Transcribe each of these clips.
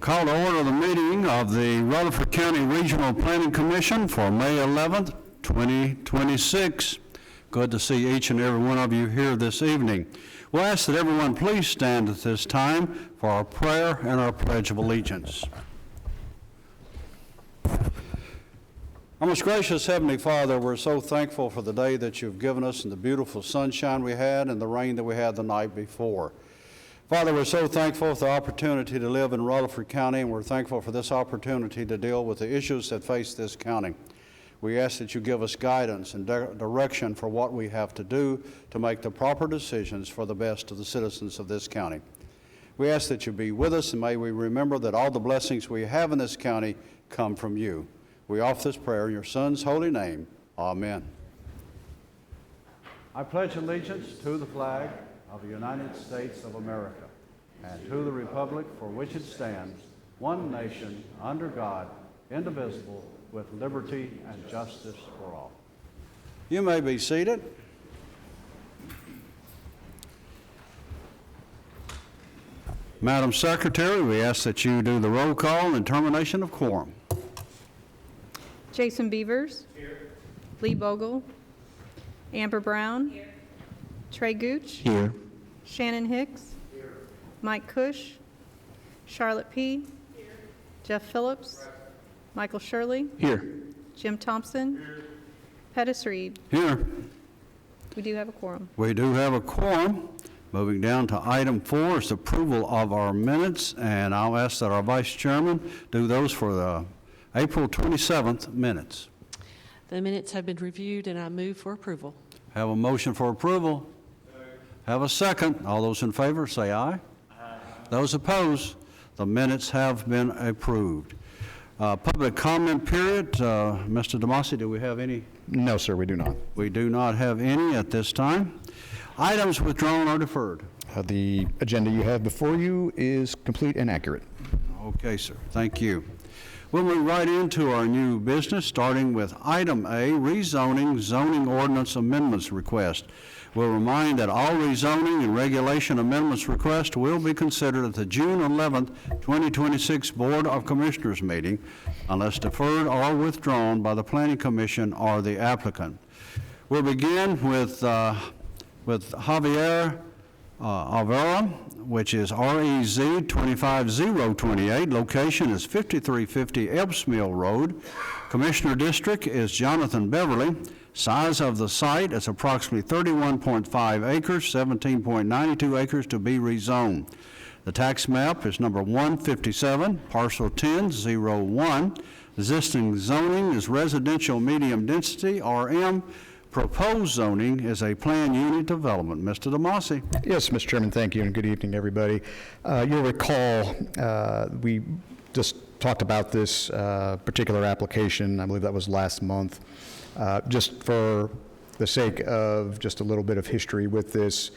Call to order the meeting of the Rutherford County Regional Planning Commission for May 11th, 2026. Good to see each and every one of you here this evening. We'll ask that everyone please stand at this time for our prayer and our Pledge of Allegiance. Our most gracious Heavenly Father, we're so thankful for the day that you've given us and the beautiful sunshine we had and the rain that we had the night before. Father, we're so thankful for the opportunity to live in Rutherford County, and we're thankful for this opportunity to deal with the issues that face this county. We ask that you give us guidance and direction for what we have to do to make the proper decisions for the best of the citizens of this county. We ask that you be with us, and may we remember that all the blessings we have in this county come from you. We offer this prayer in your Son's holy name. Amen. I pledge allegiance to the flag of the United States of America and to the republic for which it stands, one nation, under God, indivisible, with liberty and justice for all. You may be seated. Madam Secretary, we ask that you do the roll call and termination of quorum. Jason Beavers. Here. Lee Bogle. Amber Brown. Here. Trey Gooch. Here. Shannon Hicks. Here. Mike Cush. Charlotte P. Here. Jeff Phillips. Present. Michael Shirley. Here. Jim Thompson. Here. Pettis Reed. Here. We do have a quorum. We do have a quorum. Moving down to item 4 is approval of our minutes, and I'll ask that our Vice Chairman do those for the April 27th minutes. The minutes have been reviewed, and I move for approval. Have a motion for approval. Have a second. All those in favor say aye. Aye. Those opposed, the minutes have been approved. Public comment period. Mr. DeMasi, do we have any? No, sir, we do not. We do not have any at this time. Items withdrawn or deferred. The agenda you have before you is complete and accurate. Okay, sir. Thank you. We'll move right into our new business, starting with item A, rezoning zoning ordinance amendments request. We'll remind that all rezoning and regulation amendments requests will be considered at the June 11th, 2026 Board of Commissioners meeting unless deferred or withdrawn by the Planning Commission or the applicant. We'll begin with Javier Olvera, which is REZ 25028. Location is 5350 Ebbs Mill Road. Commissioner District is Jonathan Beverly. Size of the site is approximately 31.5 acres, 17.92 acres to be rezoned. The tax map is number 157, parcel 1001. Existing zoning is residential medium density, RM. Proposed zoning is a planned unit development. Mr. DeMasi. Yes, Mr. Chairman, thank you, and good evening, everybody. You'll recall we just talked about this particular application, I believe that was last month. Just for the sake of just a little bit of history with this,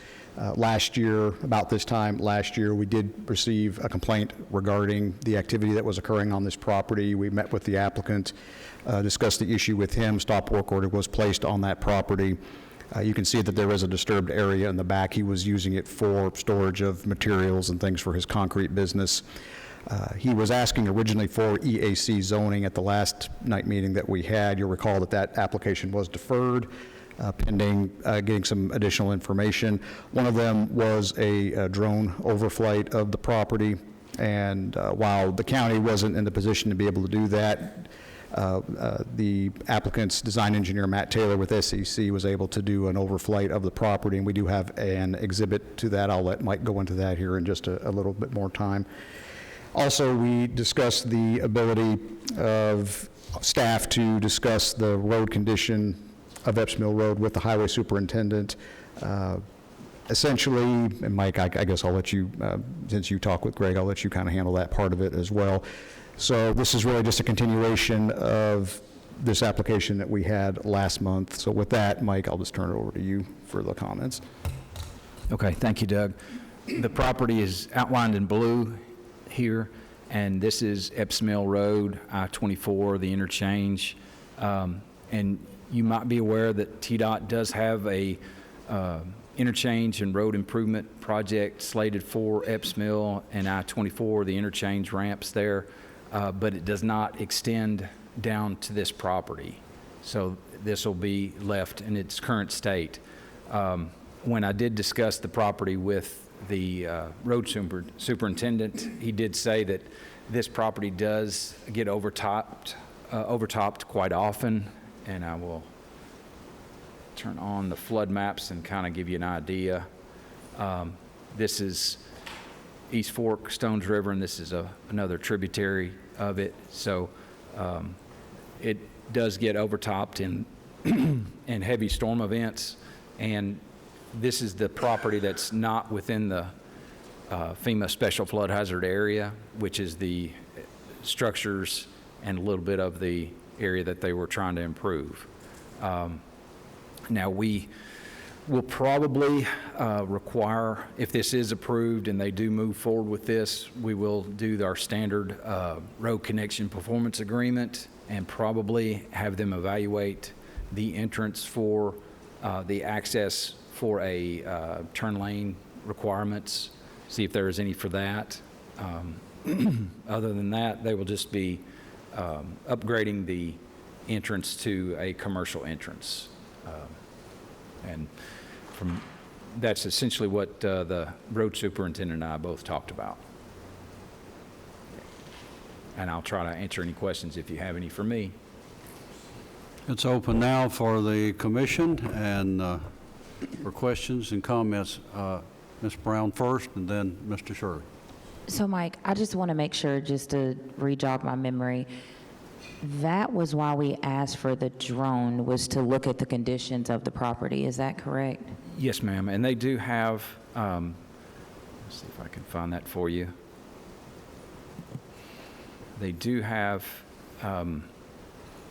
last year, about this time last year, we did receive a complaint regarding the activity that was occurring on this property. We met with the applicant, discussed the issue with him. Stop work order was placed on that property. You can see that there is a disturbed area in the back. He was using it for storage of materials and things for his concrete business. He was asking originally for EAC zoning at the last night meeting that we had. You'll recall that that application was deferred pending getting some additional information. One of them was a drone overflight of the property, and while the county wasn't in the position to be able to do that, the applicant's design engineer, Matt Taylor with SEC, was able to do an overflight of the property, and we do have an exhibit to that. I'll let Mike go into that here in just a little bit more time. Also, we discussed the ability of staff to discuss the road condition of Epps Mill Road with the highway superintendent. Essentially, and Mike, I guess I'll let you, since you talk with Greg, I'll let you kind of handle that part of it as well. So this is really just a continuation of this application that we had last month. So with that, Mike, I'll just turn it over to you for the comments. Okay, thank you, Doug. The property is outlined in blue here, and this is Epps Mill Road, I-24, the interchange. And you might be aware that TDOT does have a interchange and road improvement project slated for Epps Mill and I-24, the interchange ramps there, but it does not extend down to this property. So this will be left in its current state. When I did discuss the property with the road superintendent, he did say that this property does get overtopped quite often, and I will turn on the flood maps and kind of give you an idea. This is East Fork, Stones River, and this is another tributary of it. So it does get overtopped in in heavy storm events, and this is the property that's not within the FEMA special flood hazard area, which is the structures and a little bit of the area that they were trying to improve. Now, we will probably require, if this is approved and they do move forward with this, we will do our standard road connection performance agreement and probably have them evaluate the entrance for the access for a turn lane requirements, see if there is any for that. Other than that, they will just be upgrading the entrance to a commercial entrance. And that's essentially what the road superintendent and I both talked about. And I'll try to answer any questions if you have any for me. It's open now for the commission and for questions and comments. Ms. Brown first, and then Mr. Shirley. So, Mike, I just want to make sure, just to re-jog my memory, that was why we asked for the drone, was to look at the conditions of the property. Is that correct? Yes, ma'am. And they do have, let's see if I can find that for you. They do have an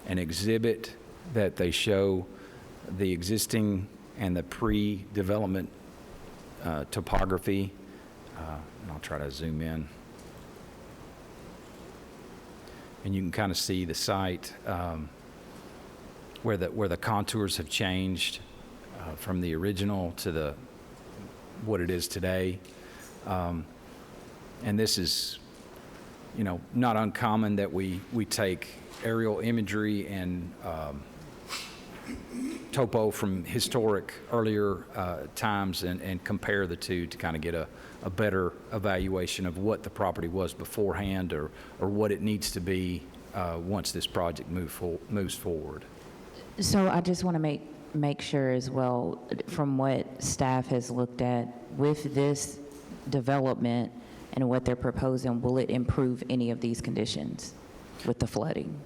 exhibit that they show the existing and the pre-development topography. And I'll try to zoom in. And you can kind of see the site where the contours have changed from the original to what it is today. And this is, not uncommon that we take aerial imagery and topo from historic earlier times and compare the two to kind of get a better evaluation of what the property was beforehand or what it needs to be once this project moves forward. So I just want to make sure as well, from what staff has looked at, with this development and what they're proposing, will it improve any of these conditions with the flooding?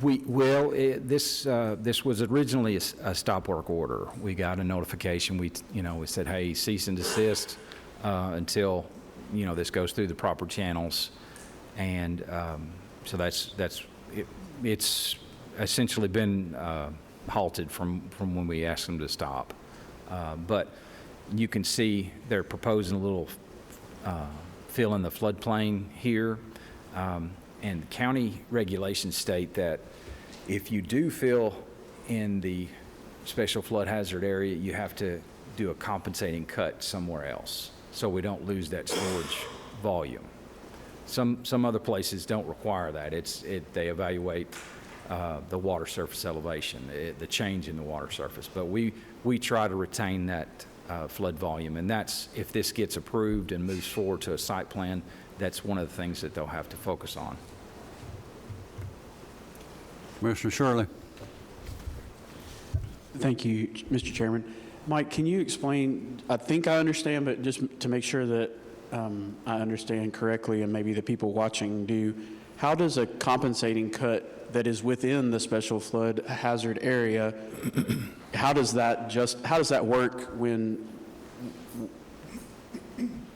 This was originally a stop work order. We got a notification. We said, hey, cease and desist until this goes through the proper channels, and so it's essentially been halted from when we asked them to stop. But you can see they're proposing a little fill in the floodplain here. And county regulations state that if you do fill in the special flood hazard area, you have to do a compensating cut somewhere else so we don't lose that storage volume. Some other places don't require that. They evaluate the water surface elevation, the change in the water surface. But we try to retain that flood volume, and that's, if this gets approved and moves forward to a site plan, that's one of the things that they'll have to focus on. Commissioner Shirley. Thank you, Mr. Chairman. Mike, can you explain, I think I understand, but just to make sure that I understand correctly and maybe the people watching do, how does a compensating cut that is within the special flood hazard area, how does that work when,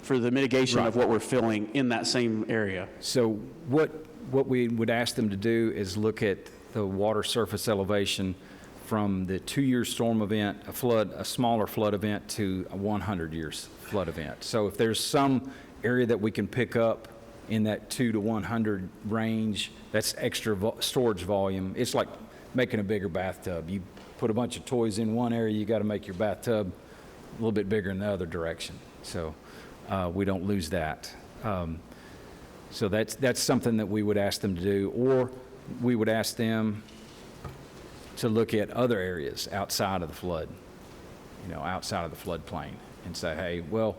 for the mitigation of what we're filling in that same area? So what we would ask them to do is look at the water surface elevation from the 2-year storm event, a smaller flood event, to a 100-year flood event. So if there's some area that we can pick up in that 2 to 100 range, that's extra storage volume. It's like making a bigger bathtub. You put a bunch of toys in one area, you got to make your bathtub little bit bigger in the other direction. So we don't lose that. So that's something that we would ask them to do, or we would ask them to look at other areas outside of the flood, outside of the floodplain, and say, hey, well,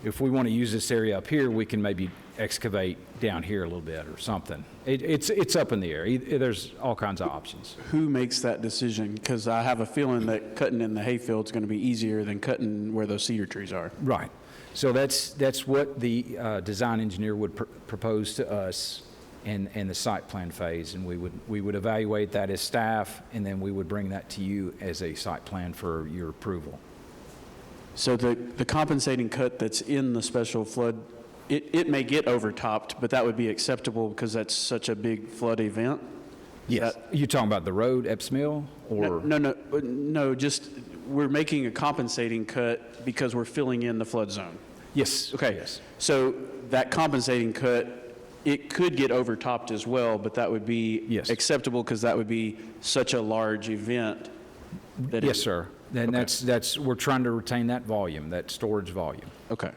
if we want to use this area up here, we can maybe excavate down here a little bit or something. It's up in the air. There's all kinds of options. Who makes that decision? Because I have a feeling that cutting in the hayfield is going to be easier than cutting where those cedar trees are. Right. So that's what the design engineer would propose to us in the site plan phase, and we would evaluate that as staff, and then we would bring that to you as a site plan for your approval. So the compensating cut that's in the special flood, it may get overtopped, but that would be acceptable because that's such a big flood event? Yes. You talking about the road, Epps Mill, or? No, just we're making a compensating cut because we're filling in the flood zone. Yes. Okay. Yes. So that compensating cut, it could get overtopped as well, but that would be Yes. acceptable because that would be such a large event. Yes, sir. And Okay. that's we're trying to retain that volume, that storage volume. Okay.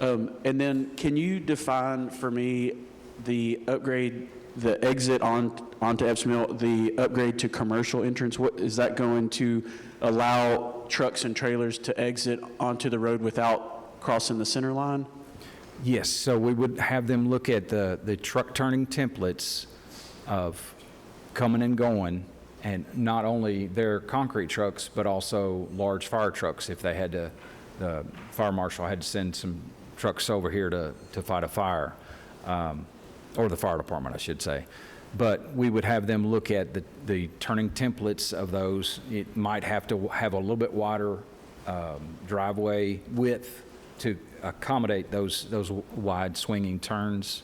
And then can you define for me the upgrade, the exit onto Epps Mill, the upgrade to commercial entrance? What is that going to allow trucks and trailers to exit onto the road without crossing the center line? Yes, so we would have them look at the truck turning templates of coming and going, and not only their concrete trucks, but also large fire trucks if they had to, the fire marshal had to send some trucks over here to fight a fire, or the fire department, I should say. But we would have them look at the turning templates of those. It might have to have a little bit wider driveway width to accommodate those wide swinging turns.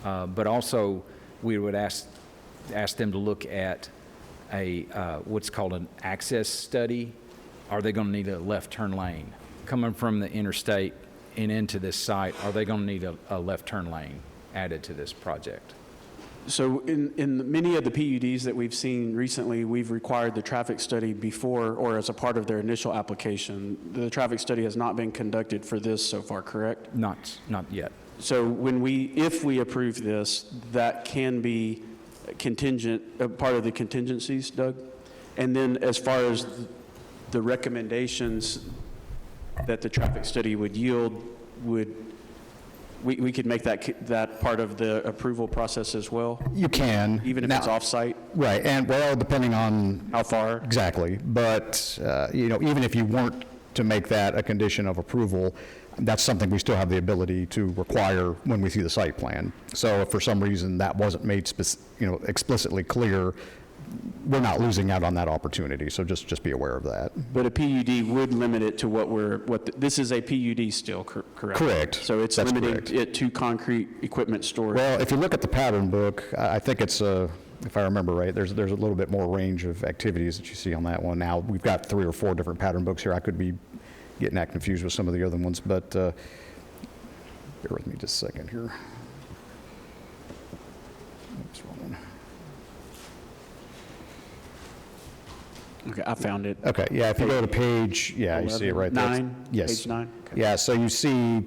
But also, we would ask them to look at what's called an access study. Are they going to need a left turn lane? Coming from the interstate and into this site, are they going to need a left turn lane added to this project? So in many of the PUDs that we've seen recently, we've required the traffic study before or as a part of their initial application. The traffic study has not been conducted for this so far, correct? Not yet. So if we approve this, that can be contingent, part of the contingencies, Doug? And then as far as the recommendations that the traffic study would yield, we could make that part of the approval process as well? You can. Even if it's off-site? Right, and well, depending on How far? exactly. But, even if you weren't to make that a condition of approval, that's something we still have the ability to require when we see the site plan. So if for some reason that wasn't made explicitly clear, we're not losing out on that opportunity, so just be aware of that. But a PUD would limit it to this is a PUD still, correct? Correct. So it's That's limiting correct. it to concrete equipment storage? Well, if you look at the pattern book, I think it's, if I remember right, there's a little bit more range of activities that you see on that one. Now, we've got 3 or 4 different pattern books here. I could be getting that confused with some of the other ones, but bear with me just a second here. Oops, wrong one. Okay, I found it. Okay, yeah, if you go to page, yeah, you see it right there. 9? Yes. Page 9? Okay. Yeah, so you see,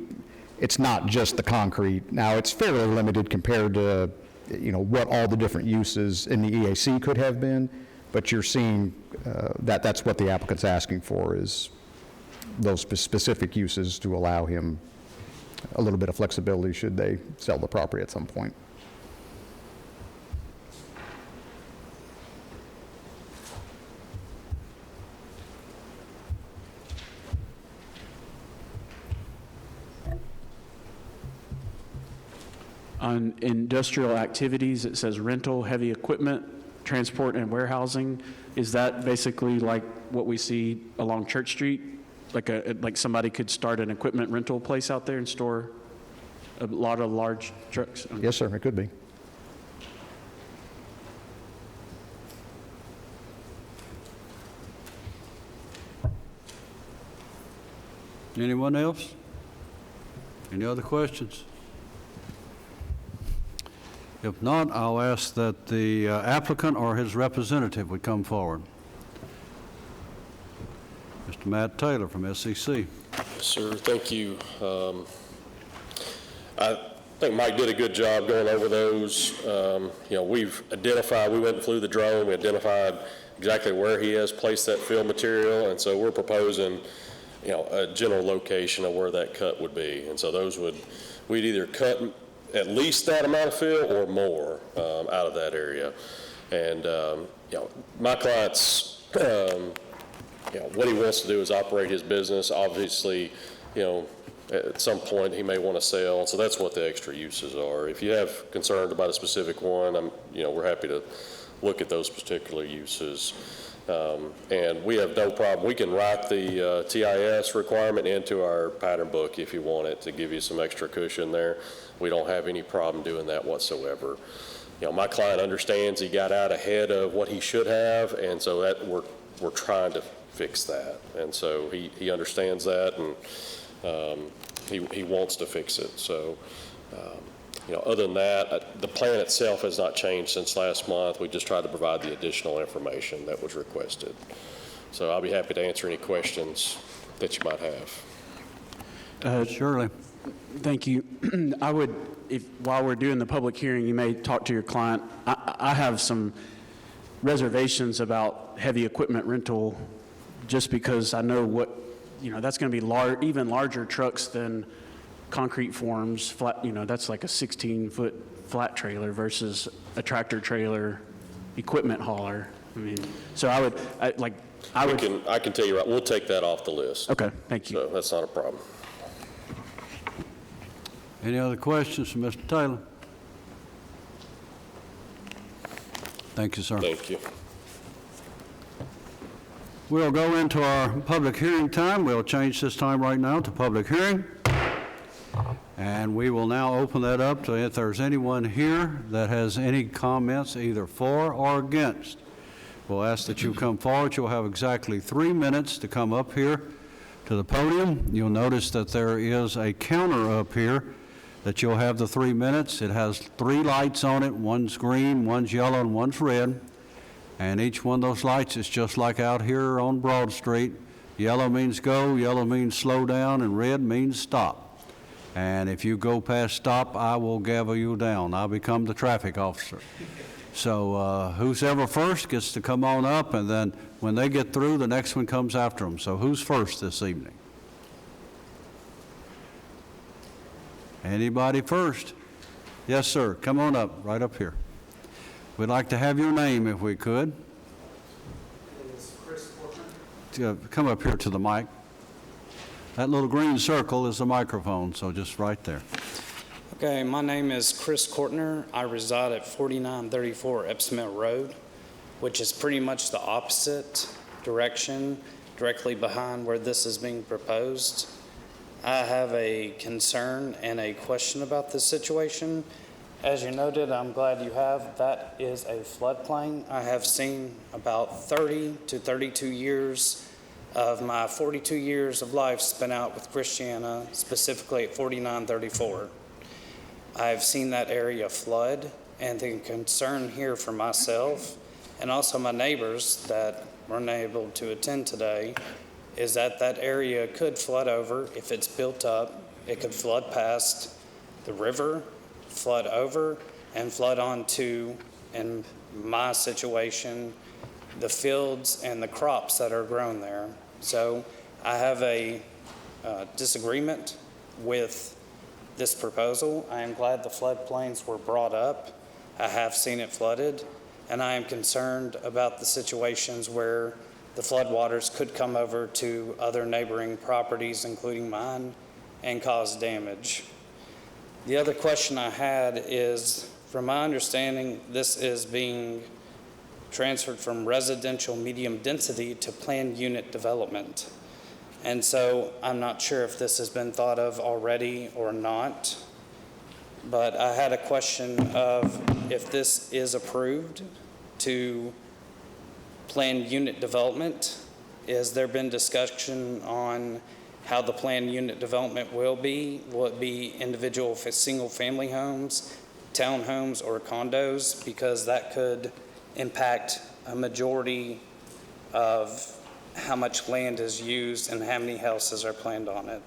it's not just the concrete. Now, it's fairly limited compared to, what all the different uses in the EAC could have been, but you're seeing that's what the applicant's asking for, is those specific uses to allow him a little bit of flexibility should they sell the property at some point. On industrial activities, it says rental, heavy equipment, transport, and warehousing. Is that basically like what we see along Church Street? Like somebody could start an equipment rental place out there and store a lot of large trucks? Yes, sir, it could be. Anyone else? Any other questions? If not, I'll ask that the applicant or his representative would come forward. Mr. Mr. Matt Taylor from SEC. Sir, thank you. I think Mike did a good job going over those. We've identified, we went and flew the drone, we identified exactly where he has placed that fill material, and so we're proposing, a general location of where that cut would be. And so we'd either cut at least that amount of fill or more out of that area. And, my client's, what he wants to do is operate his business. Obviously, at some point he may want to sell, so that's what the extra uses are. If you have concerns about a specific one, we're happy to look at those particular uses. And we have no problem. We can write the TIS requirement into our pattern book if you want it to give you some extra cushion there. We don't have any problem doing that whatsoever. My client understands he got out ahead of what he should have, and so that we're trying to fix that. And so he understands that, and he wants to fix it. So, other than that, the plan itself has not changed since last month. We just tried to provide the additional information that was requested. So I'll be happy to answer any questions that you might have. Surely. Thank you. I would, while we're doing the public hearing, you may talk to your client. I have some reservations about heavy equipment rental, just because I know that's going to be even larger trucks than concrete forms. Flat, that's like a 16-foot flat trailer versus a tractor trailer equipment hauler. So I can tell you, we'll take that off the list. Okay, thank you. So that's not a problem. Any other questions for Mr. Taylor? Thank you, sir. Thank you. We'll go into our public hearing time. We'll change this time right now to public hearing. And we will now open that up to if there's anyone here that has any comments either for or against. We'll ask that you come forward. You'll have exactly 3 minutes to come up here to the podium. You'll notice that there is a counter up here that you'll have the 3 minutes. It has 3 lights on it. One's green, one's yellow, and one's red. And each one of those lights is just like out here on Broad Street. Yellow means go, yellow means slow down, and red means stop. And if you go past stop, I will gavel you down. I'll become the traffic officer. So who's ever first gets to come on up, and then when they get through, the next one comes after them. So who's first this evening? Anybody first? Yes, sir. Come on up, right up here. We'd like to have your name if we could. It's Chris Portman. Come up here to the mic. That little green circle is the microphone, so just right there. Okay, my name is Chris Kortner. I reside at 4934 Epps Mill Road, which is pretty much the opposite direction, directly behind where this is being proposed. I have a concern and a question about this situation. As you noted, I'm glad you have, that is a floodplain. I have seen about 30 to 32 years of my 42 years of life spent out with Christiana, specifically at 4934. I've seen that area flood, and the concern here for myself and also my neighbors that weren't able to attend today is that that area could flood over if it's built up. It could flood past the river, flood over, and flood onto, in my situation, the fields and the crops that are grown there. So I have a disagreement with this proposal. I am glad the floodplains were brought up. I have seen it flooded, and I am concerned about the situations where the floodwaters could come over to other neighboring properties, including mine, and cause damage. The other question I had is, from my understanding, this is being transferred from residential medium density to planned unit development. And so I'm not sure if this has been thought of already or not, but I had a question of if this is approved to planned unit development, has there been discussion on how the planned unit development will be? Will it be individual single family homes, townhomes, or condos? Because that could impact a majority of how much land is used and how many houses are planned on it.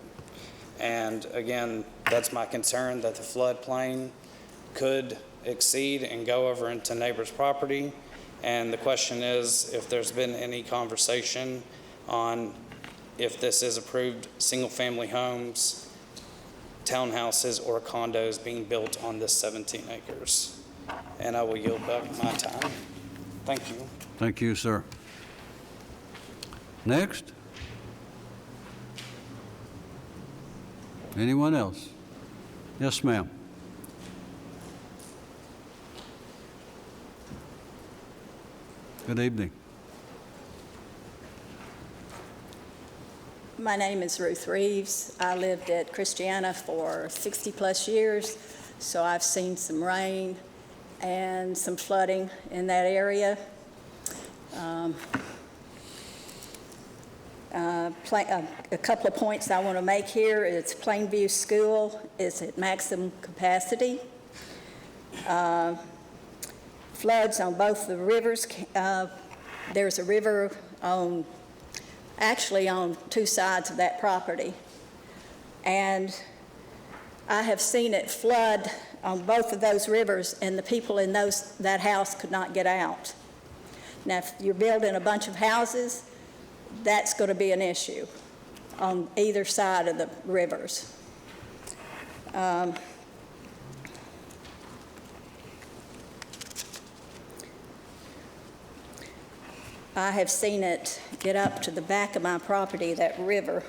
And again, that's my concern, that the floodplain could exceed and go over into neighbor's property. And the question is if there's been any conversation on, if this is approved, single-family homes, townhouses, or condos being built on this 17 acres. And I will yield back my time. Thank you. Thank you, sir. Next. Anyone else? Yes, ma'am. Good evening. My name is Ruth Reeves. I lived at Christiana for 60-plus years, so I've seen some rain and some flooding in that area. A couple of points I want to make here is Plainview School is at maximum capacity. Floods on both the rivers. There's a river actually on two sides of that property. And I have seen it flood on both of those rivers, and the people in that house could not get out. Now, if you're building a bunch of houses, that's going to be an issue on either side of the rivers. I have seen it get up to the back of my property, that river,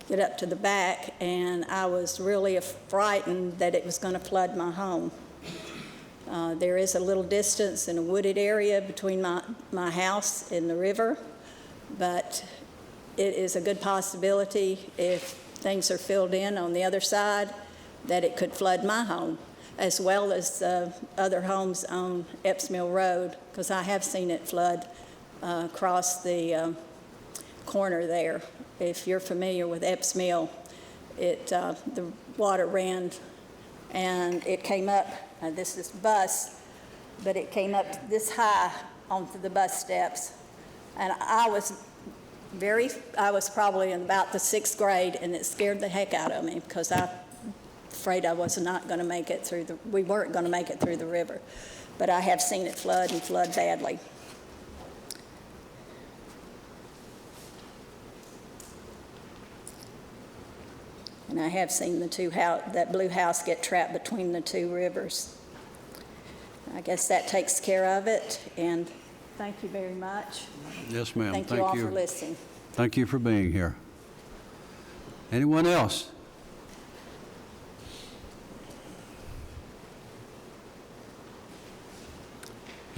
get up to the back, and I was really frightened that it was going to flood my home. There is a little distance in a wooded area between my house and the river, but it is a good possibility if things are filled in on the other side that it could flood my home, as well as other homes on Epps Mill Road, because I have seen it flood across the corner there. If you're familiar with Epps Mill, the water ran and it came up, this is bus, but it came up this high onto the bus steps. And I was probably in about the 6th grade, and it scared the heck out of me because I'm afraid I was not going to make it through we weren't going to make it through the river. But I have seen it flood and flood badly. And I have seen that blue house get trapped between the two rivers. I guess that takes care of it, and thank you very much. Yes, ma'am. Thank you all for listening. Thank you for being here. Anyone else?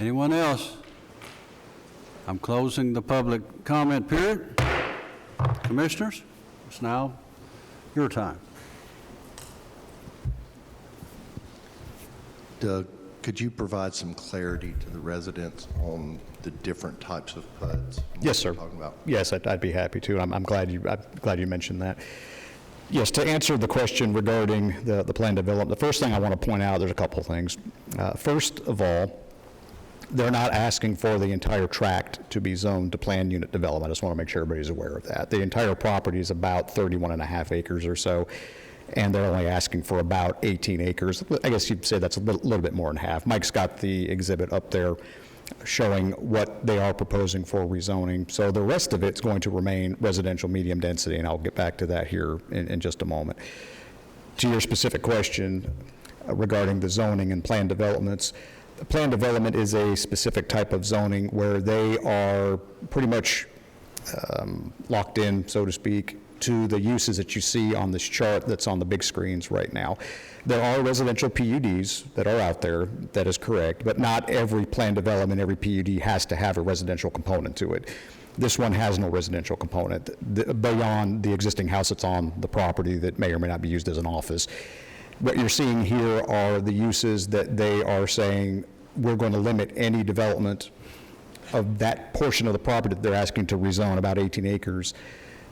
Anyone else? I'm closing the public comment period. Commissioners, it's now your time. Doug, could you provide some clarity to the residents on the different types of PUDs? Yes, sir. Talking about? Yes, I'd be happy to. I'm glad you mentioned that. Yes, to answer the question regarding the planned development, the first thing I want to point out, there's a couple of things. First of all, they're not asking for the entire tract to be zoned to planned unit development. I just want to make sure everybody's aware of that. The entire property is about 31.5 acres or so, and they're only asking for about 18 acres. I guess you'd say that's a little bit more than half. Mike's got the exhibit up there showing what they are proposing for rezoning. So the rest of it's going to remain residential medium density, and I'll get back to that here in just a moment. To your specific question regarding the zoning and planned developments, planned development is a specific type of zoning where they are pretty much locked in, so to speak, to the uses that you see on this chart that's on the big screens right now. There are residential PUDs that are out there, that is correct, but not every planned development, every PUD has to have a residential component to it. This one has no residential component beyond the existing house that's on the property that may or may not be used as an office. What you're seeing here are the uses that they are saying we're going to limit any development of that portion of the property that they're asking to rezone, about 18 acres.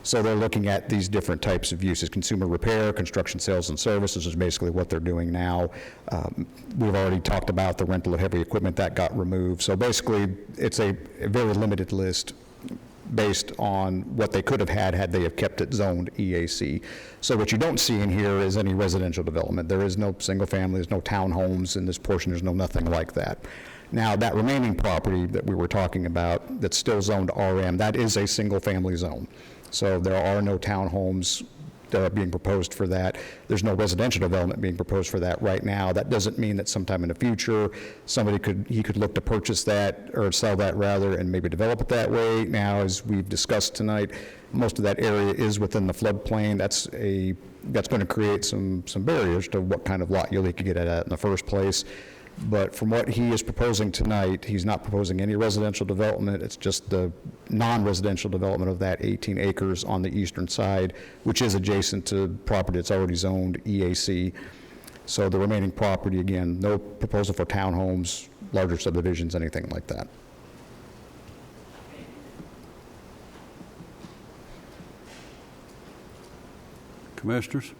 So they're looking at these different types of uses: consumer repair, construction, sales, and services is basically what they're doing now. We've already talked about the rental of heavy equipment that got removed. So basically, it's a very limited list based on what they could have had they have kept it zoned EAC. So what you don't see in here is any residential development. There is no single family, there's no townhomes in this portion, there's no nothing like that. Now, that remaining property that we were talking about that's still zoned RM, that is a single-family zone. So there are no townhomes being proposed for that. There's no residential development being proposed for that right now. That doesn't mean that sometime in the future, he could look to purchase that, or sell that rather, and maybe develop it that way. Now, as we've discussed tonight, most of that area is within the floodplain. That's going to create some barriers to what kind of lot you could get at in the first place. But from what he is proposing tonight, he's not proposing any residential development. It's just the non-residential development of that 18 acres on the eastern side, which is adjacent to property that's already zoned EAC. So the remaining property, again, no proposal for townhomes, larger subdivisions, anything like that. Commissioners?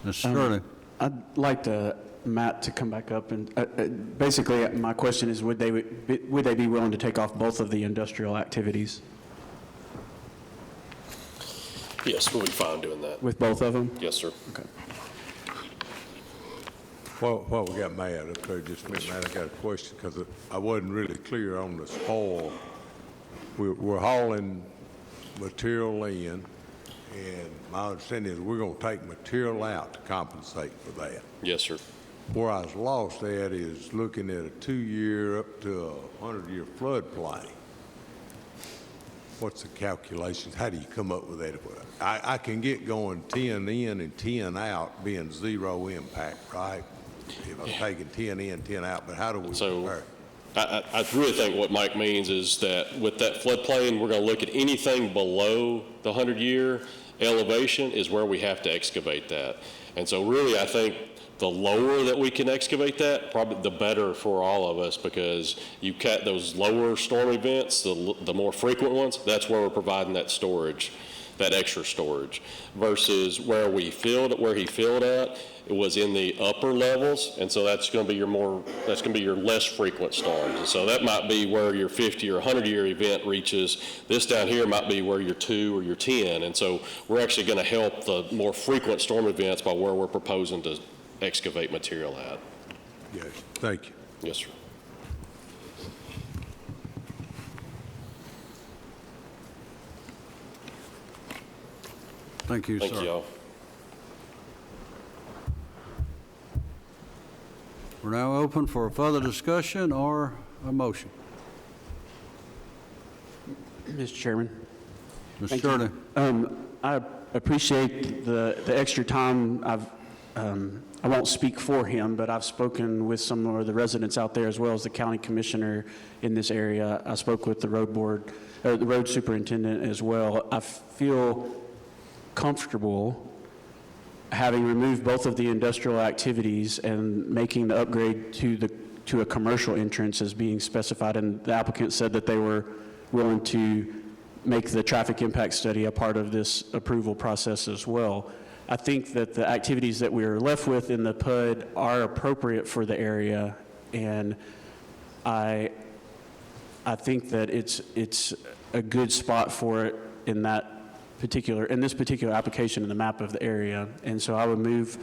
Mr. Shirley? I'd like Matt to come back up, and basically my question is, would they be willing to take off both of the industrial activities Yes, we'll be fine doing that. with both of them? Yes, sir. Okay. Well, we got Matt, okay, just a minute, Matt, I got a question, because I wasn't really clear on the spoil. We're hauling material in, and my understanding is we're going to take material out to compensate for that. Yes, sir. Where I was lost at is looking at a 2-year up to a 100-year floodplain. What's the calculations? How do you come up with that? I can get going 10 in and 10 out being zero impact, right? If I'm taking 10 in, 10 out, but how do we compare? I really think what Mike means is that with that floodplain, we're going to look at anything below the 100-year elevation is where we have to excavate that. And so really, I think the lower that we can excavate that, probably the better for all of us, because you cut those lower storm events, the more frequent ones, that's where we're providing that storage, that extra storage, versus where he filled at, it was in the upper levels, and so that's going to be your less frequent storms. And so that might be where your 50 or 100-year event reaches. This down here might be where your 2 or your 10, and so we're actually going to help the more frequent storm events by where we're proposing to excavate material at. Yes, thank you. Yes, sir. Thank you, sir. Thank you, y'all. We're now open for further discussion or a motion. Mr. Chairman. Mr. Thank Shirley? you. I appreciate the extra time. I won't speak for him, but I've spoken with some of the residents out there as well as the county commissioner in this area. I spoke with the road superintendent as well. I feel comfortable having removed both of the industrial activities and making the upgrade to a commercial entrance as being specified, and the applicant said that they were willing to make the traffic impact study a part of this approval process as well. I think that the activities that we're left with in the PUD are appropriate for the area, and I think that it's a good spot for it in this particular application in the map of the area. And so I would move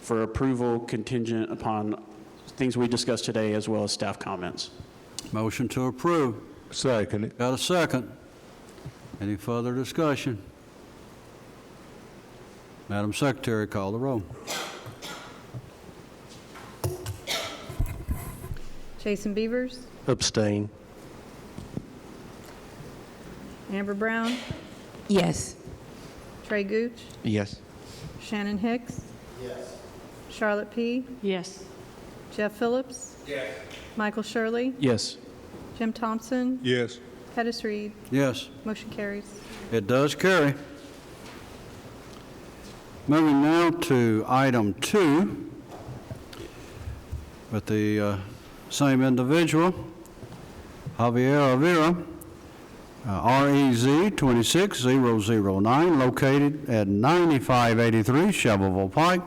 for approval contingent upon things we discussed today as well as staff comments. Motion to approve. Second. Got a second? Any further discussion? Madam Secretary, call the roll. Jason Beavers, Abstain. Amber Brown, Yes. Trey Gooch, Yes. Shannon Hicks. Yes. Charlotte P. Yes. Jeff Phillips. Yes. Michael Shirley. Yes. Jim Thompson. Yes. Pettis Reed. Yes, Motion carries. it does carry. Moving now to item 2, with the same individual, Javier Olvera, REZ 26009, located at 9583 Shelbyville Pike.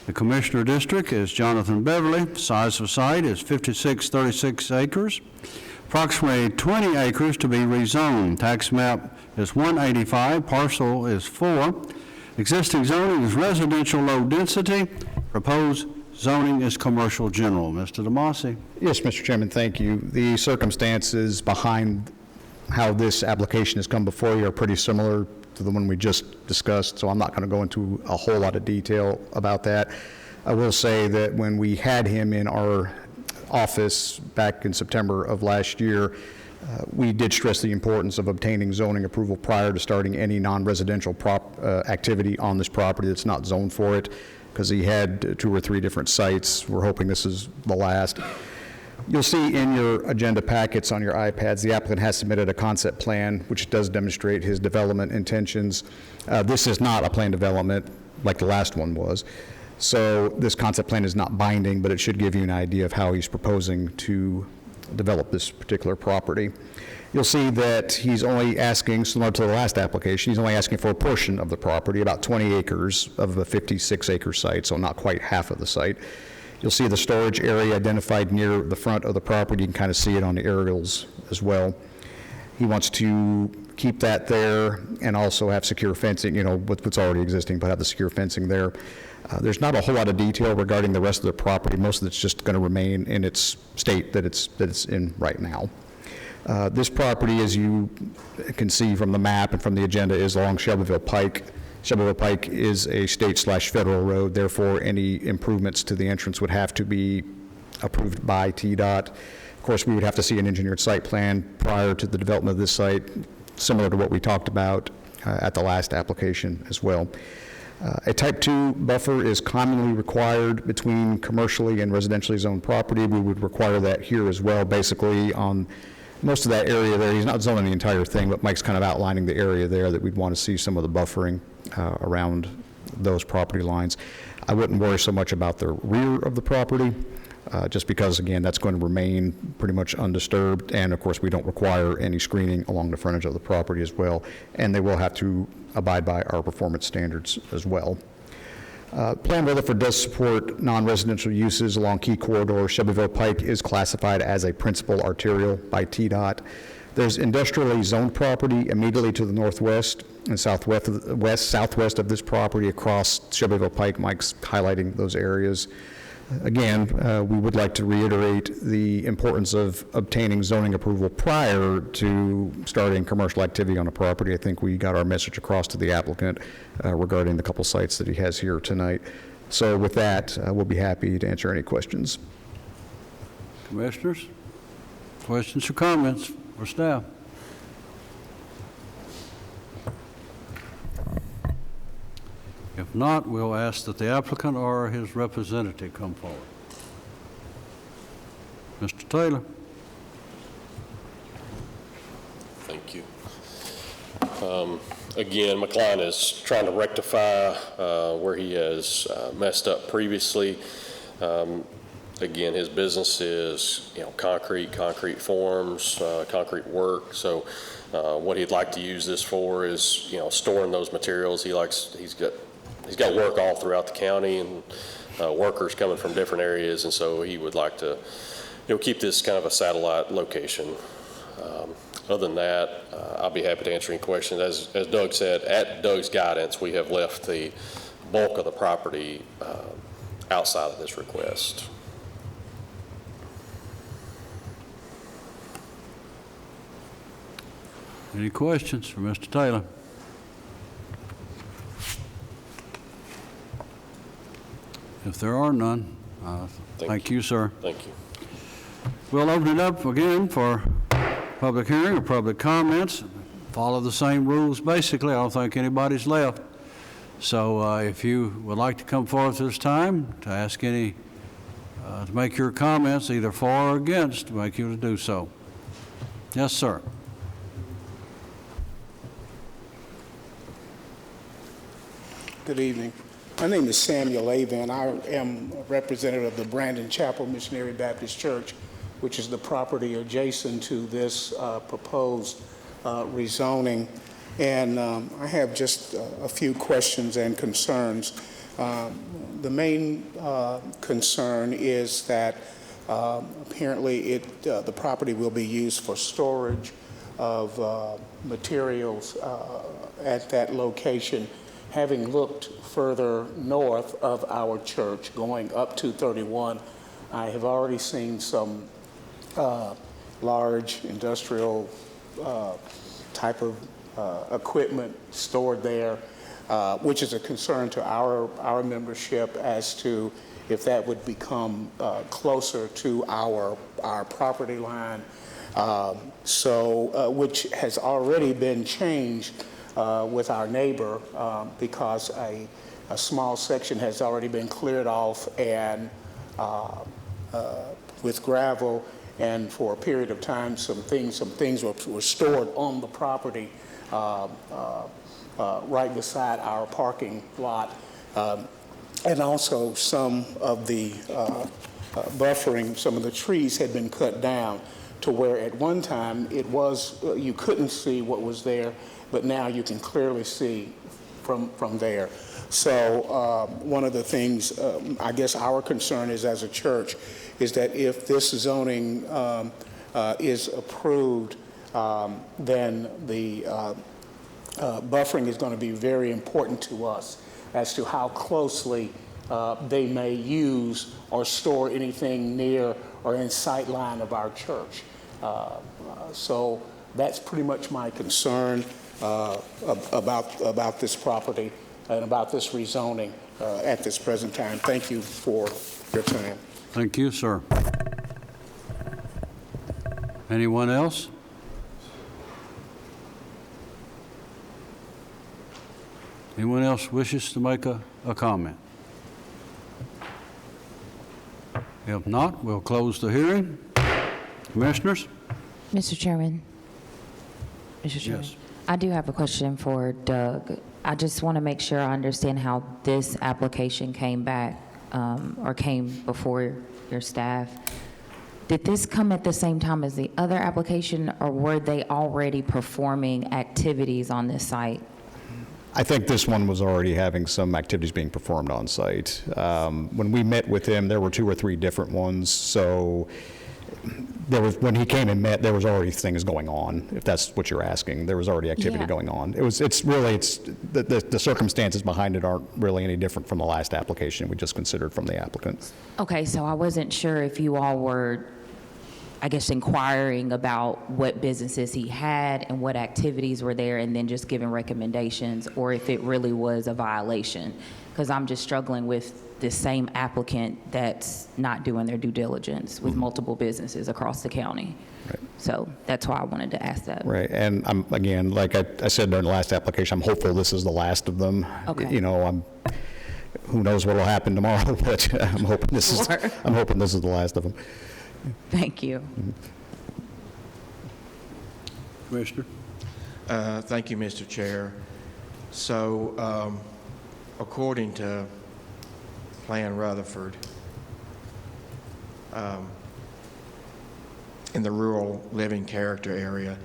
The Commissioner District is Jonathan Beverly. Size of site is 5636 acres. approximately 20 acres to be rezoned. Tax map is 185, parcel is 4. Existing zoning is residential low density. Proposed zoning is commercial general. Mr. DeMasi. Yes, Mr. Chairman, thank you. The circumstances behind how this application has come before you are pretty similar to the one we just discussed, so I'm not going to go into a whole lot of detail about that. I will say that when we had him in our office back in September of last year, we did stress the importance of obtaining zoning approval prior to starting any non-residential activity on this property that's not zoned for it, because he had 2 or 3 different sites. We're hoping this is the last. You'll see in your agenda packets on your iPads, the applicant has submitted a concept plan, which does demonstrate his development intentions. This is not a planned development like the last one was. So this concept plan is not binding, but it should give you an idea of how he's proposing to develop this particular property. You'll see that he's only asking, similar to the last application, he's only asking for a portion of the property, about 20 acres of a 56-acre site, so not quite half of the site. You'll see the storage area identified near the front of the property. You can kind of see it on the aerials as well. He wants to keep that there and also have secure fencing, what's already existing, but have the secure fencing there. There's not a whole lot of detail regarding the rest of the property. Most of it's just going to remain in its state that it's in right now. This property, as you can see from the map and from the agenda, is along Shelbyville Pike. Shelbyville Pike is a state/federal road, therefore any improvements to the entrance would have to be approved by TDOT. Of course, we would have to see an engineered site plan prior to the development of this site, similar to what we talked about at the last application as well. A Type 2 buffer is commonly required between commercially and residentially zoned property. We would require that here as well, basically on most of that area there. He's not zoning the entire thing, but Mike's kind of outlining the area there that we'd want to see some of the buffering around those property lines. I wouldn't worry so much about the rear of the property, just because, again, that's going to remain pretty much undisturbed, and of course we don't require any screening along the frontage of the property as well, and they will have to abide by our performance standards as well. Plan Rutherford does support non-residential uses along key corridors. Shelbyville Pike is classified as a principal arterial by TDOT. There's industrially zoned property immediately to the northwest and southwest of this property across Shelbyville Pike. Mike's highlighting those areas. Again, we would like to reiterate the importance of obtaining zoning approval prior to starting commercial activity on a property. I think we got our message across to the applicant regarding the couple sites that he has here tonight. So with that, we'll be happy to answer any questions. Commissioners, questions or comments for staff? If not, we'll ask that the applicant or his representative come forward. Mr. Taylor. Thank you. Again, my client is trying to rectify where he has messed up previously. Again, his business is, concrete forms, concrete work. So what he'd like to use this for is, storing those materials. He's got work all throughout the county and workers coming from different areas, and so he would like to, keep this kind of a satellite location. Other than that, I'll be happy to answer any questions. As Doug said, at Doug's guidance, we have left the bulk of the property outside of this request. Any questions for Mr. Taylor? If there are none, thank you, sir. Thank you. We'll open it up again for public hearing or public comments. Follow the same rules, basically. I don't think anybody's left. So if you would like to come forth this time to ask to make your comments, either for or against, to make you to do so. Yes, sir. Good evening. My name is Samuel Avon. I am a representative of the Brandon Chapel Missionary Baptist Church, which is the property adjacent to this proposed rezoning. And I have just a few questions and concerns. The main concern is that Apparently, the property will be used for storage of materials at that location. Having looked further north of our church, going up 231, I have already seen some large industrial type of equipment stored there, which is a concern to our membership as to if that would become closer to our property line. Which has already been changed with our neighbor because a small section has already been cleared off and with gravel, and for a period of time some things were stored on the property right beside our parking lot, and also some of the buffering, some of the trees had been cut down to where at one time it was, you couldn't see what was there, but now you can clearly see from there. So one of the things, I guess our concern is as a church, is that if this zoning is approved, then the buffering is going to be very important to us as to how closely they may use or store anything near or in sight line of our church. So that's pretty much my concern about this property and about this rezoning at this present time. Thank you for your time. Thank you, sir. Anyone else? Anyone else wishes to make a comment? If not, we'll close the hearing. Commissioners? Mr. Chairman. Mr. Chairman. Yes. I do have a question for Doug. I just want to make sure I understand how this application came back or came before your staff. Did this come at the same time as the other application, or were they already performing activities on this site? I think this one was already having some activities being performed on site. When we met with him, there were 2 or 3 different ones, so there was, when he came and met, there was already things going on, if that's what you're asking. There was already activity going on. The circumstances behind it aren't really any different from the last application we just considered from the applicant. Okay, so I wasn't sure if you all were, I guess, inquiring about what businesses he had and what activities were there and then just giving recommendations, or if it really was a violation. Because I'm just struggling with the same applicant that's not doing their due diligence with multiple businesses across the county. Right. So that's why I wanted to ask that. Right, and I'm, again, like I said during the last application, I'm hopeful this is the last of them. Okay. You know, who knows what will happen tomorrow, but I'm hoping this is the last of them. Thank you. Commissioner? Thank you, Mr. Chair. So, according to Plan Rutherford, in the rural living character area,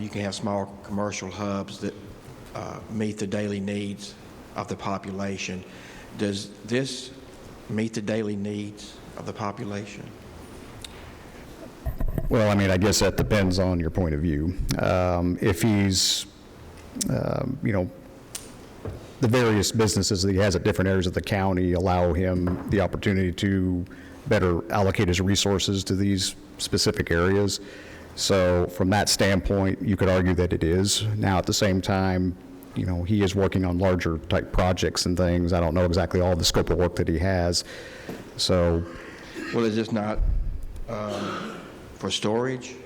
you can have small commercial hubs that meet the daily needs of the population. Does this meet the daily needs of the population? Well, I mean, I guess that depends on your point of view. If he's, you know, the various businesses that he has at different areas of the county allow him the opportunity to better allocate his resources to these specific areas. So from that standpoint, you could argue that it is. Now, at the same time, you know, he is working on larger type projects and things. I don't know exactly all the scope of work that he has. So. Well, is this not for storage?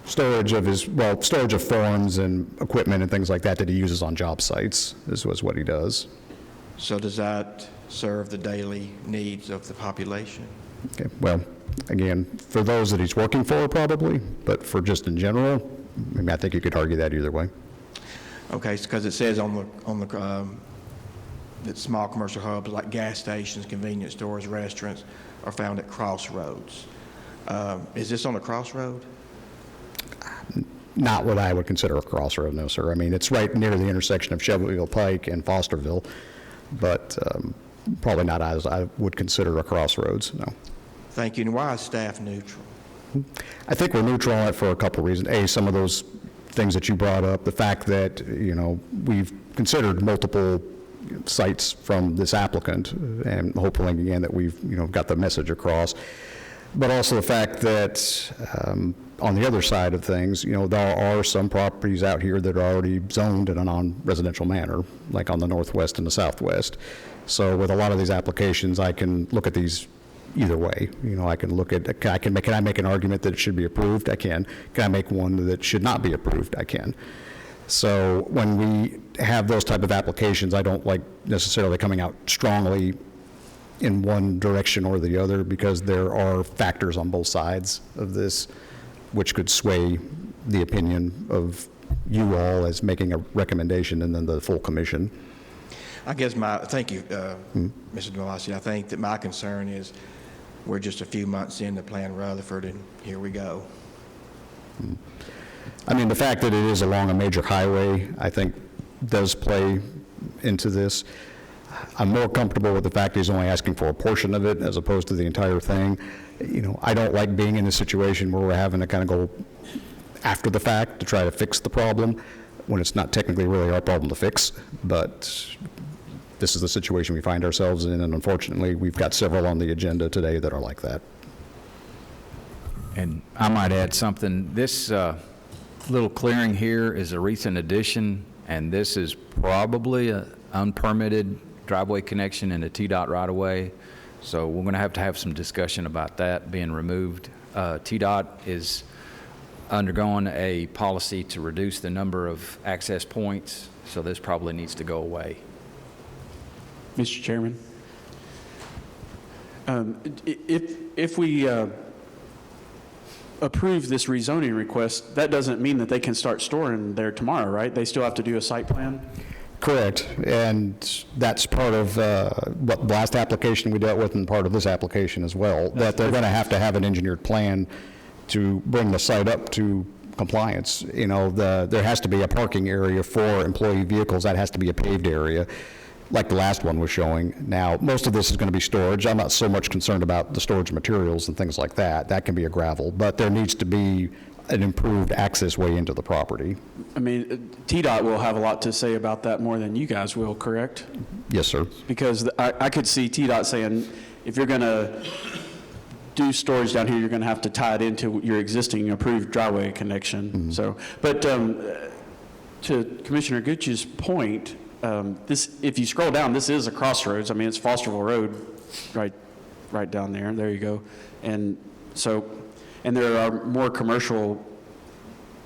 Storage of forms and equipment and things like that that he uses on job sites is what he does. So does that serve the daily needs of the population? Okay, well, again, for those that he's working for, probably, but for just in general, I mean, I think you could argue that either way. Okay, because it says on the that small commercial hubs like gas stations, convenience stores, restaurants are found at crossroads. Is this on a crossroad? Not what I would consider a crossroad, no, sir. I mean, it's right near the intersection of Shelbyville Pike and Fosterville, but probably not as I would consider a crossroads, no. Thank you. And why is staff neutral? I think we're neutral on it for a couple reasons. A, some of those things that you brought up, the fact that, we've considered multiple sites from this applicant, and hopefully, again, that we've, got the message across. But also the fact that, on the other side of things, there are some properties out here that are already zoned in a non-residential manner, like on the northwest and the southwest. So with a lot of these applications, I can look at these either way. I can look at, can I make an argument that it should be approved? I can. Can I make one that should not be approved? I can. So when we have those type of applications, I don't like necessarily coming out strongly in one direction or the other, because there are factors on both sides of this which could sway the opinion of you all as making a recommendation and then the full commission. I guess thank you, Mr. DeMasi. I think that my concern is we're just a few months into Plan Rutherford, and here we go. I mean, the fact that it is along a major highway, I think, does play into this. I'm more comfortable with the fact he's only asking for a portion of it as opposed to the entire thing. I don't like being in a situation where we're having to kind of go after the fact to try to fix the problem when it's not technically really our problem to fix. But this is the situation we find ourselves in, and unfortunately, we've got several on the agenda today that are like that. And I might add something. This little clearing here is a recent addition, and this is probably an unpermitted driveway connection in a TDOT right-of-way. So we're going to have some discussion about that being removed. TDOT is undergoing a policy to reduce the number of access points, so this probably needs to go away. Mr. Chairman, if we approve this rezoning request, that doesn't mean that they can start storing there tomorrow, right? They still have to do a site plan? Correct, and that's part of what the last application we dealt with and part of this application as well, that they're going to have an engineered plan to bring the site up to compliance. There has to be a parking area for employee vehicles. That has to be a paved area, like the last one was showing. Now, most of this is going to be storage. I'm not so much concerned about the storage materials and things like that. That can be a gravel, but there needs to be an improved access way into the property. I mean, TDOT will have a lot to say about that more than you guys will, correct? Yes, sir. Because I could see TDOT saying, if you're going to do storage down here, you're going to have to tie it into your existing approved driveway connection. Mm-hmm. So, but to Commissioner Gooch's point, if you scroll down, this is a crossroads. I mean, it's Fosterville Road right down there. There you go. And so, and there are more commercial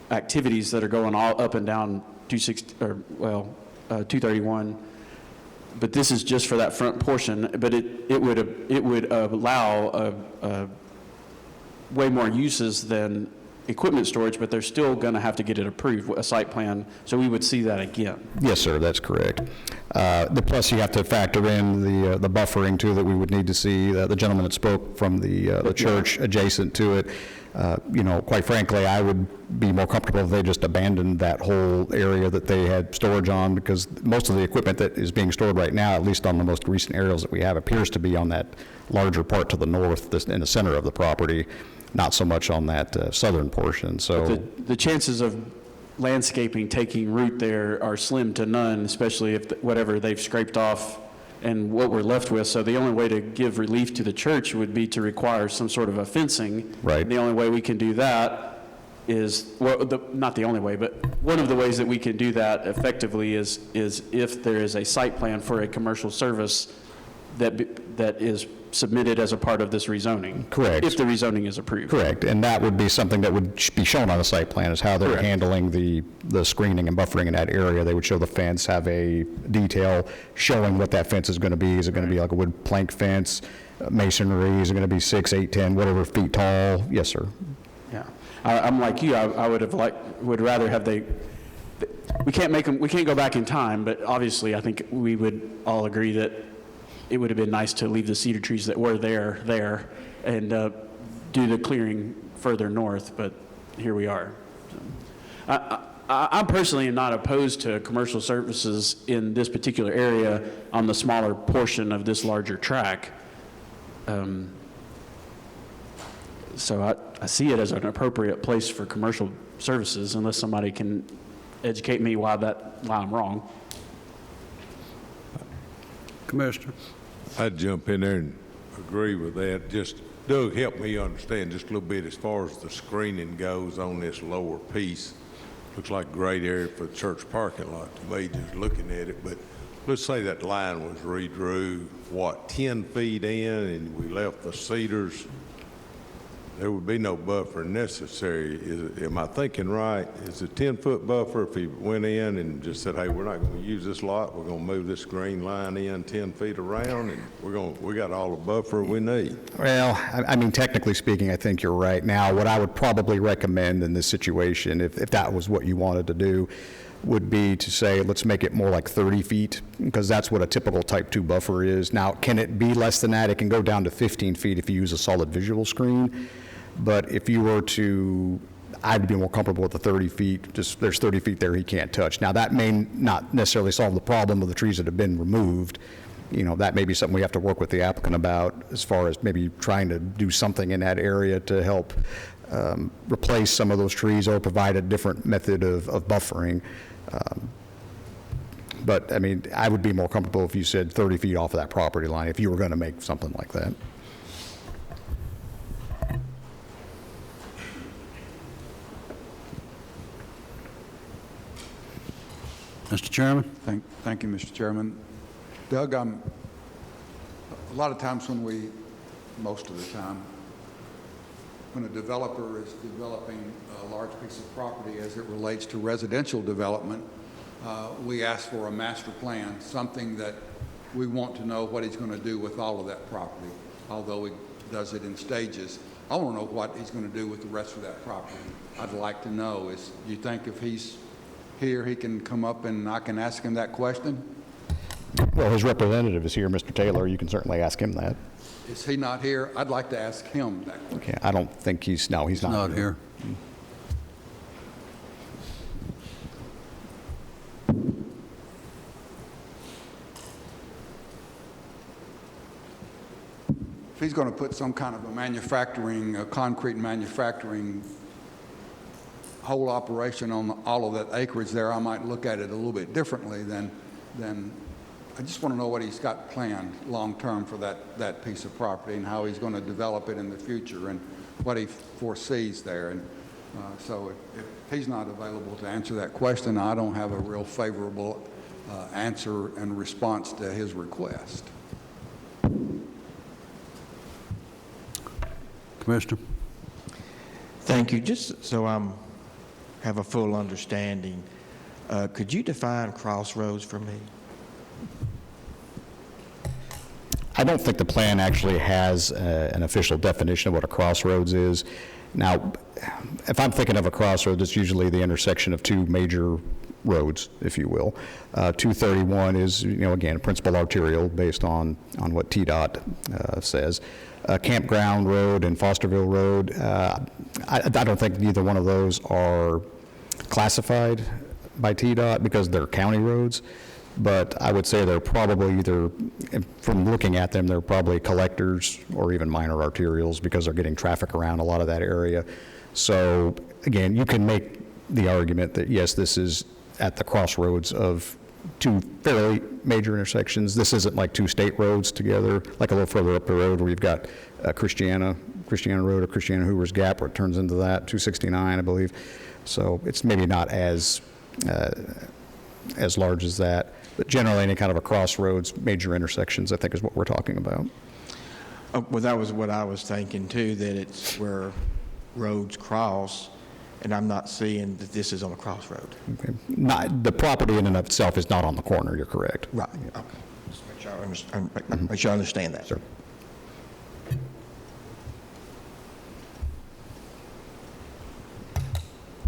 activities that are going all up and down 231. But this is just for that front portion. But it would allow way more uses than equipment storage, but they're still going to have to get it approved, a site plan, so we would see that again. Yes, sir, that's correct. Plus, you have to factor in the buffering, too, that we would need to see. The gentleman that spoke from the church adjacent to it, quite frankly, I would be more comfortable if they just abandoned that whole area that they had storage on, because most of the equipment that is being stored right now, at least on the most recent aerials that we have, appears to be on that larger part to the north, in the center of the property, not so much on that southern portion. So the chances of landscaping taking root there are slim to none, especially if whatever they've scraped off and what we're left with. So the only way to give relief to the church would be to require some sort of a fencing. Right. And the only way we can do that is, well, not the only way, but one of the ways that we can do that effectively is if there is a site plan for a commercial service that is submitted as a part of this rezoning. Correct. If the rezoning is approved. Correct, and that would be something that would be shown on the site plan, is how they're Correct. handling the screening and buffering in that area. They would show the fence, have a detail showing what that fence is going to be. Is it going to be like a wood plank fence, masonry? Is it going to be 6, 8, 10, whatever feet tall? Yes, sir. Yeah, I'm like you. I would rather have we can't go back in time, but obviously I think we would all agree that it would have been nice to leave the cedar trees that were there and do the clearing further north, but here we are. So, I personally am not opposed to commercial services in this particular area on the smaller portion of this larger track. So I see it as an appropriate place for commercial services, unless somebody can educate me why I'm wrong. Commissioner? I'd jump in there and agree with that. Just, Doug, help me understand just a little bit as far as the screening goes on this lower piece. Looks like a great area for the church parking lot to me, just looking at it. But let's say that line was redrew, 10 feet in, and we left the cedars. There would be no buffer necessary. Am I thinking right? Is a 10-foot buffer if he went in and just said, hey, we're not going to use this lot, we're going to move this green line in 10 feet around, and we got all the buffer we need? Well, I mean, technically speaking, I think you're right. Now, what I would probably recommend in this situation, if that was what you wanted to do, would be to say, let's make it more like 30 feet, because that's what a typical type 2 buffer is. Now, can it be less than that? It can go down to 15 feet if you use a solid visual screen. But if you were to, I'd be more comfortable with the 30 feet, just there's 30 feet there he can't touch. Now, that may not necessarily solve the problem of the trees that have been removed. You know, that may be something we have to work with the applicant about as far as maybe trying to do something in that area to help replace some of those trees or provide a different method of buffering. But, I mean, I would be more comfortable if you said 30 feet off of that property line if you were going to make something like that. Mr. Chairman? Thank you, Mr. Chairman. Doug, a lot of times most of the time, when a developer is developing a large piece of property as it relates to residential development, we ask for a master plan, something that we want to know what he's going to do with all of that property, although he does it in stages. I want to know what he's going to do with the rest of that property. I'd like to know, you think if he's here, he can come up and I can ask him that question? Well, his representative is here, Mr. Taylor. You can certainly ask him that. Is he not here? I'd like to ask him that question. Okay, I don't think he's not here. If he's going to put some kind of a concrete manufacturing whole operation on all of that acreage there, I might look at it a little bit differently than I just want to know what he's got planned long-term for that piece of property and how he's going to develop it in the future and what he foresees there. And so if he's not available to answer that question, I don't have a real favorable answer and response to his request. Commissioner? Thank you. Just so have a full understanding, could you define crossroads for me? I don't think the plan actually has an official definition of what a crossroads is. Now, if I'm thinking of a crossroads, it's usually the intersection of two major roads, if you will. 231 is, again, a principal arterial based on what TDOT says. Campground Road and Fosterville Road, I don't think either one of those are classified by TDOT because they're county roads. But I would say they're probably either, from looking at them, they're probably collectors or even minor arterials because they're getting traffic around a lot of that area. So again, you can make the argument that, yes, this is at the crossroads of two fairly major intersections. This isn't like two state roads together, like a little further up the road where you've got Christiana Road or Christiana Hoover's Gap where it turns into that, 269, I believe. So it's maybe not as large as that. But generally, any kind of a crossroads, major intersections, I think is what we're talking about. Well, that was what I was thinking too, that it's where roads cross, and I'm not seeing that this is on a crossroad. Okay. The property in and of itself is not on the corner, you're correct. Right, okay. Just make sure I understand that. Sure.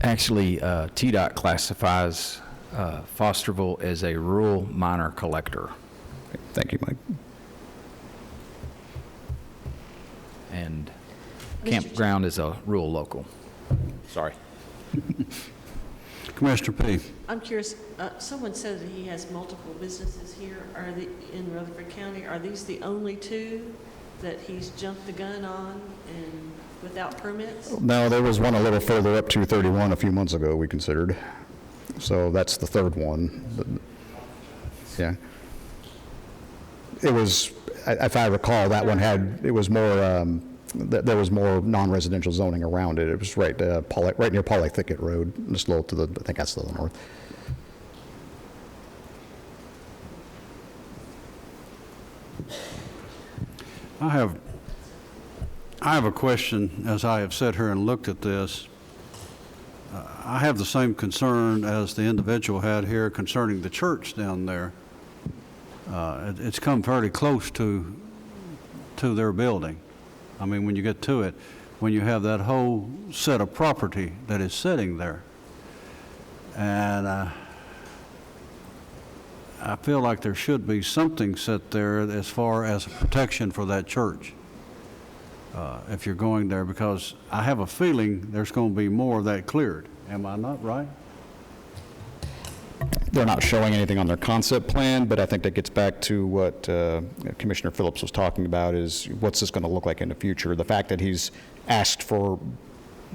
Actually, TDOT classifies Fosterville as a rural minor collector. Okay. Thank you, Mike. And campground is a rural local. Sorry. Commissioner P. I'm curious, someone said that he has multiple businesses here. Are they in Rutherford County? Are these the only two that he's jumped the gun on? And without permits? No, there was one a little further up, 231, a few months ago we considered. So that's the third one. But, yeah. It was, if I recall, that one had, it was more, there was more non-residential zoning around it. It was right near Polythicket Road, just a little to the, I think that's to the north. I have a question as I have sat here and looked at this. I have the same concern as the individual had here concerning the church down there. It's come fairly close to their building. I mean, when you get to it, when you have that whole set of property that is sitting there. And I feel like there should be something set there as far as a protection for that church. If you're going there, because I have a feeling there's going to be more of that cleared. Am I not right? They're not showing anything on their concept plan, but I think that gets back to what Commissioner Phillips was talking about, is what's this going to look like in the future? The fact that he's asked for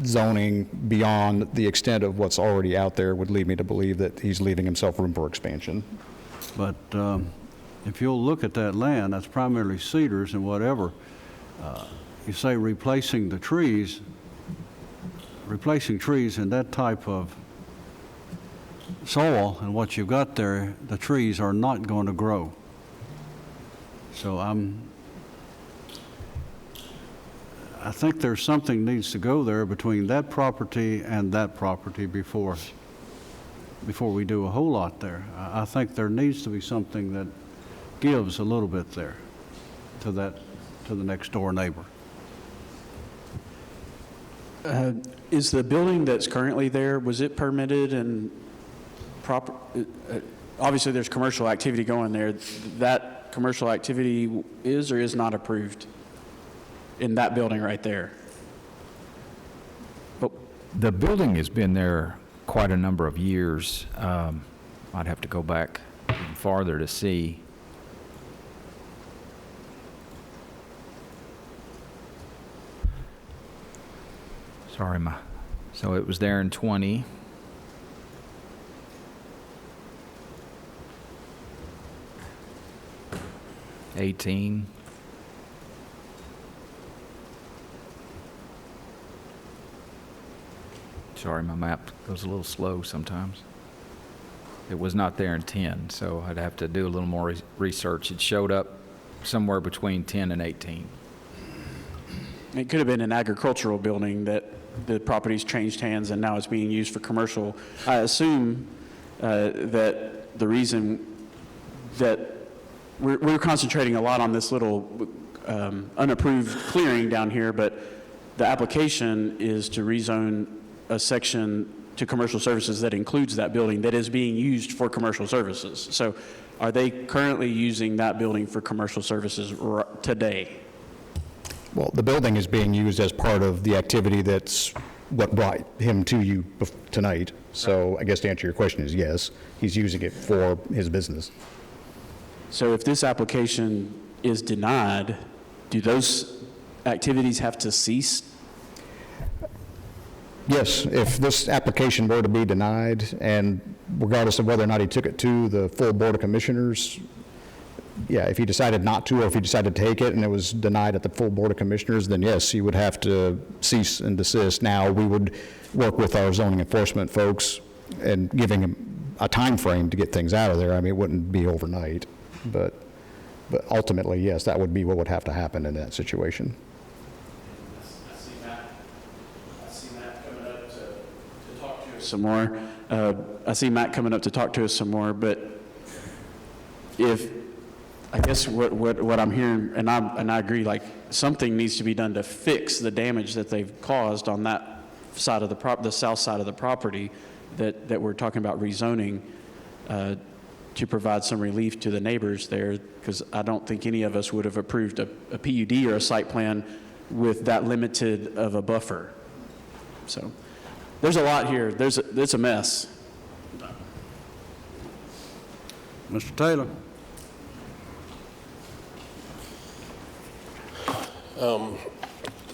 zoning beyond the extent of what's already out there would lead me to believe that he's leaving himself room for expansion. But if you'll look at that land, that's primarily cedars and whatever. You say replacing the trees, replacing trees in that type of soil and what you've got there, the trees are not going to grow. So I think there's something needs to go there between that property and that property before we do a whole lot there. I think there needs to be something that gives a little bit there to the next door neighbor. Is the building that's currently there, was it permitted and proper? Obviously, there's commercial activity going there. That commercial activity is or is not approved in that building right there? Oh. The building has been there quite a number of years. I'd have to go back even farther to see. Sorry, so it was there in 20. '18. Sorry, my map goes a little slow sometimes. It was not there in 10, so I'd have to do a little more research. It showed up somewhere between 10 and 18. It could have been an agricultural building that the property's changed hands and now it's being used for commercial. I assume that the reason that we're concentrating a lot on this little unapproved clearing down here, but the application is to rezone a section to commercial services that includes that building that is being used for commercial services. So are they currently using that building for commercial services today? Well, the building is being used as part of the activity that's what brought him to you tonight. So I guess to answer your question is yes, he's using it for his business. So if this application is denied, do those activities have to cease? Yes, if this application were to be denied, and regardless of whether or not he took it to the full Board of Commissioners, yeah, if he decided not to, or if he decided to take it and it was denied at the full Board of Commissioners, then yes, he would have to cease and desist. Now, we would work with our zoning enforcement folks and giving him a time frame to get things out of there. I mean, it wouldn't be overnight, but ultimately, yes, that would be what would have to happen in that situation. I see Matt coming up to talk to us some more. I see Matt coming up to talk to us some more, but I guess what I'm hearing, and I agree, like something needs to be done to fix the damage that they've caused on that side of the south side of the property that we're talking about rezoning to provide some relief to the neighbors there, because I don't think any of us would have approved a PUD or a site plan with that limited of a buffer. So there's a lot here. It's a mess. Mr. Taylor.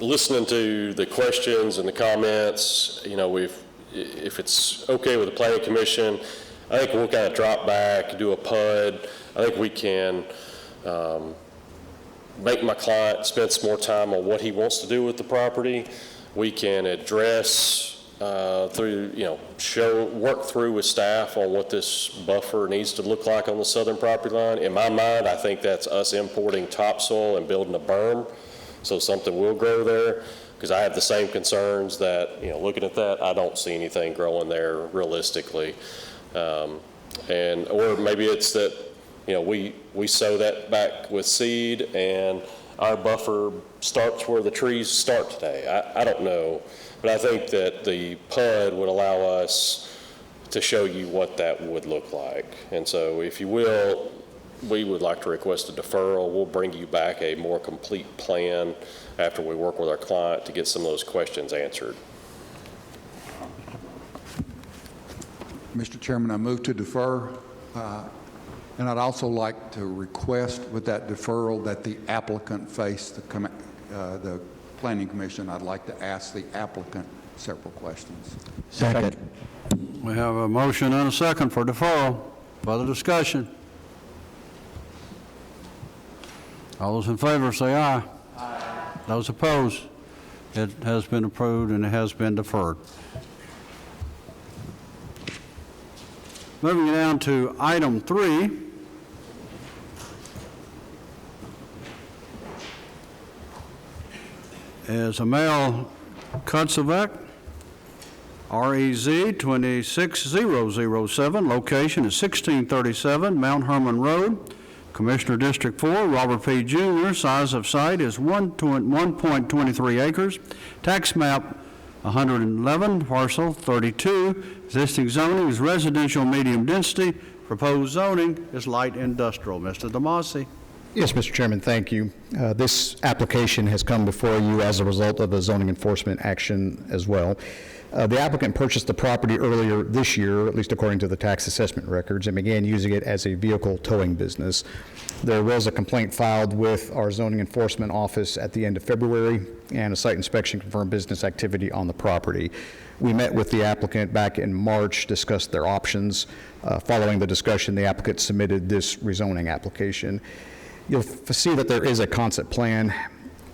listening to the questions and the comments, you know, if it's okay with the planning commission, I think we'll kind of drop back, do a PUD. I think we can make my client spend some more time on what he wants to do with the property. We can address through, you know, work through with staff on what this buffer needs to look like on the southern property line. In my mind, I think that's us importing topsoil and building a berm, so something will grow there, because I have the same concerns that, you know, looking at that, I don't see anything growing there realistically. Or maybe it's that, you know, we sow that back with seed and our buffer starts where the trees start today. I don't know, but I think that the PUD would allow us to show you what that would look like. And so if you will, we would like to request a deferral. We'll bring you back a more complete plan after we work with our client to get some of those questions answered. Mr. Chairman, I move to defer. And I'd also like to request with that deferral that the applicant face the Planning Commission. I'd like to ask the applicant several questions. Second. We have a motion and a second for deferral. Further discussion? All those in favor say aye. Aye. Those opposed? It has been approved and it has been deferred. Moving down to item 3. Is Amel Kuduzovic, REZ 26007, location is 1637 Mount Hermon Road, Commissioner District 4, Robert P. Jr., size of site is 1.23 acres, tax map 111, parcel 32, existing zoning is residential medium density, proposed zoning is light industrial. Mr. DeMasi. Yes, Mr. Chairman, thank you. This application has come before you as a result of a zoning enforcement action as well. The applicant purchased the property earlier this year, at least according to the tax assessment records, and began using it as a vehicle towing business. There was a complaint filed with our zoning enforcement office at the end of February, and a site inspection confirmed business activity on the property. We met with the applicant back in March, discussed their options. Following the discussion, the applicant submitted this rezoning application. You'll see that there is a concept plan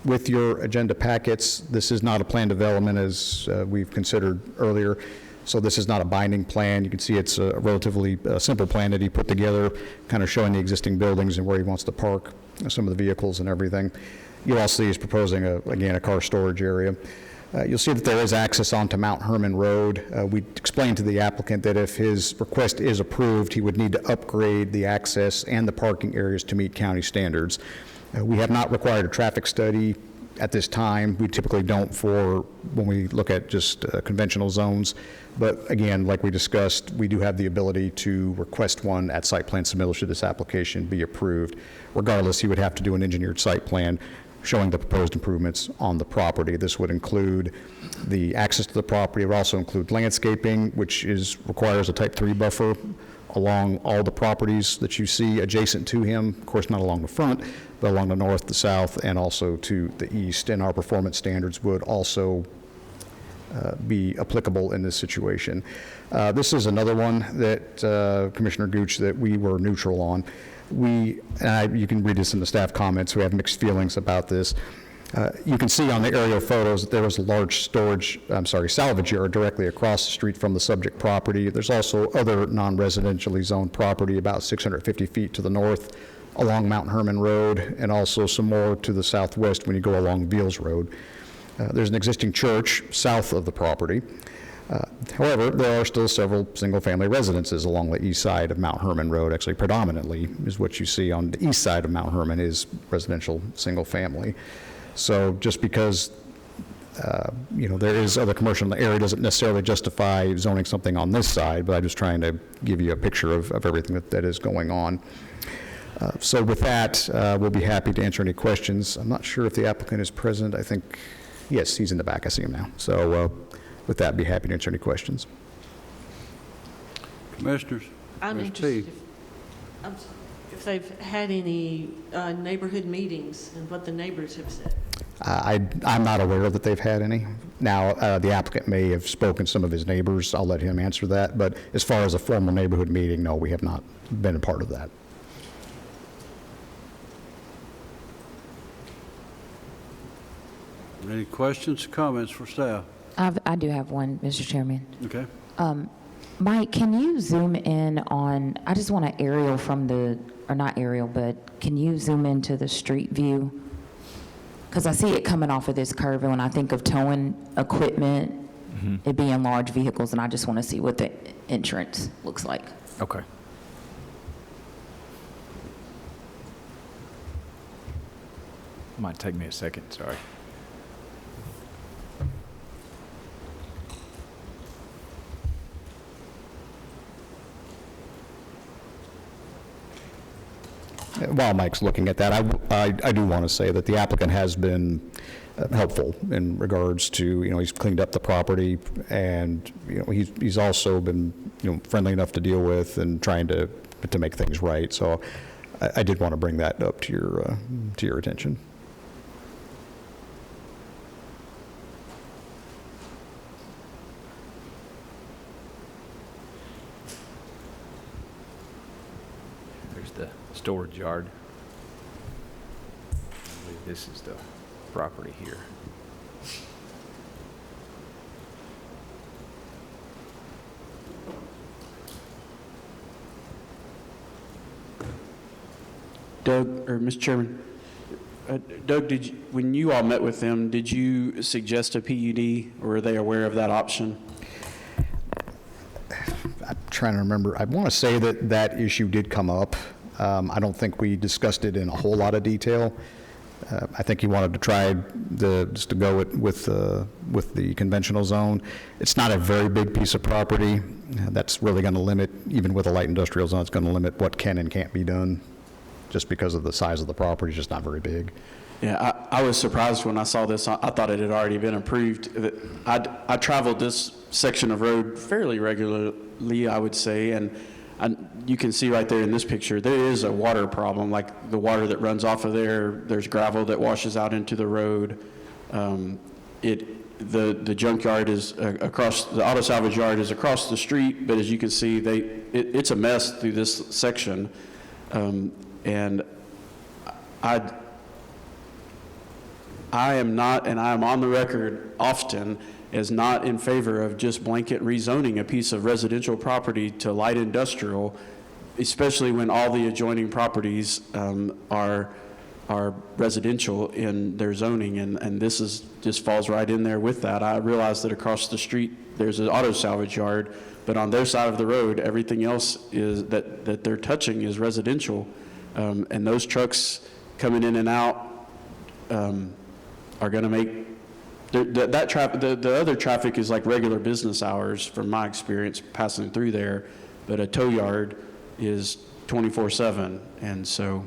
with your agenda packets. This is not a plan development as we've considered earlier, so this is not a binding plan. You can see it's a relatively simple plan that he put together, kind of showing the existing buildings and where he wants to park some of the vehicles and everything. You'll also see he's proposing, again, a car storage area. You'll see that there is access onto Mount Hermon Road. We explained to the applicant that if his request is approved, he would need to upgrade the access and the parking areas to meet county standards. We have not required a traffic study at this time. We typically don't for when we look at just conventional zones. But again, like we discussed, we do have the ability to request one at site plan submittal should this application be approved. Regardless, he would have to do an engineered site plan showing the proposed improvements on the property. This would include the access to the property. It would also include landscaping, which requires a type 3 buffer along all the properties that you see adjacent to him. Of course, not along the front, but along the north, the south, and also to the east. And our performance standards would also be applicable in this situation. This is another one that Commissioner Gooch that we were neutral on. You can read this in the staff comments. We have mixed feelings about this. You can see on the aerial photos that there was a large salvage yard directly across the street from the subject property. There's also other non-residentially zoned property about 650 feet to the north along Mount Hermon Road, and also some more to the southwest when you go along Beals Road. There's an existing church south of the property. However, there are still several single-family residences along the east side of Mount Hermon Road. Actually, predominantly is what you see on the east side of Mount Hermon is residential single-family. So just because there is other commercial in the area doesn't necessarily justify zoning something on this side, but I'm just trying to give you a picture of everything that is going on. So with that, we'll be happy to answer any questions. I'm not sure if the applicant is present. I think, yes, he's in the back. I see him now. So with that, be happy to answer any questions. Commissioners? I'm Ms. interested P. if they've had any neighborhood meetings and what the neighbors have said. I'm not aware that they've had any. Now, the applicant may have spoken to some of his neighbors. I'll let him answer that. But as far as a formal neighborhood meeting, no, we have not been a part of that. Any questions, comments for staff? I do have one, Mr. Chairman. Okay. Mike, can you zoom in on, I just want an aerial from the, or not aerial, but can you zoom into the street view? Because I see it coming off of this curve, and when I think of towing equipment, it being large vehicles, and I just want to see what the entrance looks like. Okay. Might take me a second, sorry. While Mike's looking at that, I do want to say that the applicant has been helpful in regards to, he's cleaned up the property, and, he's also been, friendly enough to deal with and trying to make things right. So I did want to bring that up to your attention. There's the storage yard. I believe this is the property here. Doug, or Mr. Chairman, Doug, when you all met with them, did you suggest a PUD, or were they aware of that option? I'm trying to remember. I want to say that issue did come up. I don't think we discussed it in a whole lot of detail. I think he wanted to try just to go with the conventional zone. It's not a very big piece of property. That's really going to limit, even with a light industrial zone, it's going to limit what can and can't be done, just because of the size of the property. It's just not very big. Yeah, I was surprised when I saw this. I thought it had already been approved. I traveled this section of road fairly regularly, I would say, and you can see right there in this picture, there is a water problem, like the water that runs off of there. There's gravel that washes out into the road. The junkyard is across, the auto salvage yard is across the street, but as you can see, it's a mess through this section. And I am not, and I am on the record often as not in favor of just blanket rezoning a piece of residential property to light industrial, especially when all the adjoining properties are residential in their zoning, and this just falls right in there with that. I realize that across the street there's an auto salvage yard, but on their side of the road, everything else is that they're touching is residential. And those trucks coming in and out are going to make that traffic. The other traffic is like regular business hours, from my experience passing through there, but a tow yard is 24/7, and so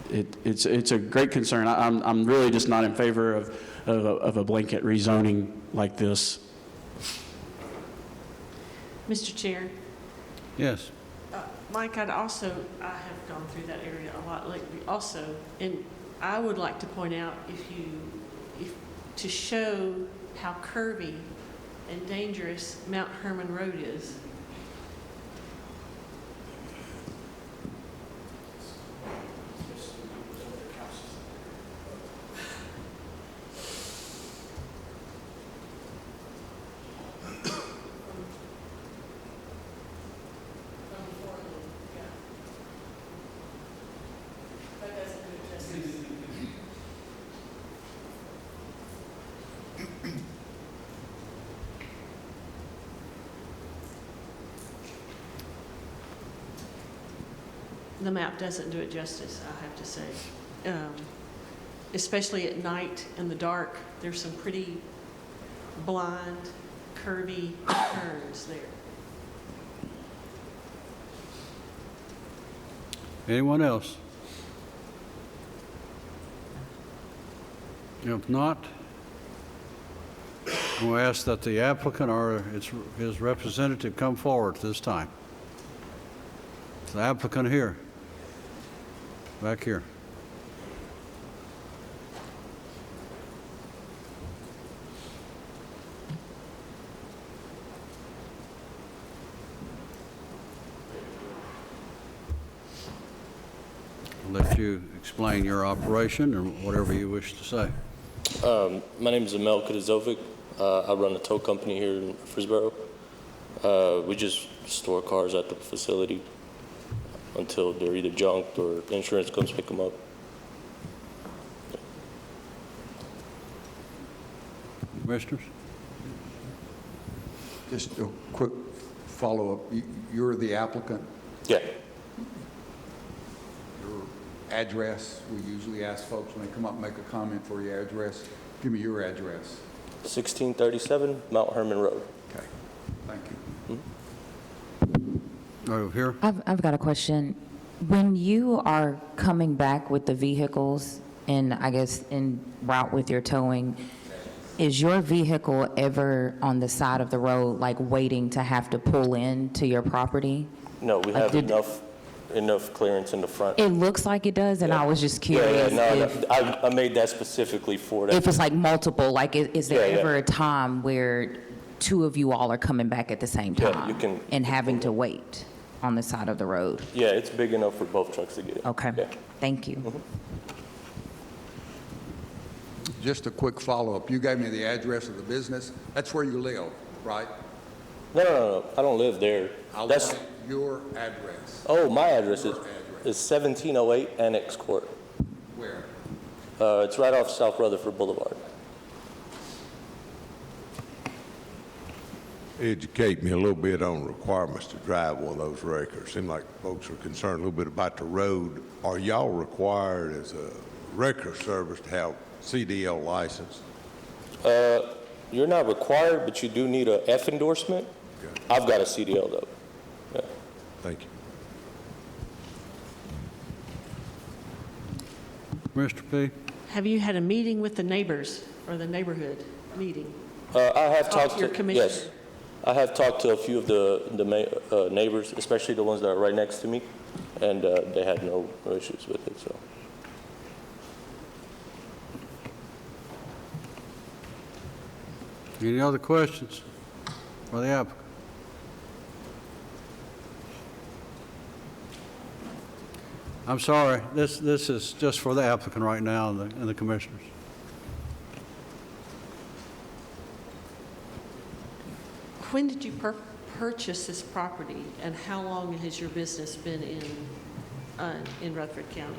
it's a great concern. I'm really just not in favor of a blanket rezoning like this. Mr. Chair? Yes. Mike, I have gone through that area a lot lately also, and I would like to point out to show how curvy and dangerous Mount Herman Road is. The map doesn't do it justice, I have to say. Especially at night in the dark, there's some pretty blind, curvy turns there. Anyone else? If not, we'll ask that the applicant or his representative come forward this time. The applicant here, back here. let you explain your operation or whatever you wish to say. My name is Amel Kuduzovic. I run a tow company here in Frisboro. We just store cars at the facility until they're either junked or insurance comes pick them up. Commissioners? Just a quick follow-up. You're the applicant? Yeah. Your address, we usually ask folks when they come up and make a comment for your address. Give me your address. 1637 Mount Herman Road. Okay, thank you. Right over here. I've got a question. When you are coming back with the vehicles and I guess en route with your towing, is your vehicle ever on the side of the road, like waiting to have to pull in to your property? No, we have enough clearance in the front. It looks like it does, and Yeah. I was just curious No, I made that specifically for that. if it's like multiple, like is there Yeah, yeah. ever a time where two of you all are coming back at the same Yeah, time you can- and having to wait on the side of the road? Yeah, it's big enough for both trucks to get in. Okay, Yeah. thank you. Just a quick follow-up. You gave me the address of the business. That's where you live, right? No. I don't live there. I That's want your address. Oh, my address Your is 1708 Annex Court. Where? It's right off South Rutherford Boulevard. Educate me a little bit on requirements to drive one of those wreckers. Seem like folks are concerned a little bit about the road. Are y'all required as a wrecker service to have CDL license? You're not required, but you do need a F endorsement. Okay. I've got a CDL though. Yeah. Thank you. Mr. P.? Have you had a meeting with the neighbors or the neighborhood meeting? I have Talk talked to your to, commissioner. yes. I have talked to a few of the neighbors, especially the ones that are right next to me, and they had no issues with it, so. Any other questions for the applicant? I'm sorry, this is just for the applicant right now and the commissioners. When did you purchase this property, and how long has your business been in Rutherford County?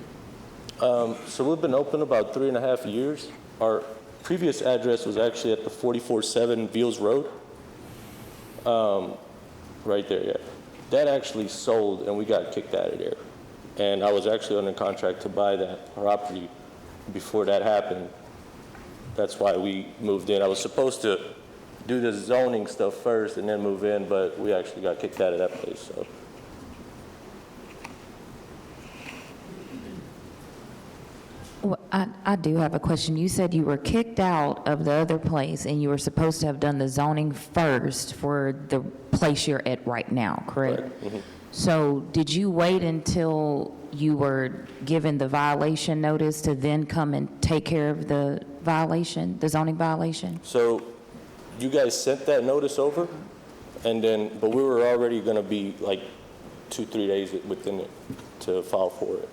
So we've been open about 3.5 years. Our previous address was actually at the 44-7 Beals Road. Right there, yeah. That actually sold, and we got kicked out of there. And I was actually under contract to buy that property before that happened. That's why we moved in. I was supposed to do the zoning stuff first and then move in, but we actually got kicked out of that place, so. Well, I do have a question. You said you were kicked out of the other place and you were supposed to have done the zoning first for the place you're at right now, correct? Mhm. So did you wait until you were given the violation notice to then come and take care of the violation, the zoning violation? So you guys sent that notice over, and then, but we were already going to be like 2-3 days within it to file for it.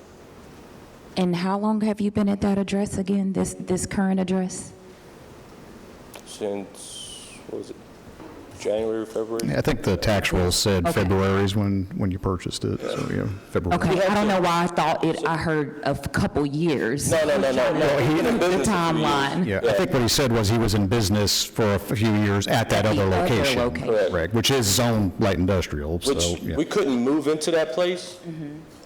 And how long have you been at that address again, this current address? Since, what was it, January, February? I think the tax roll said Okay. February is when you purchased it, so yeah, February. Okay, I don't know why I thought I heard a couple years. No. He's been in business The for 2 years. timeline. Yeah, I think what he said was he was in business for a few years at that At the other other location. location. Correct, which is zone light industrial, so, Which yeah. we couldn't move into that place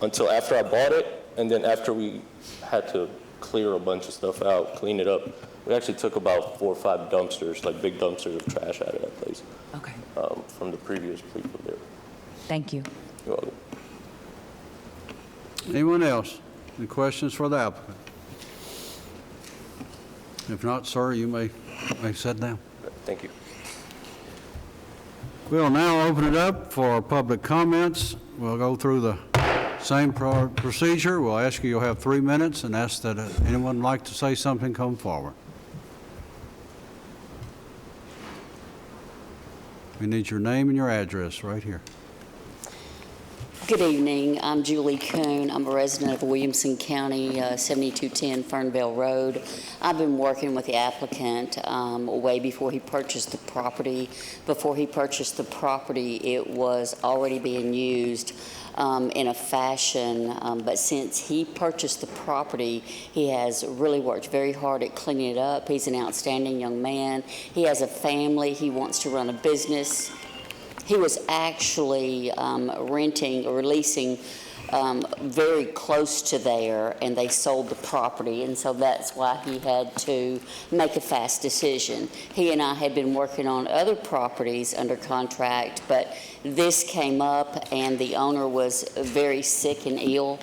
until after I bought it, and then after we had to clear a bunch of stuff out, clean it up. We actually took about 4 or 5 dumpsters, like big dumpsters of trash out of that place. Okay, From the previous people there. thank you. You're welcome. Anyone else? Any questions for the applicant? If not, sir, you may sit down. Thank you. We'll now open it up for public comments. We'll go through the same procedure. We'll ask you, you'll have 3 minutes, and ask that anyone like to say something come forward. We need your name and your address right here. Good evening. I'm Julie Kuhn. I'm a resident of Williamson County, 7210 Fernvale Road. I've been working with the applicant way before he purchased the property. Before he purchased the property, it was already being used in a fashion, but since he purchased the property, he has really worked very hard at cleaning it up. He's an outstanding young man. He has a family. He wants to run a business. He was actually renting or leasing very close to there, and they sold the property, and so that's why he had to make a fast decision. He and I had been working on other properties under contract, but this came up, and the owner was very sick and ill.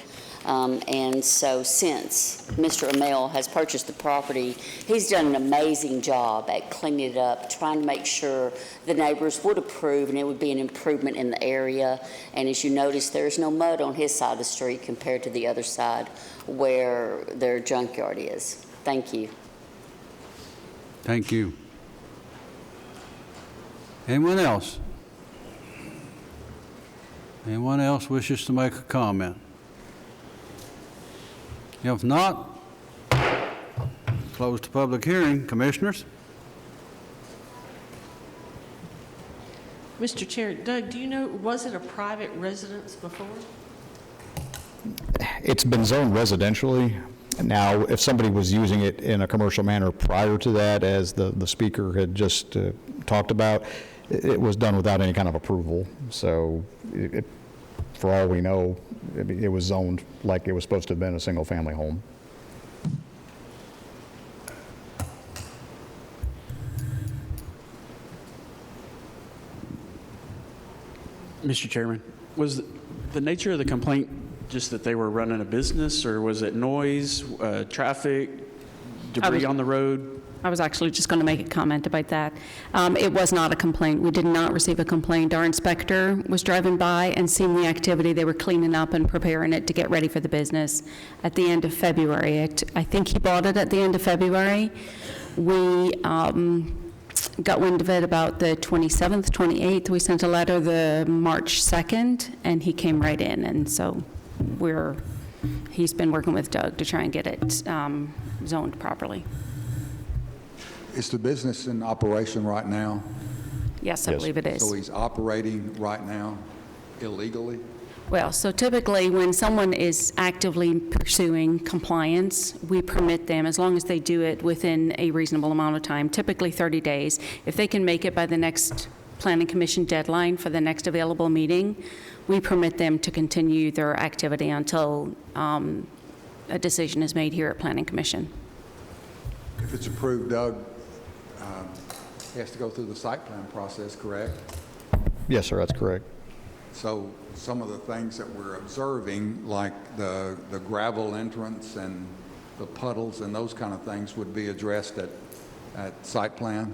And so since Mr. Amel has purchased the property, he's done an amazing job at cleaning it up, trying to make sure the neighbors would approve and it would be an improvement in the area. And as you notice, there's no mud on his side of the street compared to the other side where their junkyard is. Thank you. Thank you. Anyone else? Anyone else wishes to make a comment? If not, close the public hearing. Commissioners? Mr. Chair, Doug, do you know, was it a private residence before? It's been zoned residentially. Now, if somebody was using it in a commercial manner prior to that, as the speaker had just talked about, it was done without any kind of approval. So for all we know, it was zoned like it was supposed to have been a single-family home. Mr. Chairman, was the nature of the complaint just that they were running a business, or was it noise, traffic, debris on the road? I was actually just going to make a comment about that. It was not a complaint. We did not receive a complaint. Our inspector was driving by and seeing the activity. They were cleaning up and preparing it to get ready for the business at the end of February. I think he bought it at the end of February. We got wind of it about the 27th, 28th. We sent a letter the March 2nd, and he came right in. And so he's been working with Doug to try and get it zoned properly. Is the business in operation right now? Yes, I believe it is. So he's operating right now illegally? Well, so typically when someone is actively pursuing compliance, we permit them, as long as they do it within a reasonable amount of time, typically 30 days. If they can make it by the next Planning Commission deadline for the next available meeting, we permit them to continue their activity until a decision is made here at Planning Commission. If it's approved, Doug, he has to go through the site plan process, correct? Yes, sir, that's correct. So some of the things that we're observing, like the gravel entrance and the puddles and those kind of things, would be addressed at site plan?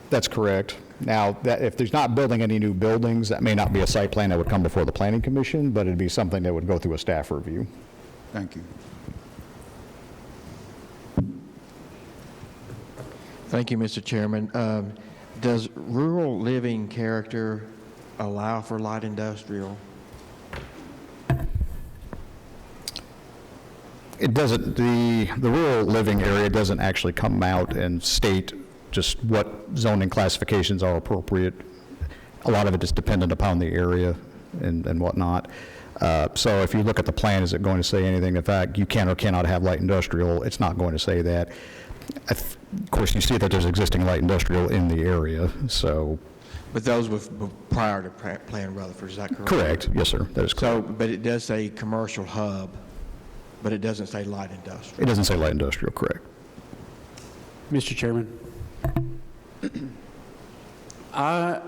That's correct. Now, if there's not building any new buildings, that may not be a site plan that would come before the Planning Commission, but it'd be something that would go through a staff review. Thank you. Thank you, Mr. Chairman. Does rural living character allow for light industrial? It doesn't, the rural living area doesn't actually come out and state just what zoning classifications are appropriate. A lot of it is dependent upon the area and whatnot. So if you look at the plan, is it going to say anything? In fact, you can or cannot have light industrial. It's not going to say that. Of course, you see that there's existing light industrial in the area, so. But those were prior to Plan Rutherford, is that correct? Correct, yes, sir, that is correct. So, but it does say commercial hub, but it doesn't say light industrial. It doesn't say light industrial, correct. Mr. Chairman, I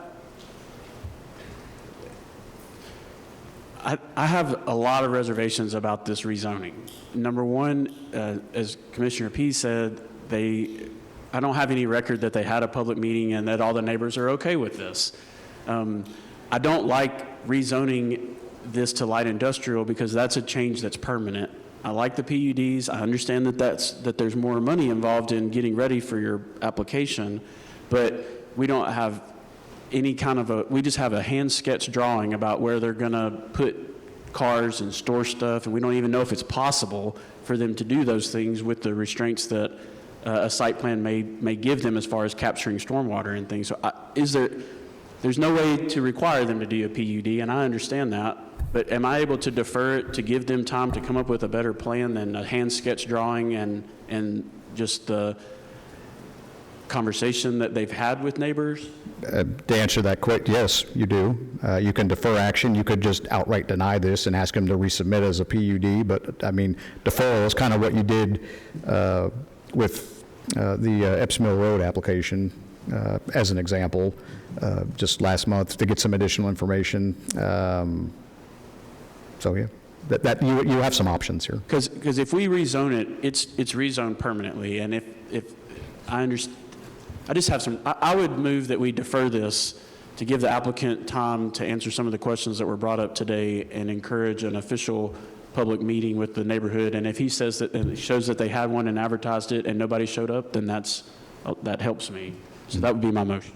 have a lot of reservations about this rezoning. Number one, as Commissioner P said, I don't have any record that they had a public meeting and that all the neighbors are okay with this. I don't like rezoning this to light industrial because that's a change that's permanent. I like the PUDs. I understand that there's more money involved in getting ready for your application, but we don't have any kind of we just have a hand sketch drawing about where they're going to put cars and store stuff, and we don't even know if it's possible for them to do those things with the restraints that a site plan may give them as far as capturing stormwater and things. So there's no way to require them to do a PUD, and I understand that, but am I able to defer it to give them time to come up with a better plan than a hand sketch drawing and just the conversation that they've had with neighbors? To answer that quick, yes, you do. You can defer action. You could just outright deny this and ask them to resubmit as a PUD, but, I mean, deferral is kind of what you did with the Epps Mill Road application, as an example, just last month to get some additional information. So, yeah, that you have some options here. Because if we rezone it, it's rezoned permanently, and if I understand, I just have some, I would move that we defer this to give the applicant time to answer some of the questions that were brought up today and encourage an official public meeting with the neighborhood. And if he says that, and it shows that they had one and advertised it and nobody showed up, then that helps me. So that would be my motion.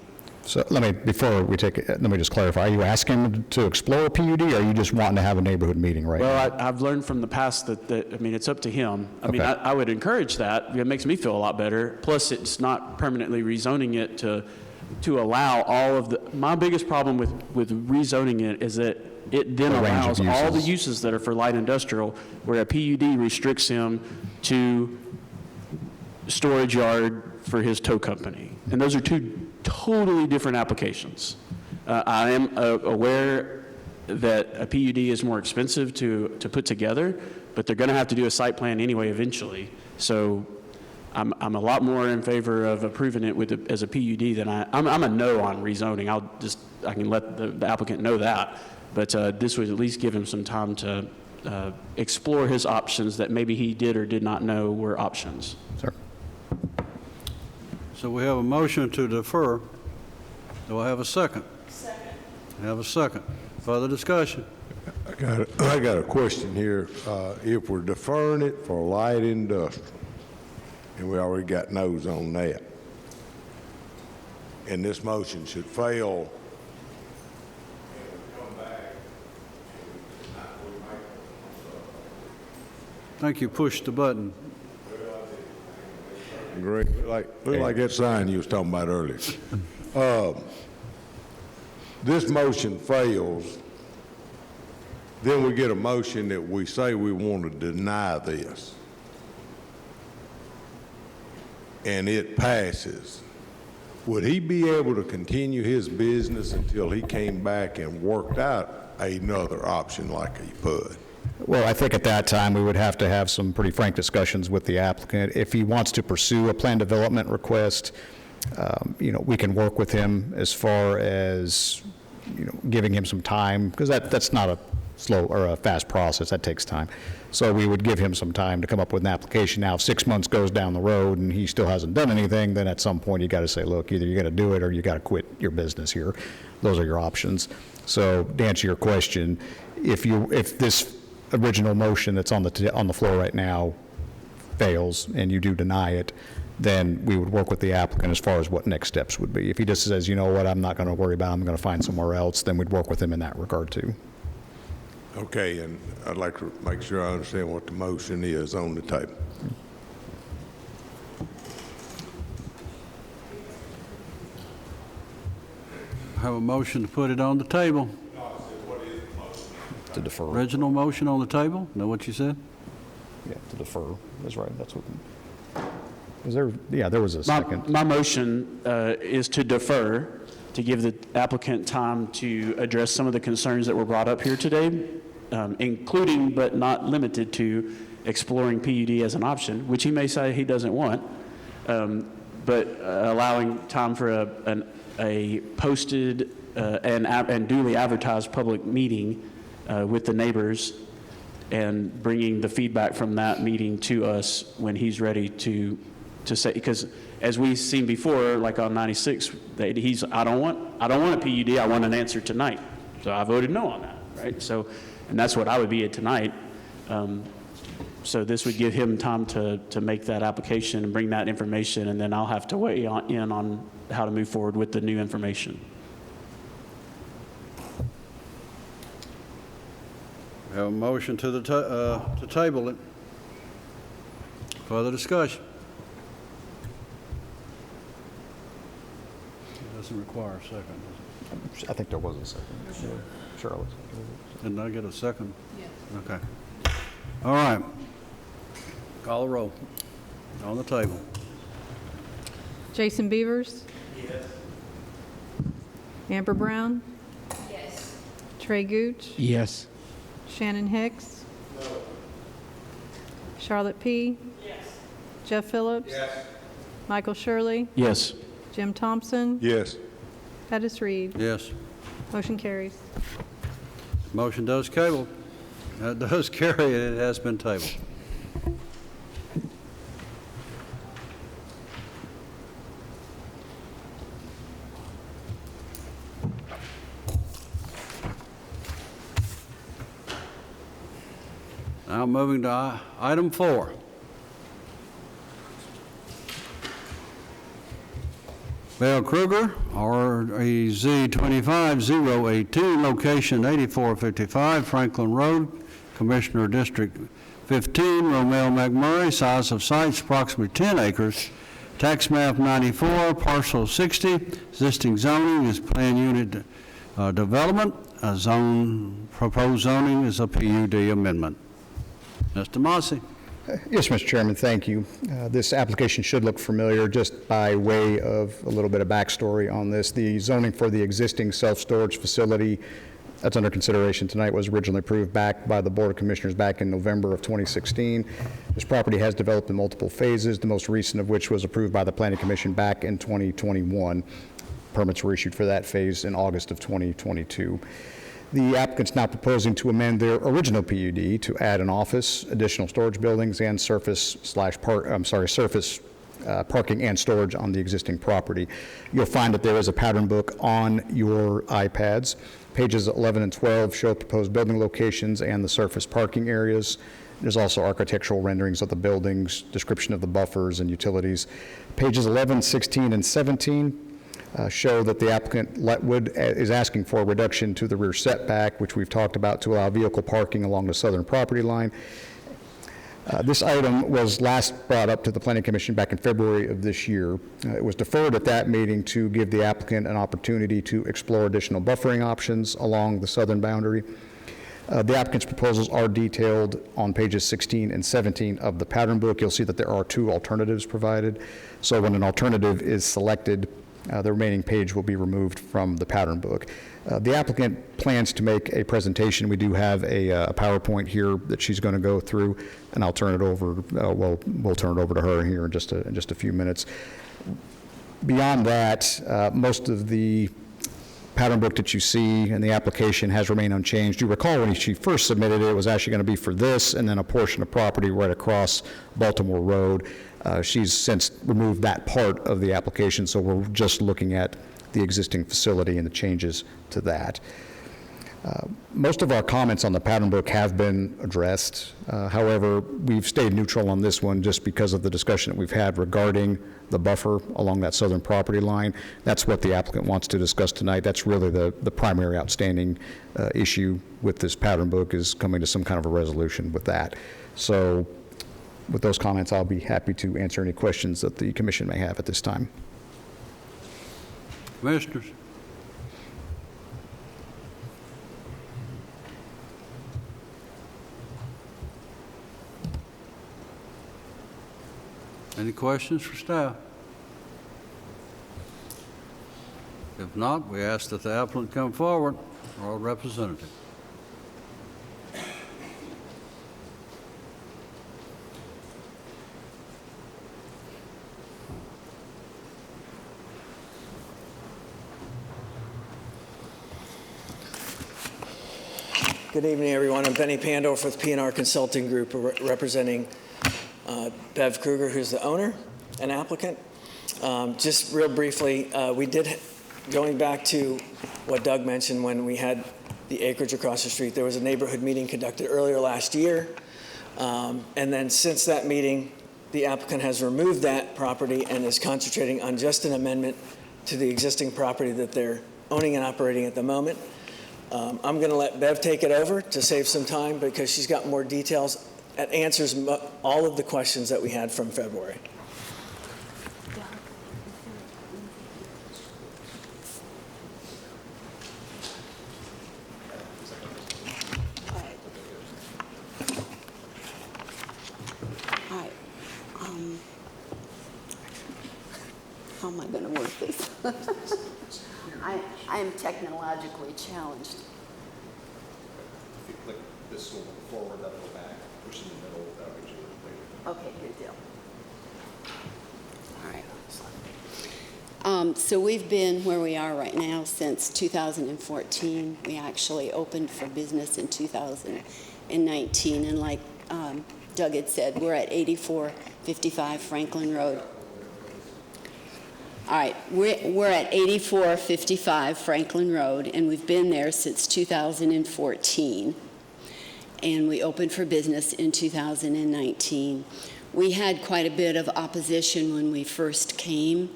So before we take it, let me just clarify. Are you asking to explore a PUD, or are you just wanting to have a neighborhood meeting right now? Well, I've learned from the past that I mean, it's up to him. I mean, I would encourage that. It makes me feel a lot better. Plus, it's not permanently rezoning it to allow all of the, my biggest problem with rezoning it is that it then allows all the uses that are for light industrial, where a PUD restricts him to storage yard for his tow company. And those are two totally different applications. I am aware that a PUD is more expensive to put together, but they're going to have to do a site plan anyway eventually. So I'm a lot more in favor of approving it as a PUD than I'm a no on rezoning. I can let the applicant know that, but this would at least give him some time to explore his options that maybe he did or did not know were options. Sir. So we have a motion to defer. Do I have a second? Second. I have a second. Further discussion? I got a question here. If we're deferring it for light industrial, and we already got no's on that, and this motion should fail, I think you pushed the button. Great. Look like that sign you was talking about earlier. This motion fails, then we get a motion that we say we want to deny this, and it passes. Would he be able to continue his business until he came back and worked out another option like he put? Well, I think at that time, we would have to have some pretty frank discussions with the applicant. If he wants to pursue a plan development request, we can work with him as far as, giving him some time, because that's not a slow or a fast process. That takes time. So we would give him some time to come up with an application. Now, if 6 months goes down the road and he still hasn't done anything, then at some point you got to say, look, either you got to do it or you got to quit your business here. Those are your options. So to answer your question, if this original motion that's on the floor right now fails and you do deny it, then we would work with the applicant as far as what next steps would be. If he just says, you know what, I'm not going to worry about it, I'm going to find somewhere else, then we'd work with him in that regard too. Okay, and I'd like to make sure I understand what the motion is on the table. I have a motion to put it on the table. To defer. Original motion on the table? Know what you said? Yeah, to defer. That's right. That's what. There was a second. My motion is to defer, to give the applicant time to address some of the concerns that were brought up here today, including but not limited to exploring PUD as an option, which he may say he doesn't want, but allowing time for a posted and duly advertised public meeting with the neighbors, and bringing the feedback from that meeting to us when he's ready to say, because as we've seen before, like on 96, I don't want a PUD, I want an answer tonight. So I voted no on that, right? So, and that's what I would be at tonight. So this would give him time to make that application and bring that information, and then I'll have to weigh in on how to move forward with the new information. We have a motion to table it. Further discussion? It doesn't require a second, does it? I think there was a second. Charlotte. Didn't I get a second? Yes. Okay. All right. Call the roll. On the table. Jason Beavers? Yes. Amber Brown? Yes. Trey Gooch? Yes. Shannon Hicks? No. Charlotte P? Yes. Jeff Phillips? Yes. Michael Shirley? Yes. Jim Thompson? Yes. Pettis Reed? Yes. Motion carries. Motion does cable. That does carry it. It has been tabled. Now moving to item 4. Bev Krueger, REZ 25082, location 8455 Franklin Road, Commissioner District 15, Romeo McMurray, size of sites approximately 10 acres, tax map 94, parcel 60, existing zoning is planned unit development, proposed zoning is a PUD amendment. Mr. Mossy. Yes, Mr. Chairman, thank you. This application should look familiar just by way of a little bit of backstory on this. The zoning for the existing self-storage facility that's under consideration tonight was originally approved back by the Board of Commissioners back in November of 2016. This property has developed in multiple phases, the most recent of which was approved by the Planning Commission back in 2021. Permits were issued for that phase in August of 2022. The applicant's now proposing to amend their original PUD to add an office, additional storage buildings, and surface parking and storage on the existing property. You'll find that there is a pattern book on your iPads. Pages 11 and 12 show proposed building locations and the surface parking areas. There's also architectural renderings of the buildings, description of the buffers and utilities. Pages 11, 16, and 17 show that the applicant is asking for a reduction to the rear setback, which we've talked about, to allow vehicle parking along the southern property line. This item was last brought up to the Planning Commission back in February of this year. It was deferred at that meeting to give the applicant an opportunity to explore additional buffering options along the southern boundary. The applicant's proposals are detailed on pages 16 and 17 of the pattern book. You'll see that there are 2 alternatives provided. So when an alternative is selected, the remaining page will be removed from the pattern book. The applicant plans to make a presentation. We do have a PowerPoint here that she's going to go through, and I'll turn it over. We'll turn it over to her here in just a few minutes. Beyond that, most of the pattern book that you see in the application has remained unchanged. You recall when she first submitted it, it was actually going to be for this and then a portion of property right across Baltimore Road. She's since removed that part of the application, so we're just looking at the existing facility and the changes to that. Most of our comments on the pattern book have been addressed. However, we've stayed neutral on this one just because of the discussion that we've had regarding the buffer along that southern property line. That's what the applicant wants to discuss tonight. That's really the primary outstanding issue with this pattern book, is coming to some kind of a resolution with that. So with those comments, I'll be happy to answer any questions that the commission may have at this time. Commissioners. Any questions for staff? If not, we ask that the applicant come forward, or a representative. Good evening, everyone. I'm Benny Pandorf with P&R Consulting Group, representing Bev Krueger, who's the owner and applicant. Just real briefly, we did, going back to what Doug mentioned when we had the acreage across the street, there was a neighborhood meeting conducted earlier last year. And then since that meeting, the applicant has removed that property and is concentrating on just an amendment to the existing property that they're owning and operating at the moment. I'm going to let Bev take it over to save some time because she's got more details. It answers all of the questions that we had from February. How am I going to work this? I am technologically challenged. If you click this one forward, that'll go back. Push in the middle, that'll get you later. Okay, good deal. All right. So we've been where we are right now since 2014. We actually opened for business in 2019. And like Doug had said, we're at 8455 Franklin Road. All right, we're at 8455 Franklin Road, and we've been there since 2014. And we opened for business in 2019. We had quite a bit of opposition when we first came,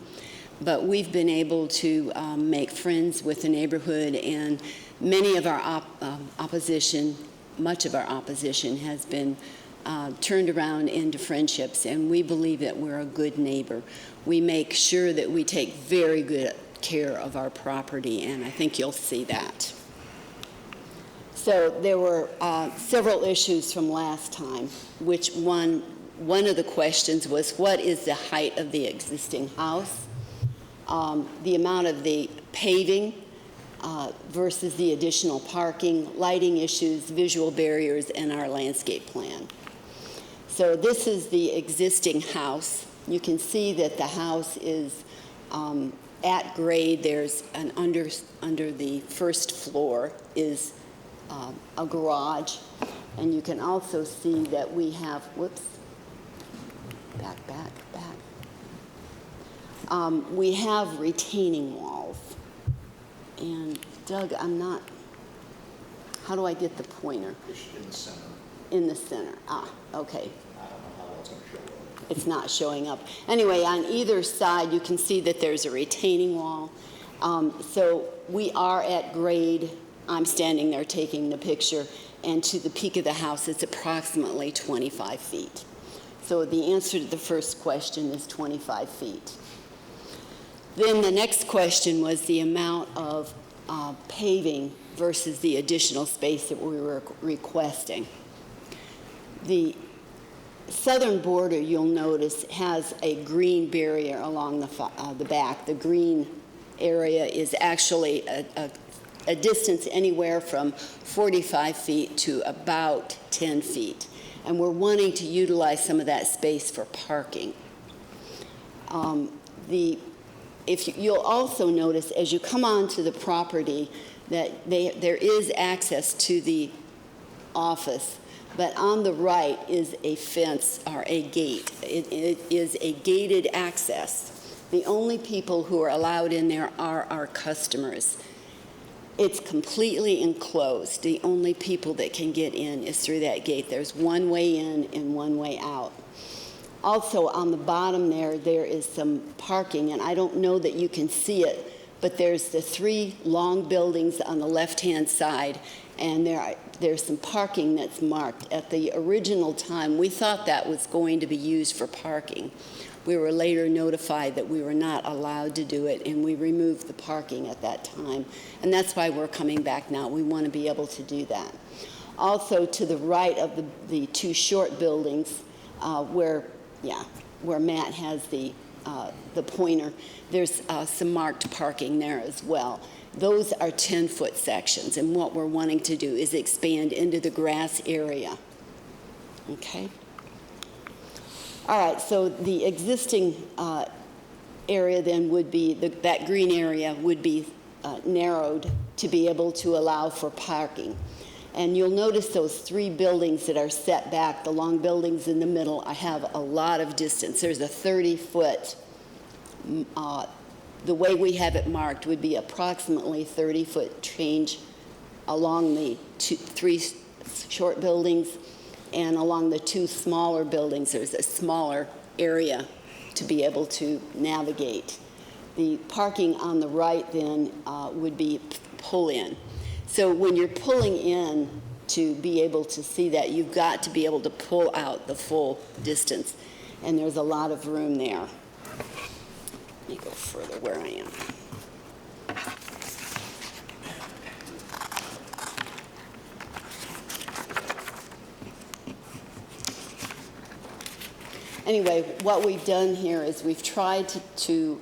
but we've been able to make friends with the neighborhood, and many of our opposition, much of our opposition has been turned around into friendships, and we believe that we're a good neighbor. We make sure that we take very good care of our property, and I think you'll see that. So there were several issues from last time, which one of the questions was, what is the height of the existing house? The amount of the paving versus the additional parking, lighting issues, visual barriers, and our landscape plan. So this is the existing house. You can see that the house is at grade. There's an under the first floor is a garage. And you can also see that we have, we have retaining walls. And Doug, how do I get the pointer? In the center. In the center, okay. It's not showing up. Anyway, on either side, you can see that there's a retaining wall. So we are at grade. I'm standing there taking the picture, and to the peak of the house, it's approximately 25 feet. So the answer to the first question is 25 feet. Then the next question was the amount of paving versus the additional space that we were requesting. The southern border, you'll notice, has a green barrier along the back. The green area is actually a distance anywhere from 45 feet to about 10 feet. And we're wanting to utilize some of that space for parking. You'll also notice as you come onto the property that there is access to the office, but on the right is a fence or a gate. It is a gated access. The only people who are allowed in there are our customers. It's completely enclosed. The only people that can get in is through that gate. There's one way in and one way out. Also, on the bottom there is some parking, and I don't know that you can see it, but there's the 3 long buildings on the left-hand side, and there's some parking that's marked. At the original time, we thought that was going to be used for parking. We were later notified that we were not allowed to do it, and we removed the parking at that time. And that's why we're coming back now. We want to be able to do that. Also, to the right of the 2 short buildings, where Matt has the pointer, there's some marked parking there as well. Those are 10-foot sections, and what we're wanting to do is expand into the grass area. Okay? All right, so the existing area then would be, that green area would be narrowed to be able to allow for parking. And you'll notice those 3 buildings that are set back, the long buildings in the middle, I have a lot of distance. There's a 30-foot, the way we have it marked would be approximately 30-foot change along the 3 short buildings, and along the 2 smaller buildings, there's a smaller area to be able to navigate. The parking on the right then would be pull-in. So when you're pulling in to be able to see that, you've got to be able to pull out the full distance. And there's a lot of room there. Let me go further where I am. Anyway, what we've done here is we've tried to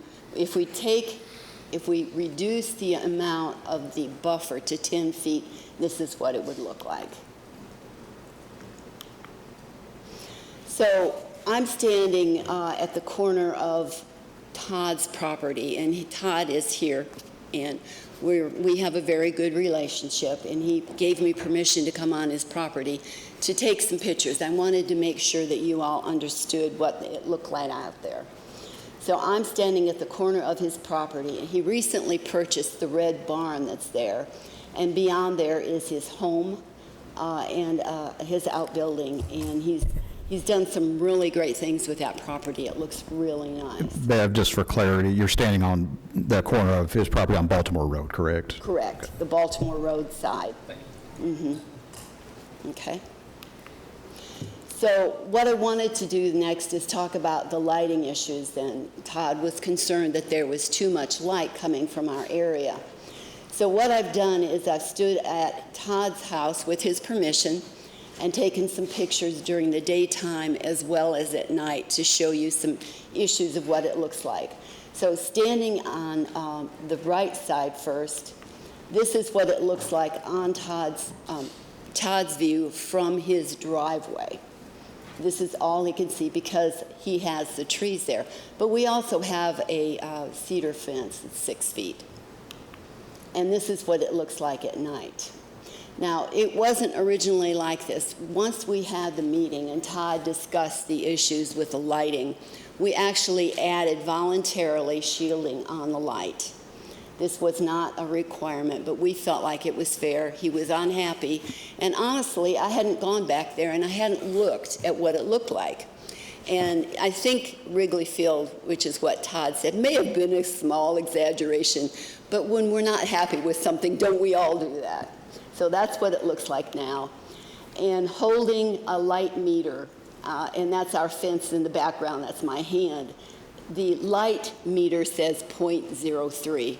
if we reduce the amount of the buffer to 10 feet, this is what it would look like. So I'm standing at the corner of Todd's property, and Todd is here, and we have a very good relationship, and he gave me permission to come on his property to take some pictures. I wanted to make sure that you all understood what it looked like out there. So I'm standing at the corner of his property, and he recently purchased the red barn that's there, and beyond there is his home and his outbuilding, and he's done some really great things with that property. It looks really nice. Bev, just for clarity, you're standing on the corner of his property on Baltimore Road, correct? Correct, okay. The Baltimore Road side. Okay. So what I wanted to do next is talk about the lighting issues then. Todd was concerned that there was too much light coming from our area. So what I've done is I've stood at Todd's house with his permission and taken some pictures during the daytime as well as at night to show you some issues of what it looks like. So standing on the right side first, this is what it looks like on Todd's view from his driveway. This is all he can see because he has the trees there. But we also have a cedar fence that's 6 feet. And this is what it looks like at night. Now, it wasn't originally like this. Once we had the meeting and Todd discussed the issues with the lighting, we actually added voluntarily shielding on the light. This was not a requirement, but we felt like it was fair. He was unhappy. And honestly, I hadn't gone back there and I hadn't looked at what it looked like. And I think Wrigley Field, which is what Todd said, may have been a small exaggeration, but when we're not happy with something, don't we all do that? So that's what it looks like now. And holding a light meter, and that's our fence in the background, that's my hand. The light meter says 0.03.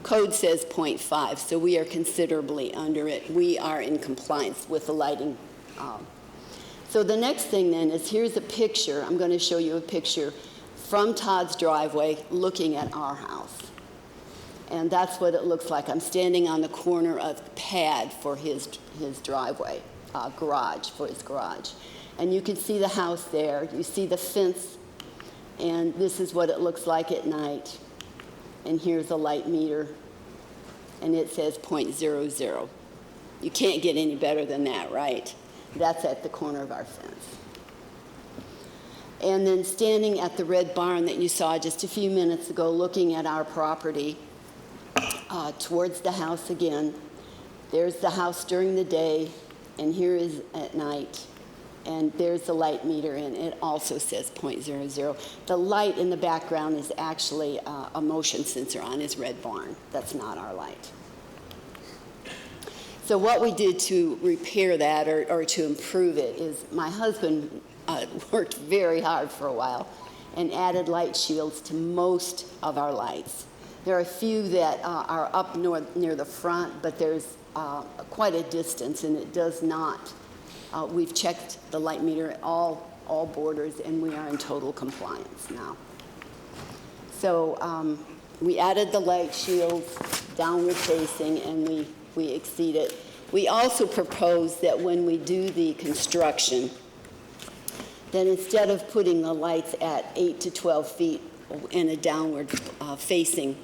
Code says 0.5, so we are considerably under it. We are in compliance with the lighting. So the next thing then is here's a picture. I'm going to show you a picture from Todd's driveway looking at our house. And that's what it looks like. I'm standing on the corner of the pad for his driveway, garage, for his garage. And you can see the house there. You see the fence. And this is what it looks like at night. And here's a light meter. And it says 0.00. You can't get any better than that, right? That's at the corner of our fence. And then standing at the red barn that you saw just a few minutes ago, looking at our property, towards the house again. There's the house during the day, and here is at night. And there's the light meter, and it also says 0.00. The light in the background is actually a motion sensor on his red barn. That's not our light. So what we did to repair that or to improve it is my husband worked very hard for a while and added light shields to most of our lights. There are a few that are up near the front, but there's quite a distance, and it does not. We've checked the light meter at all borders, and we are in total compliance now. So we added the light shields downward facing, and we exceeded. We also proposed that when we do the construction, that instead of putting the lights at 8 to 12 feet in a downward facing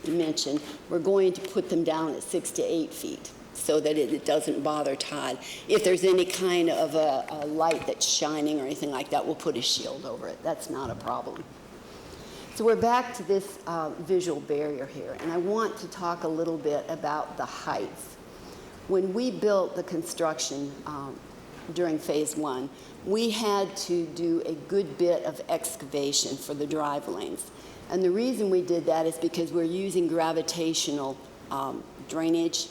dimension, we're going to put them down at 6 to 8 feet so that it doesn't bother Todd. If there's any kind of a light that's shining or anything like that, we'll put a shield over it. That's not a problem. So we're back to this visual barrier here, and I want to talk a little bit about the heights. When we built the construction during phase 1, we had to do a good bit of excavation for the drive lanes. And the reason we did that is because we're using gravitational drainage.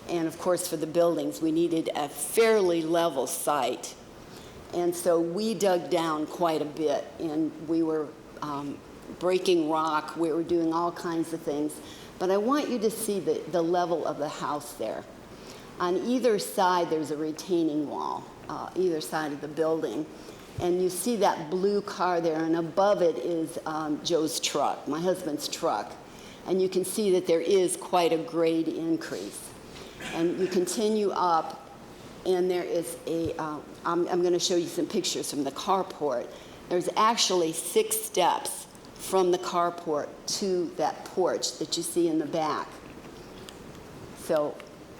And of course, for the buildings, we needed a fairly level site. And so we dug down quite a bit, and we were breaking rock. We were doing all kinds of things. But I want you to see the level of the house there. On either side, there's a retaining wall, either side of the building. And you see that blue car there, and above it is Joe's truck, my husband's truck. And you can see that there is quite a grade increase. And you continue up, and there is I'm going to show you some pictures from the carport. There's actually 6 steps from the carport to that porch that you see in the back. So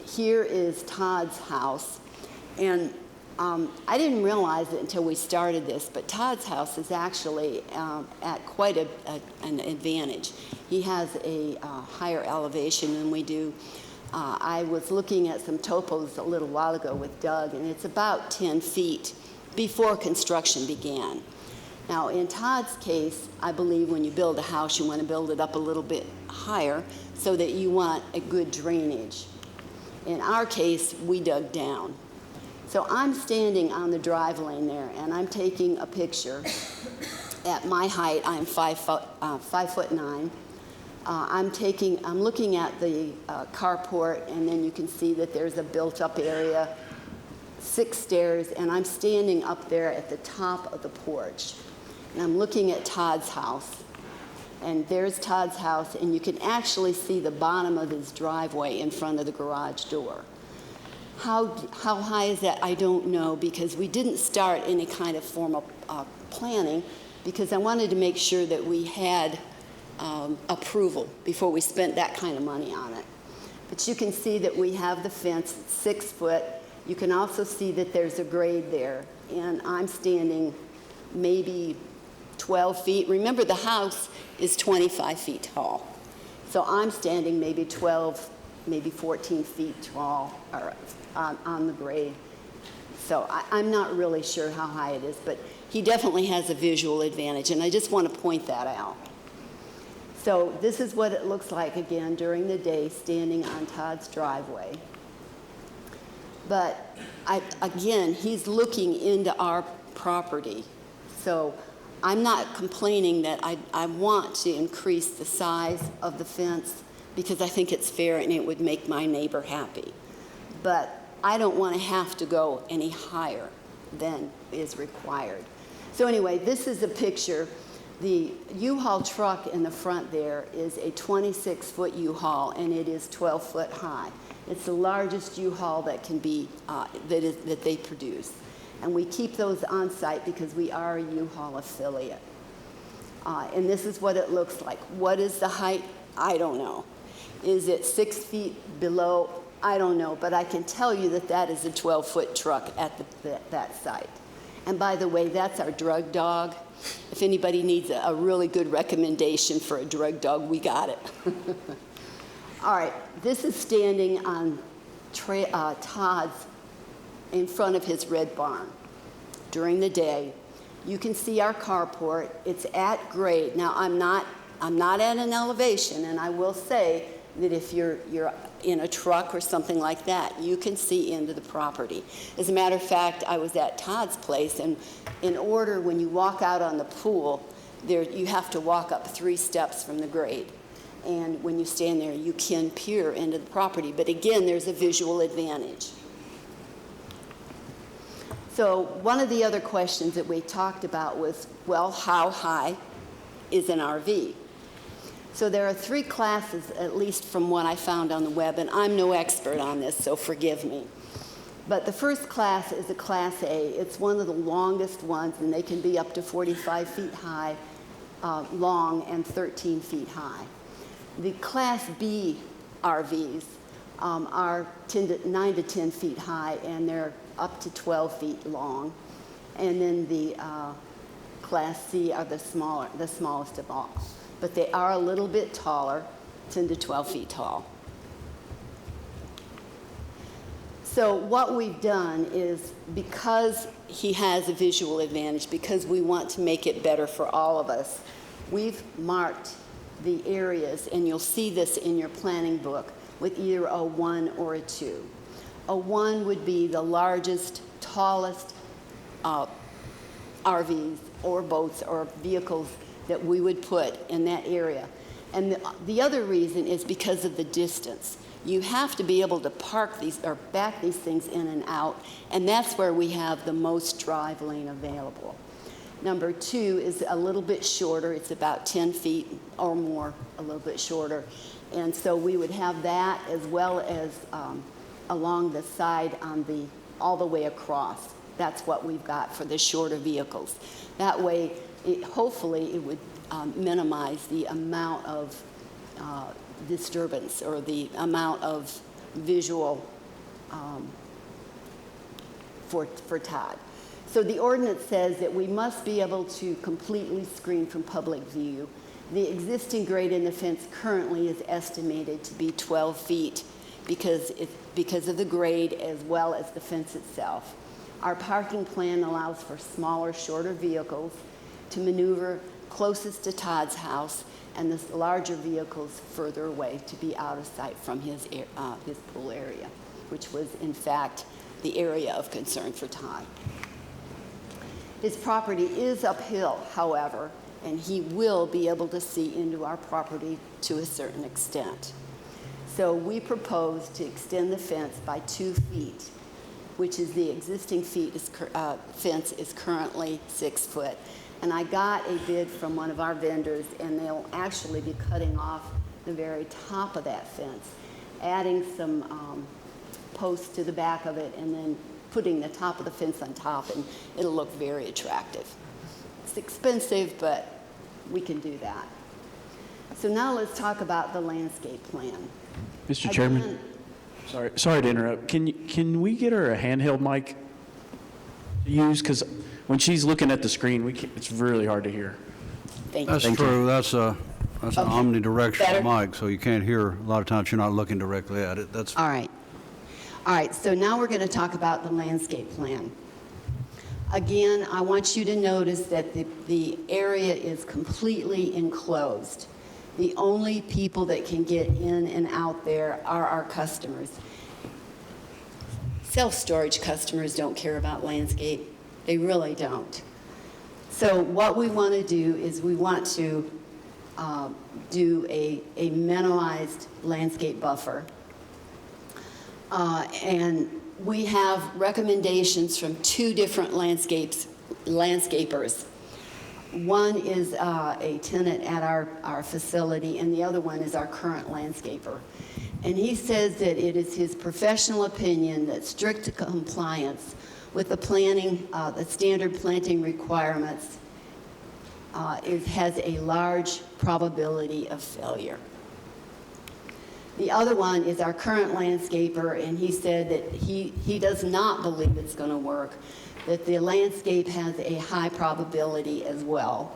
here is Todd's house. And I didn't realize it until we started this, but Todd's house is actually at quite an advantage. He has a higher elevation than we do. I was looking at some topos a little while ago with Doug, and it's about 10 feet before construction began. Now, in Todd's case, I believe when you build a house, you want to build it up a little bit higher so that you want a good drainage. In our case, we dug down. So I'm standing on the drive lane there, and I'm taking a picture. At my height, I'm 5'9". I'm looking at the carport, and then you can see that there's a built-up area, 6 stairs, and I'm standing up there at the top of the porch. And I'm looking at Todd's house. And there's Todd's house, and you can actually see the bottom of his driveway in front of the garage door. How high is that? I don't know, because we didn't start any kind of formal planning, because I wanted to make sure that we had approval before we spent that kind of money on it. But you can see that we have the fence, 6 foot. You can also see that there's a grade there, and I'm standing maybe 12 feet. Remember, the house is 25 feet tall. So I'm standing maybe 12, maybe 14 feet tall or on the grade. So I'm not really sure how high it is, but he definitely has a visual advantage, and I just want to point that out. So this is what it looks like, again, during the day, standing on Todd's driveway. But again, he's looking into our property. So I'm not complaining that I want to increase the size of the fence because I think it's fair and it would make my neighbor happy. But I don't want to have to go any higher than is required. So anyway, this is a picture. The U-Haul truck in the front there is a 26-foot U-Haul, and it is 12 foot high. It's the largest U-Haul that can be that they produce. And we keep those on site because we are a U-Haul affiliate. And this is what it looks like. What is the height? I don't know. Is it 6 feet below? I don't know, but I can tell you that that is a 12-foot truck at that site. And by the way, that's our drug dog. If anybody needs a really good recommendation for a drug dog, we got it. All right, this is standing on Todd's in front of his red barn during the day. You can see our carport. It's at grade. Now, I'm not at an elevation, and I will say that if you're in a truck or something like that, you can see into the property. As a matter of fact, I was at Todd's place, and in order, when you walk out on the pool, you have to walk up 3 steps from the grade. And when you stand there, you can peer into the property. But again, there's a visual advantage. So one of the other questions that we talked about was, well, how high is an RV? So there are 3 classes, at least from what I found on the web, and I'm no expert on this, so forgive me. But the first class is a Class A. It's one of the longest ones, and they can be up to 45 feet high, long, and 13 feet high. The Class B RVs are 9 to 10 feet high, and they're up to 12 feet long. And then the Class C are the smallest of all. But they are a little bit taller, 10 to 12 feet tall. So what we've done is, because he has a visual advantage, because we want to make it better for all of us, we've marked the areas, and you'll see this in your planning book, with either a 1 or a 2. A 1 would be the largest, tallest RVs or boats or vehicles that we would put in that area. And the other reason is because of the distance. You have to be able to park these or back these things in and out, and that's where we have the most drive lane available. Number 2 is a little bit shorter. It's about 10 feet or more, a little bit shorter. And so we would have that as well as along the side on all the way across. That's what we've got for the shorter vehicles. That way, hopefully, it would minimize the amount of disturbance or the amount of visual for Todd. So the ordinance says that we must be able to completely screen from public view. The existing grade in the fence currently is estimated to be 12 feet because of the grade as well as the fence itself. Our parking plan allows for smaller, shorter vehicles to maneuver closest to Todd's house, and the larger vehicles further away to be out of sight from his pool area, which was in fact the area of concern for Todd. His property is uphill, however, and he will be able to see into our property to a certain extent. So we propose to extend the fence by 2 feet, which is the existing fence is currently 6 foot. And I got a bid from one of our vendors, and they'll actually be cutting off the very top of that fence, adding some posts to the back of it, and then putting the top of the fence on top, and it'll look very attractive. It's expensive, but we can do that. So now let's talk about the landscape plan. Mr. Chairman, sorry to interrupt. Can we get her a handheld mic to use? Because when she's looking at the screen, it's really hard to hear. Thank you. That's true. That's an omnidirectional Better? mic, so you can't hear. A lot of times you're not looking directly at it. That's All right. All right, so now we're going to talk about the landscape plan. Again, I want you to notice that the area is completely enclosed. The only people that can get in and out there are our customers. Self-storage customers don't care about landscape. They really don't. So what we want to do is we want to do a minimized landscape buffer. And we have recommendations from 2 different landscapers. One is a tenant at our facility, and the other one is our current landscaper. And he says that it is his professional opinion that strict compliance with the standard planting requirements has a large probability of failure. The other one is our current landscaper, and he said that he does not believe it's going to work, that the landscape has a high probability as well.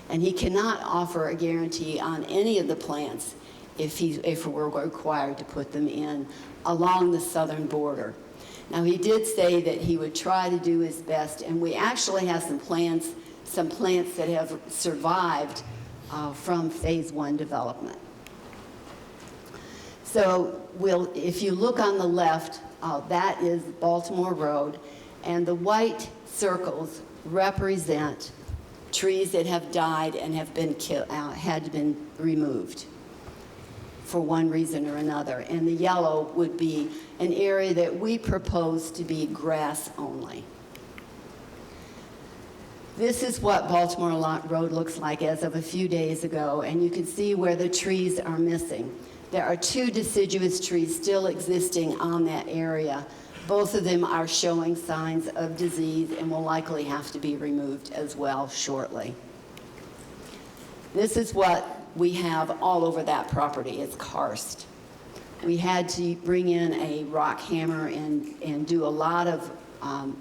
And he cannot offer a guarantee on any of the plants if we're required to put them in along the southern border. Now, he did say that he would try to do his best, and we actually have some plants that have survived from phase 1 development. So if you look on the left, that is Baltimore Road, and the white circles represent trees that have died and have been had been removed for one reason or another. And the yellow would be an area that we propose to be grass only. This is what Baltimore Road looks like as of a few days ago, and you can see where the trees are missing. There are 2 deciduous trees still existing on that area. Both of them are showing signs of disease and will likely have to be removed as well shortly. This is what we have all over that property. It's karst. We had to bring in a rock hammer and do a lot of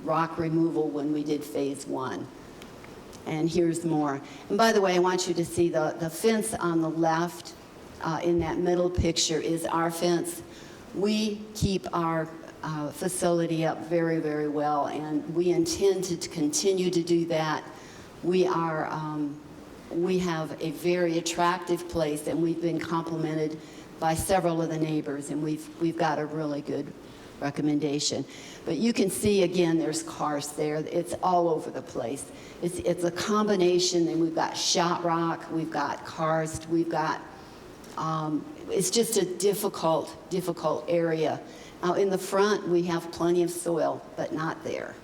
rock removal when we did phase 1. And here's more. And by the way, I want you to see the fence on the left in that middle picture is our fence. We keep our facility up very, very well, and we intend to continue to do that. We have a very attractive place, and we've been complimented by several of the neighbors, and we've got a really good recommendation. But you can see, again, there's karst there. It's all over the place. It's a combination, and we've got shot rock, we've got karst, we've got, it's just a difficult area. Now, in the front, we have plenty of soil, but not there.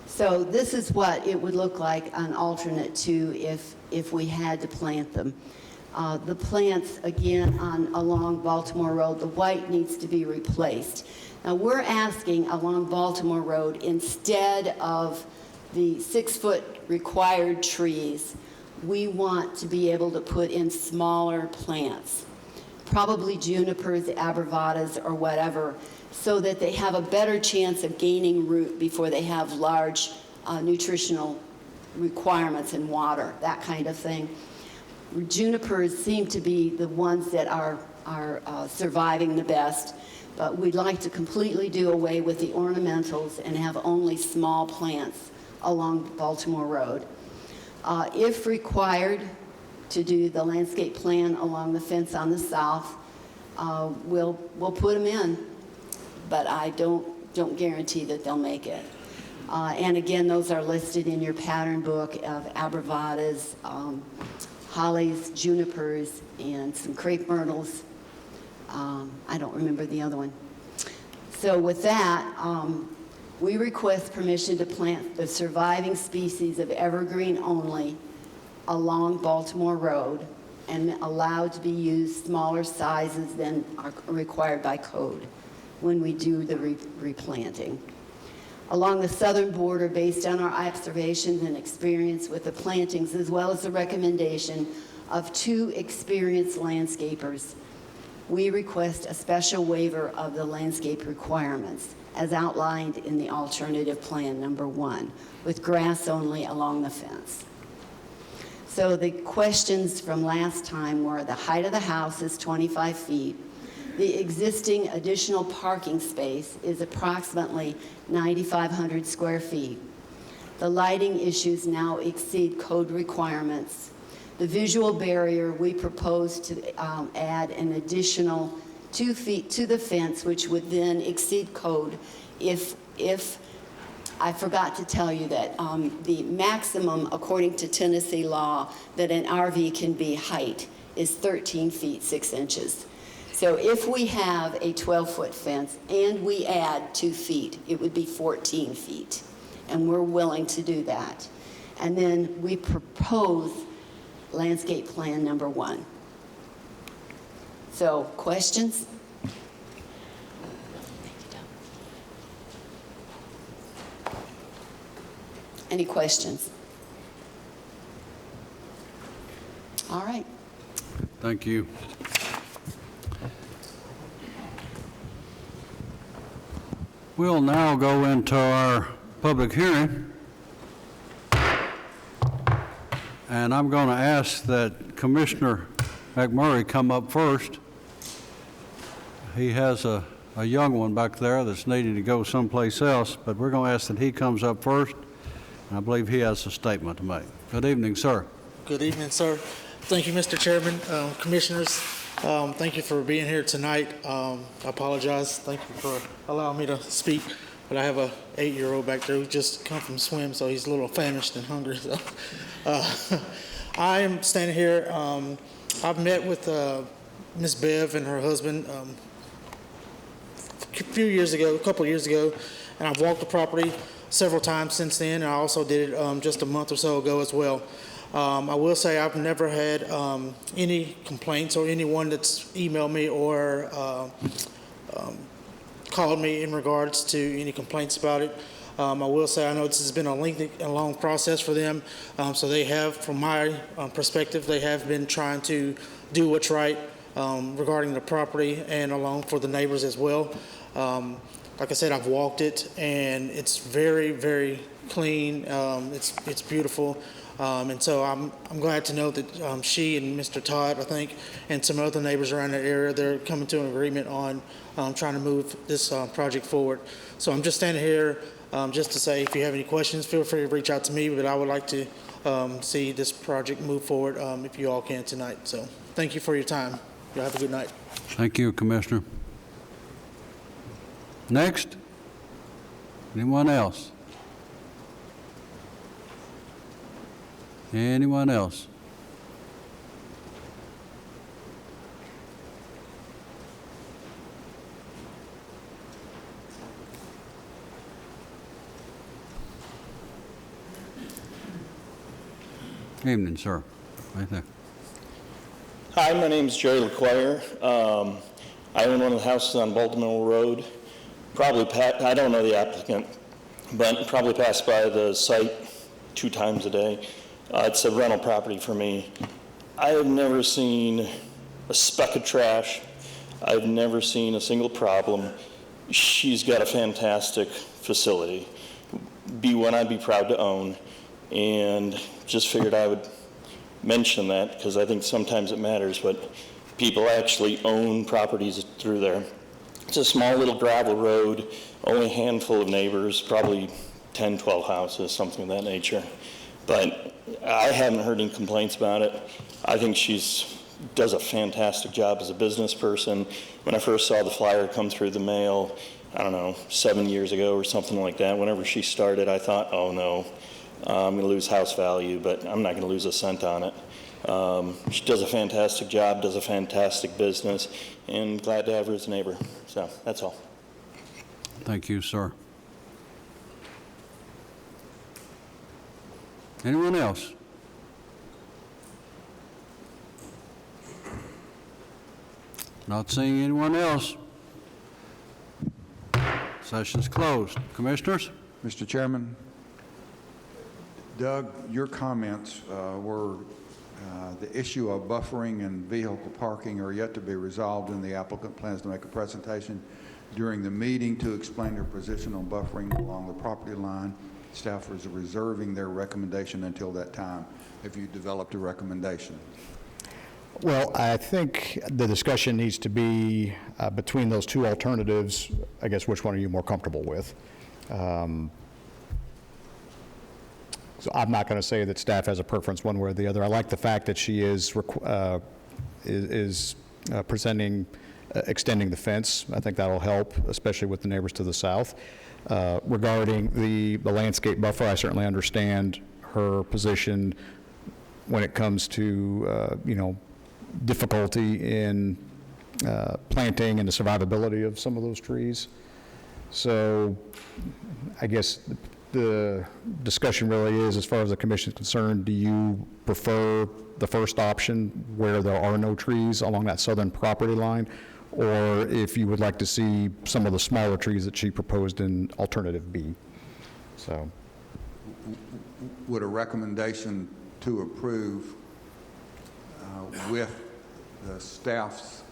So this is what it would look like an alternate to if we had to plant them. The plants, again, along Baltimore Road, the white needs to be replaced. Now, we're asking along Baltimore Road, instead of the 6-foot required trees, we want to be able to put in smaller plants, probably junipers, abravadas, or whatever, so that they have a better chance of gaining root before they have large nutritional requirements in water, that kind of thing. Junipers seem to be the ones that are surviving the best, but we'd like to completely do away with the ornamentals and have only small plants along Baltimore Road. If required to do the landscape plan along the fence on the south, we'll put them in, but I don't guarantee that they'll make it. And again, those are listed in your pattern book of abravadas, hollies, junipers, and some crepe myrtles. I don't remember the other one. So with that, we request permission to plant the surviving species of evergreen only along Baltimore Road and allowed to be used smaller sizes than are required by code when we do the replanting. Along the southern border, based on our observations and experience with the plantings, as well as the recommendation of 2 experienced landscapers, we request a special waiver of the landscape requirements as outlined in the alternative plan number 1, with grass only along the fence. So the questions from last time were: the height of the house is 25 feet. The existing additional parking space is approximately 9,500 square feet. The lighting issues now exceed code requirements. The visual barrier, we propose to add an additional 2 feet to the fence, which would then exceed code if I forgot to tell you that the maximum, according to Tennessee law, that an RV can be height is 13 feet 6 inches. So if we have a 12-foot fence and we add 2 feet, it would be 14 feet. And we're willing to do that. And then we propose landscape plan number 1. So, questions? Any questions? All right. Thank you. We'll now go into our public hearing. And I'm going to ask that Commissioner McMurray come up first. He has a young one back there that's needing to go someplace else, but we're going to ask that he comes up first. I believe he has a statement to make. Good evening, sir. Good evening, sir. Thank you, Mr. Chairman, Commissioners. Thank you for being here tonight. I apologize. Thank you for allowing me to speak. But I have a 8-year-old back there who just come from swim, so he's a little famished and hungry. So, I am standing here. I've met with Ms. Bev and her husband a couple of years ago, and I've walked the property several times since then, and I also did it just a month or so ago as well. I will say I've never had any complaints or anyone that's emailed me or called me in regards to any complaints about it. I will say I know this has been a lengthy and long process for them, so they have, from my perspective, they have been trying to do what's right regarding the property and along for the neighbors as well. Like I said, I've walked it, and it's very, very clean. It's beautiful. And so I'm glad to know that she and Mr. Todd, I think, and some other neighbors around that area, they're coming to an agreement on trying to move this project forward. So I'm just standing here just to say, if you have any questions, feel free to reach out to me, but I would like to see this project move forward if you all can tonight. So thank you for your time. Y'all have a good night. Thank you, Commissioner. Next? Anyone else? Anyone else? Evening, sir. Right there. Hi, my name is Jerry LeClaire. I own one of the houses on Baltimore Road. I don't know the applicant, but probably pass by the site 2 times a day. It's a rental property for me. I have never seen a speck of trash. I've never seen a single problem. She's got a fantastic facility. Be one I'd be proud to own, and just figured I would mention that because I think sometimes it matters, but people actually own properties through there. It's a small little gravel road, only a handful of neighbors, probably 10, 12 houses, something of that nature. But I haven't heard any complaints about it. I think does a fantastic job as a business person. When I first saw the flyer come through the mail, I don't know, 7 years ago or something like that, whenever she started, I thought, oh no, I'm going to lose house value, but I'm not going to lose a cent on it. She does a fantastic job, does a fantastic business, and glad to have her as a neighbor. So that's all. Thank you, sir. Anyone else? Not seeing anyone else. Session's closed. Commissioners? Mr. Chairman, Doug, your comments were the issue of buffering and vehicle parking are yet to be resolved, and the applicant plans to make a presentation during the meeting to explain their position on buffering along the property line. Staff is reserving their recommendation until that time. Have you developed a recommendation? Well, I think the discussion needs to be between those 2 alternatives. I guess which one are you more comfortable with? So I'm not going to say that staff has a preference one way or the other. I like the fact that she is presenting, extending the fence. I think that'll help, especially with the neighbors to the south. Regarding the landscape buffer, I certainly understand her position when it comes to, difficulty in planting and the survivability of some of those trees. So I guess the discussion really is, as far as the commission is concerned, do you prefer the first option where there are no trees along that southern property line, or if you would like to see some of the smaller trees that she proposed in alternative B? So, would a recommendation to approve with the staff's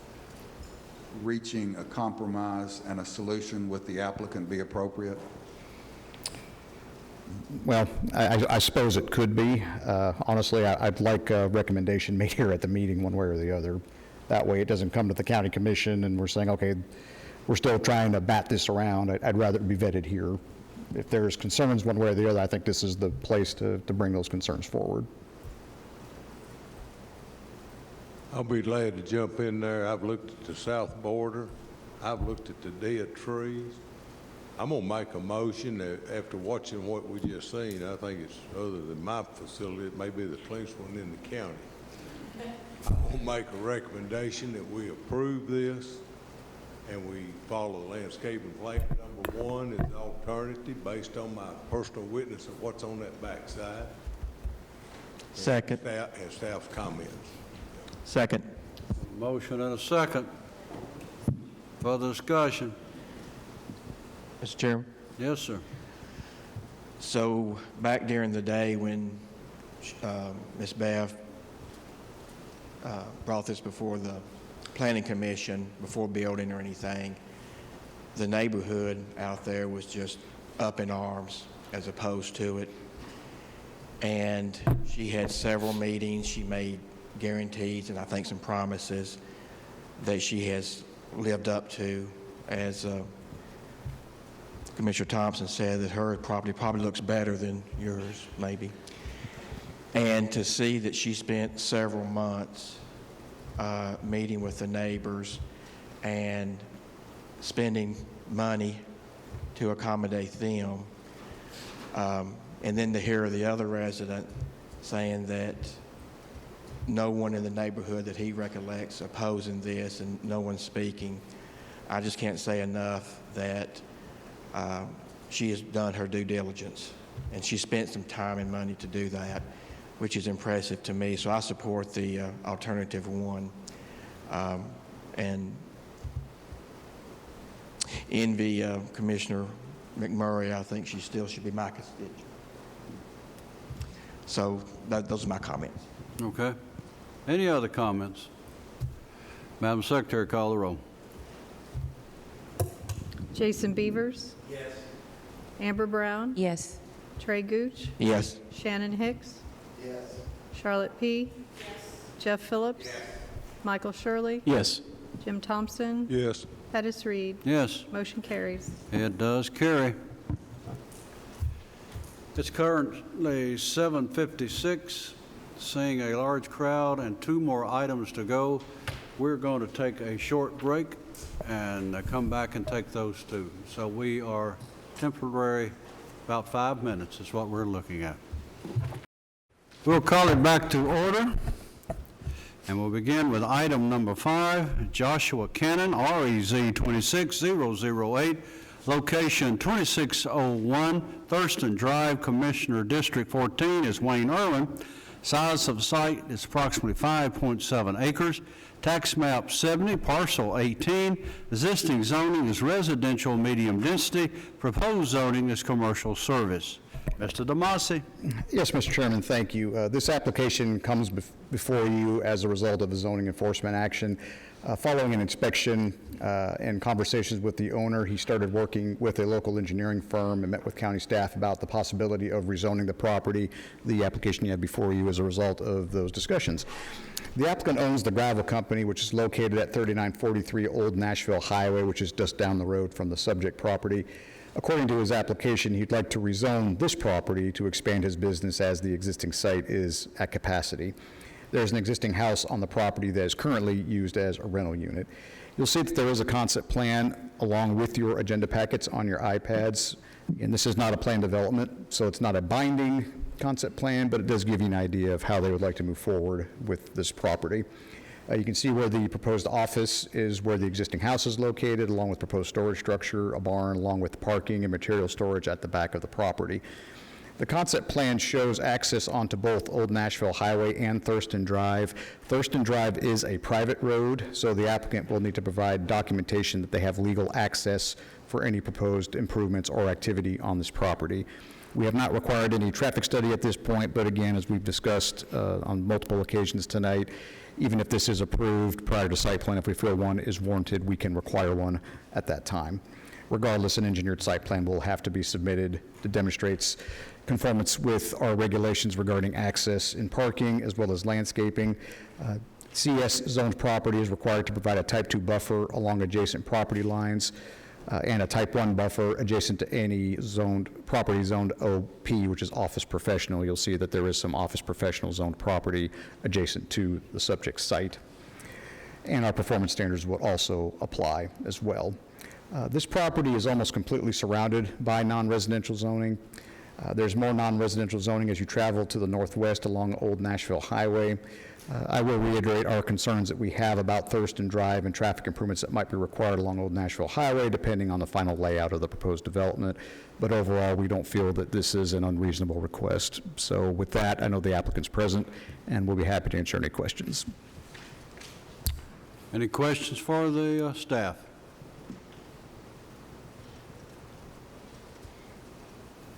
reaching a compromise and a solution with the applicant be appropriate? Well, I suppose it could be. Honestly, I'd like a recommendation made here at the meeting one way or the other. That way it doesn't come to the county commission and we're saying, okay, we're still trying to bat this around. I'd rather it be vetted here. If there's concerns one way or the other, I think this is the place to bring those concerns forward. I'll be glad to jump in there. I've looked at the south border. I've looked at the dead trees. I'm going to make a motion that after watching what we just seen, I think it's, other than my facility, it may be the cleanest one in the county. I'm going to make a recommendation that we approve this and we follow the landscaping plan. Number 1 is the alternative based on my personal witness of what's on that backside. Second. And staff's comments. Second. Motion and a second. Further discussion? Mr. Chairman? Yes, sir. So back during the day when Ms. Bev brought this before the Planning Commission, before building or anything, the neighborhood out there was just up in arms as opposed to it. And she had several meetings. She made guarantees and I think some promises that she has lived up to. As Commissioner Thompson said, that her property probably looks better than yours, maybe. And to see that she spent several months meeting with the neighbors and spending money to accommodate them. And then to hear the other resident saying that no one in the neighborhood that he recollects opposing this and no one speaking, I just can't say enough that she has done her due diligence, and she spent some time and money to do that, which is impressive to me. So I support the alternative one, and envy Commissioner McMurray. I think she still should be my constituent. So those are my comments. Okay. Any other comments? Madam Secretary, call the roll. Jason Beavers. Yes. Amber Brown. Yes. Trey Gooch. Yes. Shannon Hicks. Yes. Charlotte P. Jeff Phillips. Michael Shirley. Yes. Jim Thompson. Yes. Pettis Reed. Yes, Motion carries. it does carry. It's currently 7:56, seeing a large crowd and 2 more items to go. We're going to take a short break and come back and take those 2. So we are temporary, about 5 minutes is what we're looking at. We'll call it back to order. And we'll begin with item number 5, Joshua Canon, REZ 26008, location 2601 Thurston Drive, Commissioner District 14 is Wayne Irwin. Size of site is approximately 5.7 acres. Tax map 70, parcel 18. Existing zoning is residential medium density. Proposed zoning is commercial service. Mr. Damasi. Yes, Mr. Chairman, thank you. This application comes before you as a result of a zoning enforcement action. Following an inspection and conversations with the owner, he started working with a local engineering firm and met with county staff about the possibility of rezoning the property. The application you have before you is a result of those discussions. The applicant owns the gravel company, which is located at 3943 Old Nashville Highway, which is just down the road from the subject property. According to his application, he'd like to rezone this property to expand his business as the existing site is at capacity. There's an existing house on the property that is currently used as a rental unit. You'll see that there is a concept plan along with your agenda packets on your iPads. And this is not a plan development, so it's not a binding concept plan, but it does give you an idea of how they would like to move forward with this property. You can see where the proposed office is, where the existing house is located, along with proposed storage structure, a barn, along with parking and material storage at the back of the property. The concept plan shows access onto both Old Nashville Highway and Thurston Drive. Thurston Drive is a private road, so the applicant will need to provide documentation that they have legal access for any proposed improvements or activity on this property. We have not required any traffic study at this point, but again, as we've discussed on multiple occasions tonight, even if this is approved prior to site plan, if we feel one is warranted, we can require one at that time. Regardless, an engineered site plan will have to be submitted that demonstrates conformance with our regulations regarding access and parking, as well as landscaping. CS zoned property is required to provide a type 2 buffer along adjacent property lines, and a type 1 buffer adjacent to any property zoned OP, which is office professional. You'll see that there is some office professional zoned property adjacent to the subject site. And our performance standards will also apply as well. This property is almost completely surrounded by non-residential zoning. There's more non-residential zoning as you travel to the northwest along Old Nashville Highway. I will reiterate our concerns that we have about Thurston Drive and traffic improvements that might be required along Old Nashville Highway, depending on the final layout of the proposed development. But overall, we don't feel that this is an unreasonable request. So with that, I know the applicant's present, and we'll be happy to answer any questions. Any questions for the staff?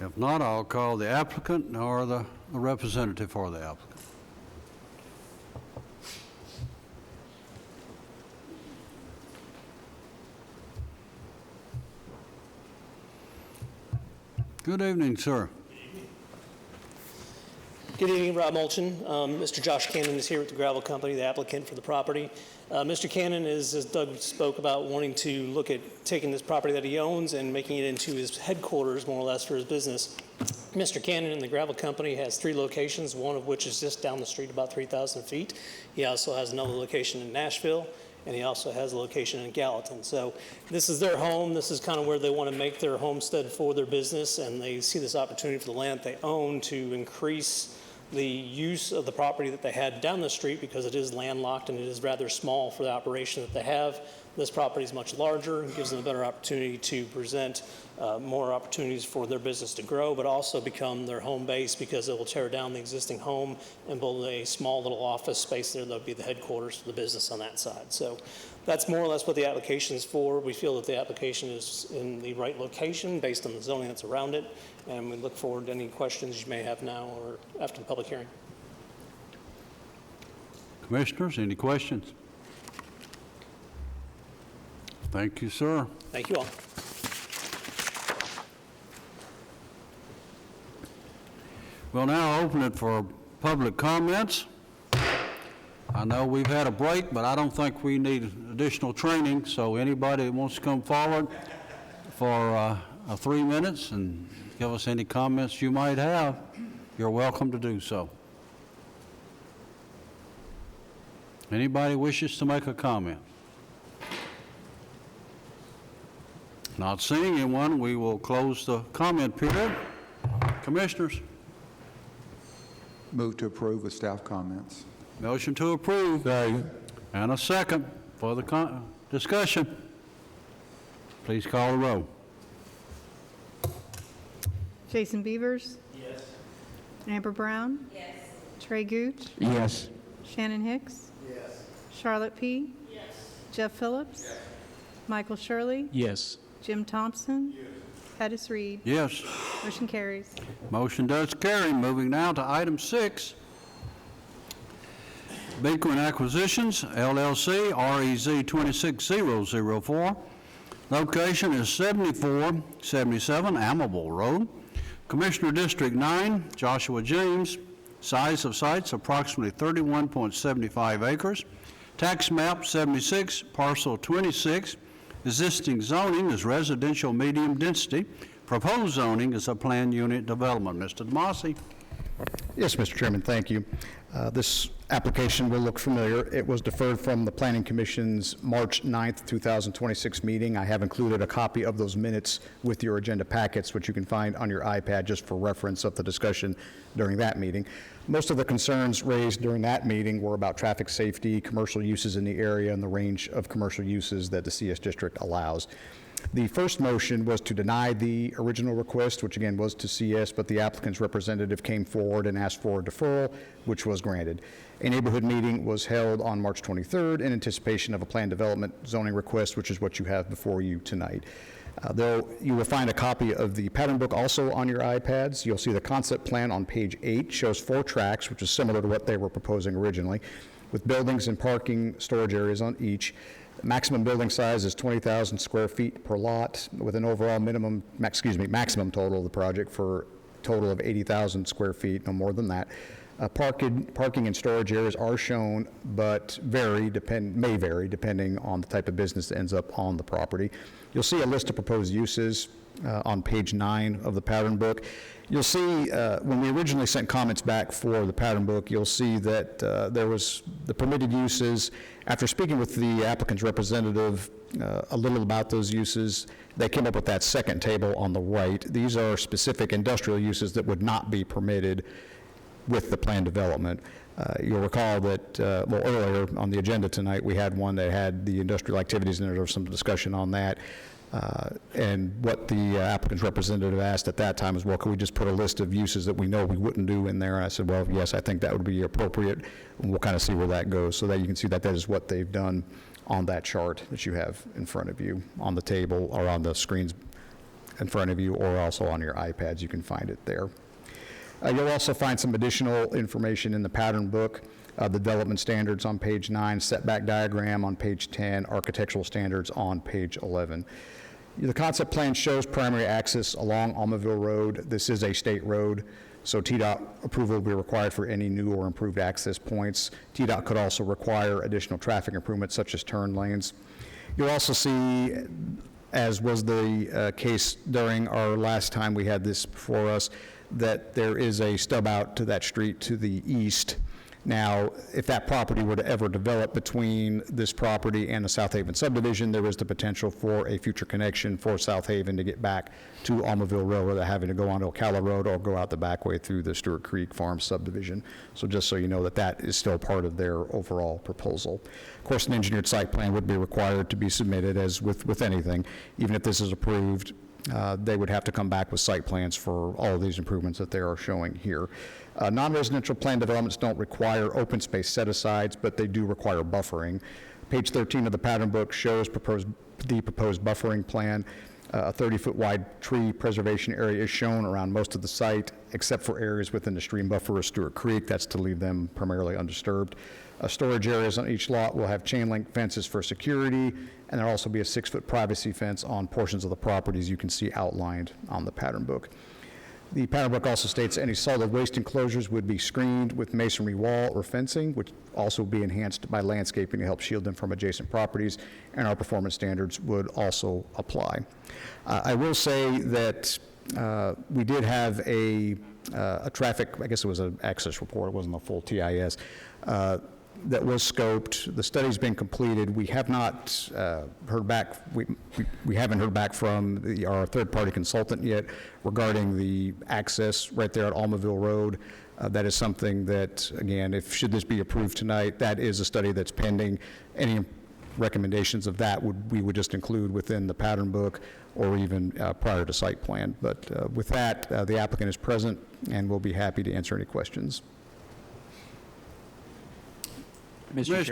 If not, I'll call the applicant or the representative for the applicant. Good evening, sir. Good evening, Rob Mulchin. Mr. Josh Cannon is here with the gravel company, the applicant for the property. Mr. Cannon is, as Doug spoke about, wanting to look at taking this property that he owns and making it into his headquarters, more or less, for his business. Mr. Canon and the gravel company has 3 locations, one of which is just down the street about 3,000 feet. He also has another location in Nashville, and he also has a location in Gallatin. So this is their home. This is kind of where they want to make their homestead for their business, and they see this opportunity for the land they own to increase the use of the property that they had down the street, because it is landlocked and it is rather small for the operation that they have. This property is much larger and gives them a better opportunity to present more opportunities for their business to grow, but also become their home base, because it will tear down the existing home and build a small little office space there that will be the headquarters for the business on that side. So that's more or less what the application is for. We feel that the application is in the right location based on the zoning that's around it, and we look forward to any questions you may have now or after the public hearing. Commissioners, any questions? Thank you, sir. Thank you all. We'll now open it for public comments. I know we've had a break, but I don't think we need additional training, so anybody that wants to come forward for 3 minutes and give us any comments you might have, you're welcome to do so. Anybody wishes to make a comment? Not seeing anyone, we will close the comment period. Commissioners? Move to approve with staff comments. Motion to approve. And a second for the discussion. Please call the roll. Jason Beavers? Yes. Amber Brown? Yes. Trey Gooch? Yes. Shannon Hicks? Yes. Charlotte P? Yes. Jeff Phillips? Yes. Michael Shirley? Yes. Jim Thompson? Yes. Pettis Reed? Yes. Motion carries. Motion does carry. Moving now to item 6. Bequin Acquisitions, LLC, REZ 26004. Location is 7477 Amable Road. Commissioner District 9, Joshua James. Size of sites approximately 31.75 acres. Tax map 76, parcel 26. Existing zoning is residential medium density. Proposed zoning is a planned unit development. Mr. DeMasi. Yes, Mr. Chairman, thank you. This application will look familiar. It was deferred from the Planning Commission's March 9th, 2026 meeting. I have included a copy of those minutes with your agenda packets, which you can find on your iPad just for reference of the discussion during that meeting. Most of the concerns raised during that meeting were about traffic safety, commercial uses in the area, and the range of commercial uses that the CS District allows. The first motion was to deny the original request, which again was to CS, but the applicant's representative came forward and asked for a deferral, which was granted. A neighborhood meeting was held on March 23rd in anticipation of a planned development zoning request, which is what you have before you tonight. Though you will find a copy of the pattern book also on your iPads. You'll see the concept plan on page 8 shows 4 tracks, which is similar to what they were proposing originally, with buildings and parking storage areas on each. Maximum building size is 20,000 square feet per lot, with an overall maximum total of the project for a total of 80,000 square feet, no more than that. Parking and storage areas are shown, but may vary depending on the type of business that ends up on the property. You'll see a list of proposed uses on page 9 of the pattern book. You'll see, when we originally sent comments back for the pattern book, you'll see that there was the permitted uses. After speaking with the applicant's representative a little about those uses, they came up with that second table on the right. These are specific industrial uses that would not be permitted with the planned development. You'll recall that, earlier on the agenda tonight, we had one that had the industrial activities, and there was some discussion on that. And what the applicant's representative asked at that time is, well, could we just put a list of uses that we know we wouldn't do in there? And I said, well, yes, I think that would be appropriate, and we'll kind of see where that goes, so that you can see that that is what they've done on that chart that you have in front of you on the table or on the screens in front of you, or also on your iPads. You can find it there. You'll also find some additional information in the pattern book, the development standards on page 9, setback diagram on page 10, architectural standards on page 11. The concept plan shows primary access along Almaville Road. This is a state road, so TDOT approval will be required for any new or improved access points. TDOT could also require additional traffic improvements such as turn lanes. You'll also see as was the case during our last time we had this before us, that there is a stub out to that street to the east. Now, if that property were to ever develop between this property and the South Haven subdivision, there is the potential for a future connection for South Haven to get back to Almaville Road without having to go onto Ocala Road or go out the back way through the Stewart Creek Farm subdivision. So just so you know that that is still part of their overall proposal. Of course, an engineered site plan would be required to be submitted, as with anything. Even if this is approved, they would have to come back with site plans for all of these improvements that they are showing here. Non-residential plan developments don't require open space set-asides, but they do require buffering. Page 13 of the pattern book shows the proposed buffering plan. A 30-foot wide tree preservation area is shown around most of the site, except for areas within the stream buffer of Stewart Creek. That's to leave them primarily undisturbed. Storage areas on each lot will have chain link fences for security, and there'll also be a 6-foot privacy fence on portions of the properties you can see outlined on the pattern book. The pattern book also states any solid waste enclosures would be screened with masonry wall or fencing, which also be enhanced by landscaping to help shield them from adjacent properties, and our performance standards would also apply. I will say that we did have a traffic, I guess it was an access report, it wasn't a full TIS, that was scoped. The study's been completed. We have not heard back, we haven't heard back from our third-party consultant yet regarding the access right there at Almaville Road. That is something that, again, should this be approved tonight, that is a study that's pending. Any recommendations of that we would just include within the pattern book or even prior to site plan. But with that, the applicant is present and we'll be happy to answer any questions. Mr.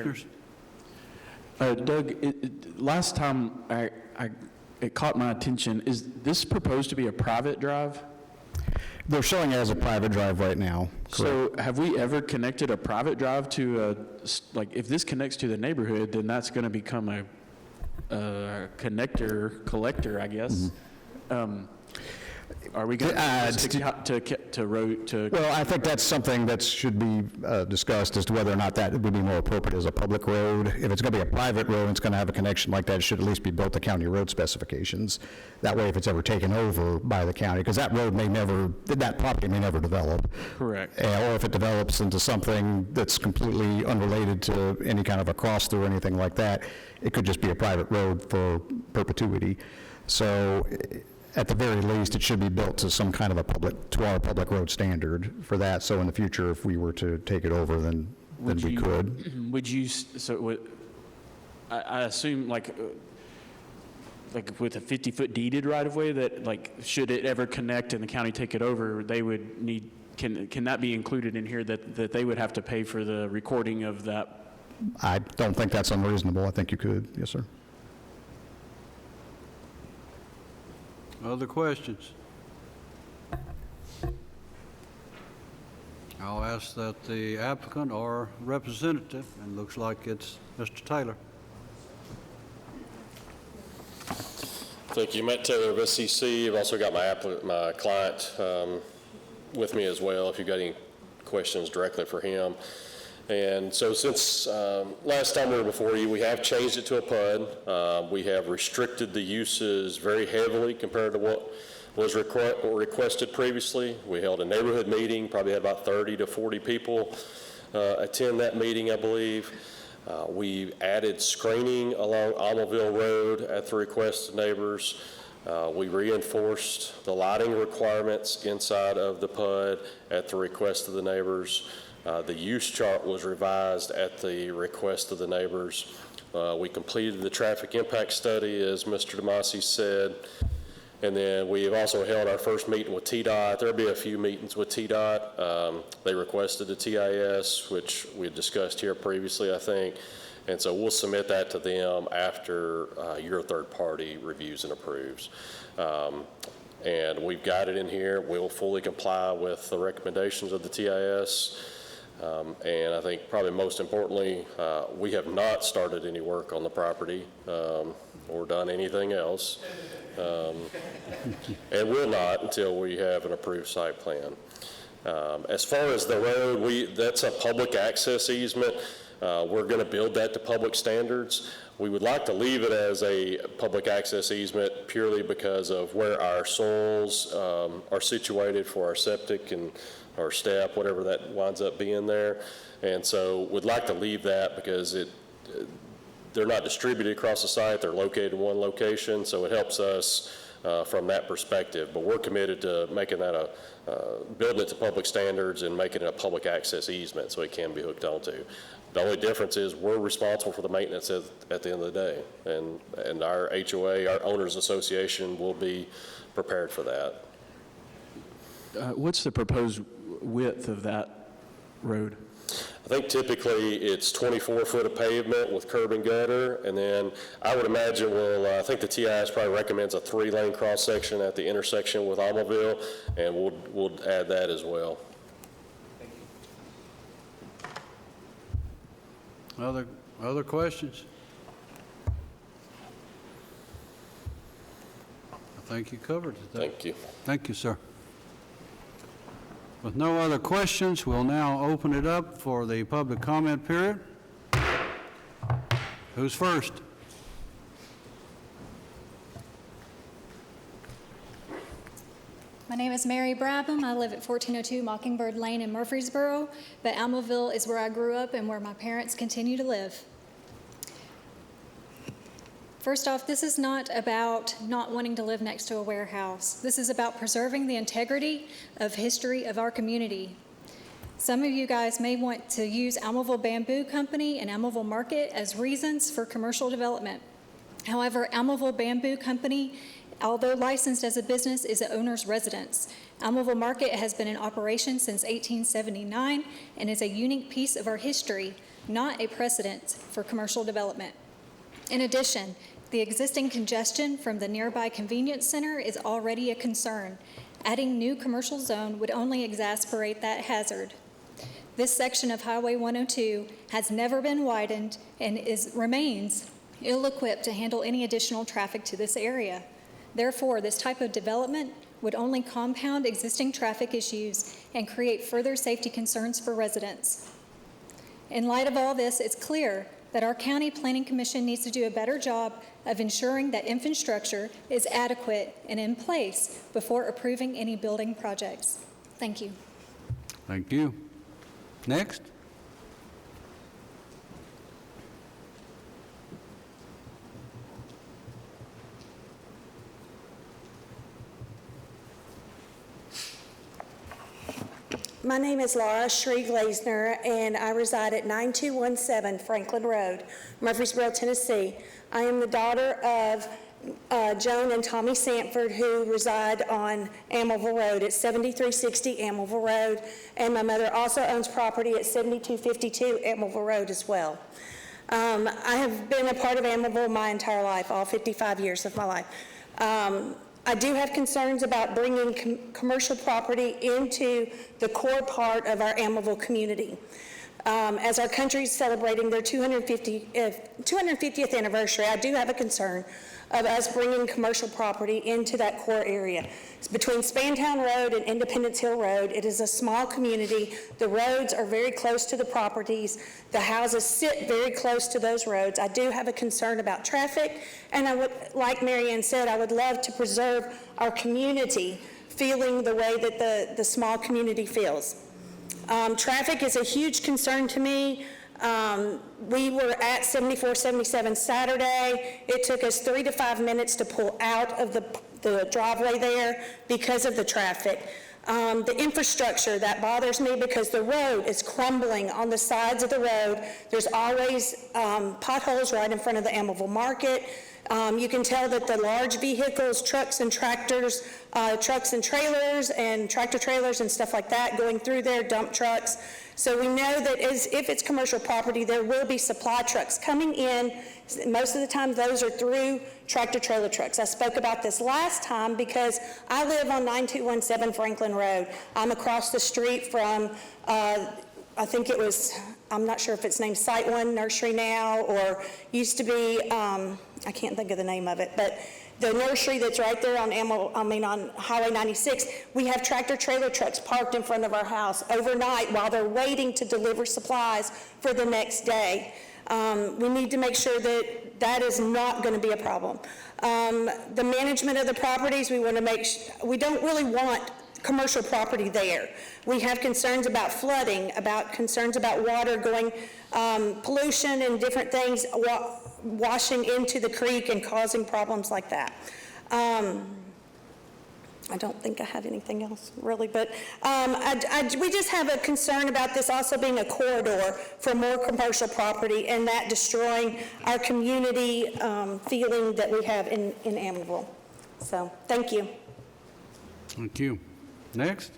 Chair. Doug, last time it caught my attention, is this proposed to be a private drive? They're showing it as a private drive right now. So have we ever connected a private drive to like if this connects to the neighborhood, then that's going to become a collector, I guess. Mm-hmm. Are we going to road? Well, I think that's something that should be discussed as to whether or not that would be more appropriate as a public road. If it's going to be a private road and it's going to have a connection like that, it should at least be built to county road specifications. That way, if it's ever taken over by the county, because that road that property may never develop. Correct. Or if it develops into something that's completely unrelated to any kind of a cross-through or anything like that, it could just be a private road for perpetuity. So, at the very least, it should be built to some kind of our public road standard for that. So in the future, if we were to take it over, then we could. Would you, I assume like with a 50-foot deeded right-of-way that like, should it ever connect and the county take it over, they would need, can that be included in here that they would have to pay for the recording of that? I don't think that's unreasonable. I think you could, yes, sir. Other questions? I'll ask that the applicant or representative, and looks like it's Mr. Taylor. Thank you. Matt Taylor of SCC. I've also got my client with me as well, if you've got any questions directly for him. And so since last time we were before you, we have changed it to a PUD. We have restricted the uses very heavily compared to what was requested previously. We held a neighborhood meeting, probably had about 30 to 40 people attend that meeting, I believe. We added screening along Almaville Road at the request of neighbors. We reinforced the lighting requirements inside of the PUD at the request of the neighbors. The use chart was revised at the request of the neighbors. We completed the traffic impact study, as Mr. DeMasi said, and then we've also held our first meeting with TDOT. There'll be a few meetings with TDOT. They requested a TIS, which we had discussed here previously, I think, and so we'll submit that to them after your third party reviews and approves. And we've got it in here. We'll fully comply with the recommendations of the TIS. And I think probably most importantly, we have not started any work on the property or done anything else, and will not until we have an approved site plan. As far as the road, that's a public access easement. We're going to build that to public standards. We would like to leave it as a public access easement purely because of where our soils are situated for our septic and our step, whatever that winds up being there. And so we'd like to leave that because they're not distributed across the site. They're located in one location, so it helps us from that perspective. But we're committed to making that building it to public standards and making it a public access easement so it can be hooked onto. The only difference is we're responsible for the maintenance at the end of the day, and our HOA, our owners association, will be prepared for that. What's the proposed width of that road? I think typically it's 24 foot of pavement with curb and gutter, and then I would imagine I think the TIS probably recommends a 3-lane cross section at the intersection with Amelville, and we'll add that as well. Other questions? I think you covered it. Thank you. Thank you, sir. With no other questions, we'll now open it up for the public comment period. Who's first? My name is Mary Brabham. I live at 1402 Mockingbird Lane in Murfreesboro, but Amelville is where I grew up and where my parents continue to live. First off, this is not about not wanting to live next to a warehouse. This is about preserving the integrity of history of our community. Some of you guys may want to use Amelville Bamboo Company and Amelville Market as reasons for commercial development. However, Amelville Bamboo Company, although licensed as a business, is an owner's residence. Amelville Market has been in operation since 1879 and is a unique piece of our history, not a precedent for commercial development. In addition, the existing congestion from the nearby convenience center is already a concern. Adding new commercial zone would only exacerbate that hazard. This section of Highway 102 has never been widened and remains ill-equipped to handle any additional traffic to this area. Therefore, this type of development would only compound existing traffic issues and create further safety concerns for residents. In light of all this, it's clear that our County Planning Commission needs to do a better job of ensuring that infrastructure is adequate and in place before approving any building projects. Thank you. Thank you. Next. My name is Laura Shree Glazner, and I reside at 9217 Franklin Road, Murfreesboro, Tennessee. I am the daughter of Joan and Tommy Sanford, who reside on Amelville Road at 7360 Amelville Road, and my mother also owns property at 7252 Amelville Road as well. I have been a part of Amelville my entire life, all 55 years of my life. I do have concerns about bringing commercial property into the core part of our Amelville community. As our country is celebrating their 250th anniversary, I do have a concern of us bringing commercial property into that core area. It's between Spantown Road and Independence Hill Road. It is a small community. The roads are very close to the properties. The houses sit very close to those roads. I do have a concern about traffic, and I would, like Mary Ann said, I would love to preserve our community feeling the way that the small community feels. Traffic is a huge concern to me. We were at 7477 Saturday. It took us 3 to 5 minutes to pull out of the driveway there because of the traffic. The infrastructure, that bothers me because the road is crumbling on the sides of the road. There's always potholes right in front of the Amelville Market. You can tell that the large vehicles, trucks and tractors, trucks and trailers and tractor trailers and stuff like that going through there, dump trucks. So we know that if it's commercial property, there will be supply trucks coming in. Most of the time, those are through tractor trailer trucks. I spoke about this last time because I live on 9217 Franklin Road. I'm across the street from, I think it was, I'm not sure if it's named Site One Nursery now or used to be, I can't think of the name of it, but the nursery that's right there on on Highway 96, we have tractor trailer trucks parked in front of our house overnight while they're waiting to deliver supplies for the next day. We need to make sure that that is not going to be a problem. The management of the properties, we want to we don't really want commercial property there. We have concerns about flooding, concerns about water going, pollution and different things washing into the creek and causing problems like that. I don't think I have anything else really, but we just have a concern about this also being a corridor for more commercial property and that destroying our community feeling that we have in Amelville. So, thank you. Thank you. Next.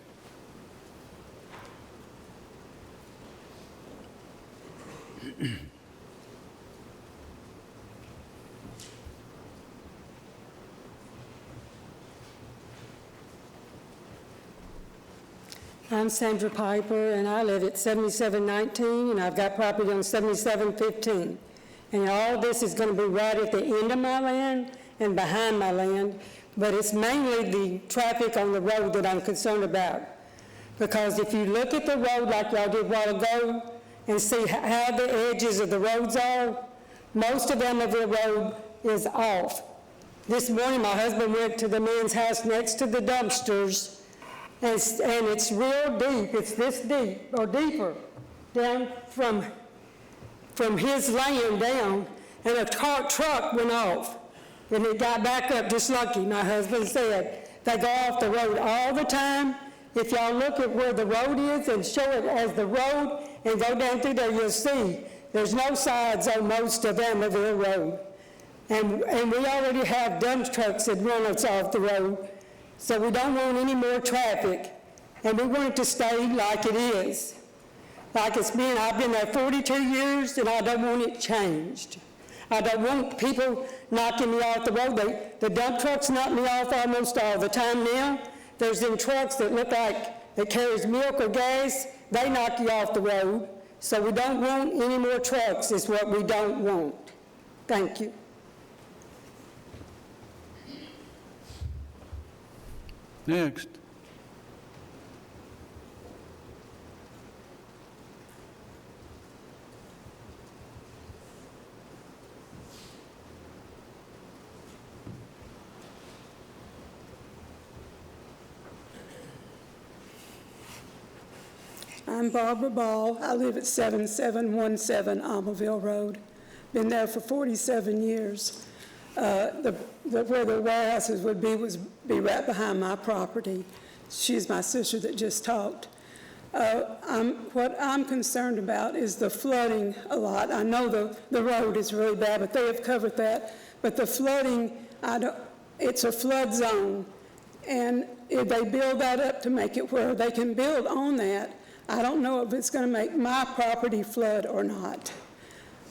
I'm Sandra Piper, and I live at 7719, and I've got property on 7715. And all this is going to be right at the end of my land and behind my land, but it's mainly the traffic on the road that I'm concerned about. Because if you look at the road like y'all did a while ago and see how the edges of the roads are, most of Amelville Road is off. This morning, my husband went to the man's house next to the dumpsters, and it's real deep. It's this deep or deeper down from his land down, and a truck went off, and it got back up just lucky. My husband said they go off the road all the time. If y'all look at where the road is and show it as the road and go down through there, you'll see there's no sides on most of Amelville Road. And we already have dump trucks that run us off the road, so we don't want any more traffic. And we want it to stay like it is. Like it's been, I've been there 42 years and I don't want it changed. I don't want people knocking me off the road. The dump trucks knock me off almost all the time now. There's them trucks that look like that carries milk or gas, they knock you off the road. So we don't want any more trucks is what we don't want. Thank you. Next. I'm Barbara Ball. I live at 7717 Amelville Road. Been there for 47 years. Where the warehouses would be right behind my property. She's my sister that just talked. What I'm concerned about is the flooding a lot. I know the road is really bad, but they have covered that. But the flooding, it's a flood zone. And if they build that up to make it where they can build on that, I don't know if it's going to make my property flood or not.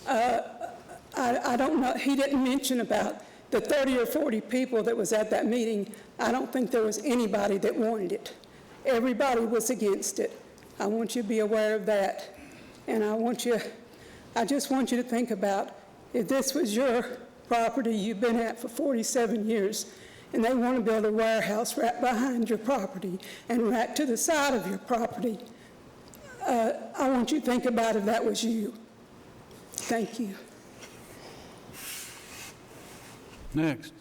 I don't know. He didn't mention about the 30 or 40 people that was at that meeting. I don't think there was anybody that wanted it. Everybody was against it. I want you to be aware of that. And I just want you to think about if this was your property you've been at for 47 years and they want to build a warehouse right behind your property and right to the side of your property, I want you to think about if that was you. Thank you. Next.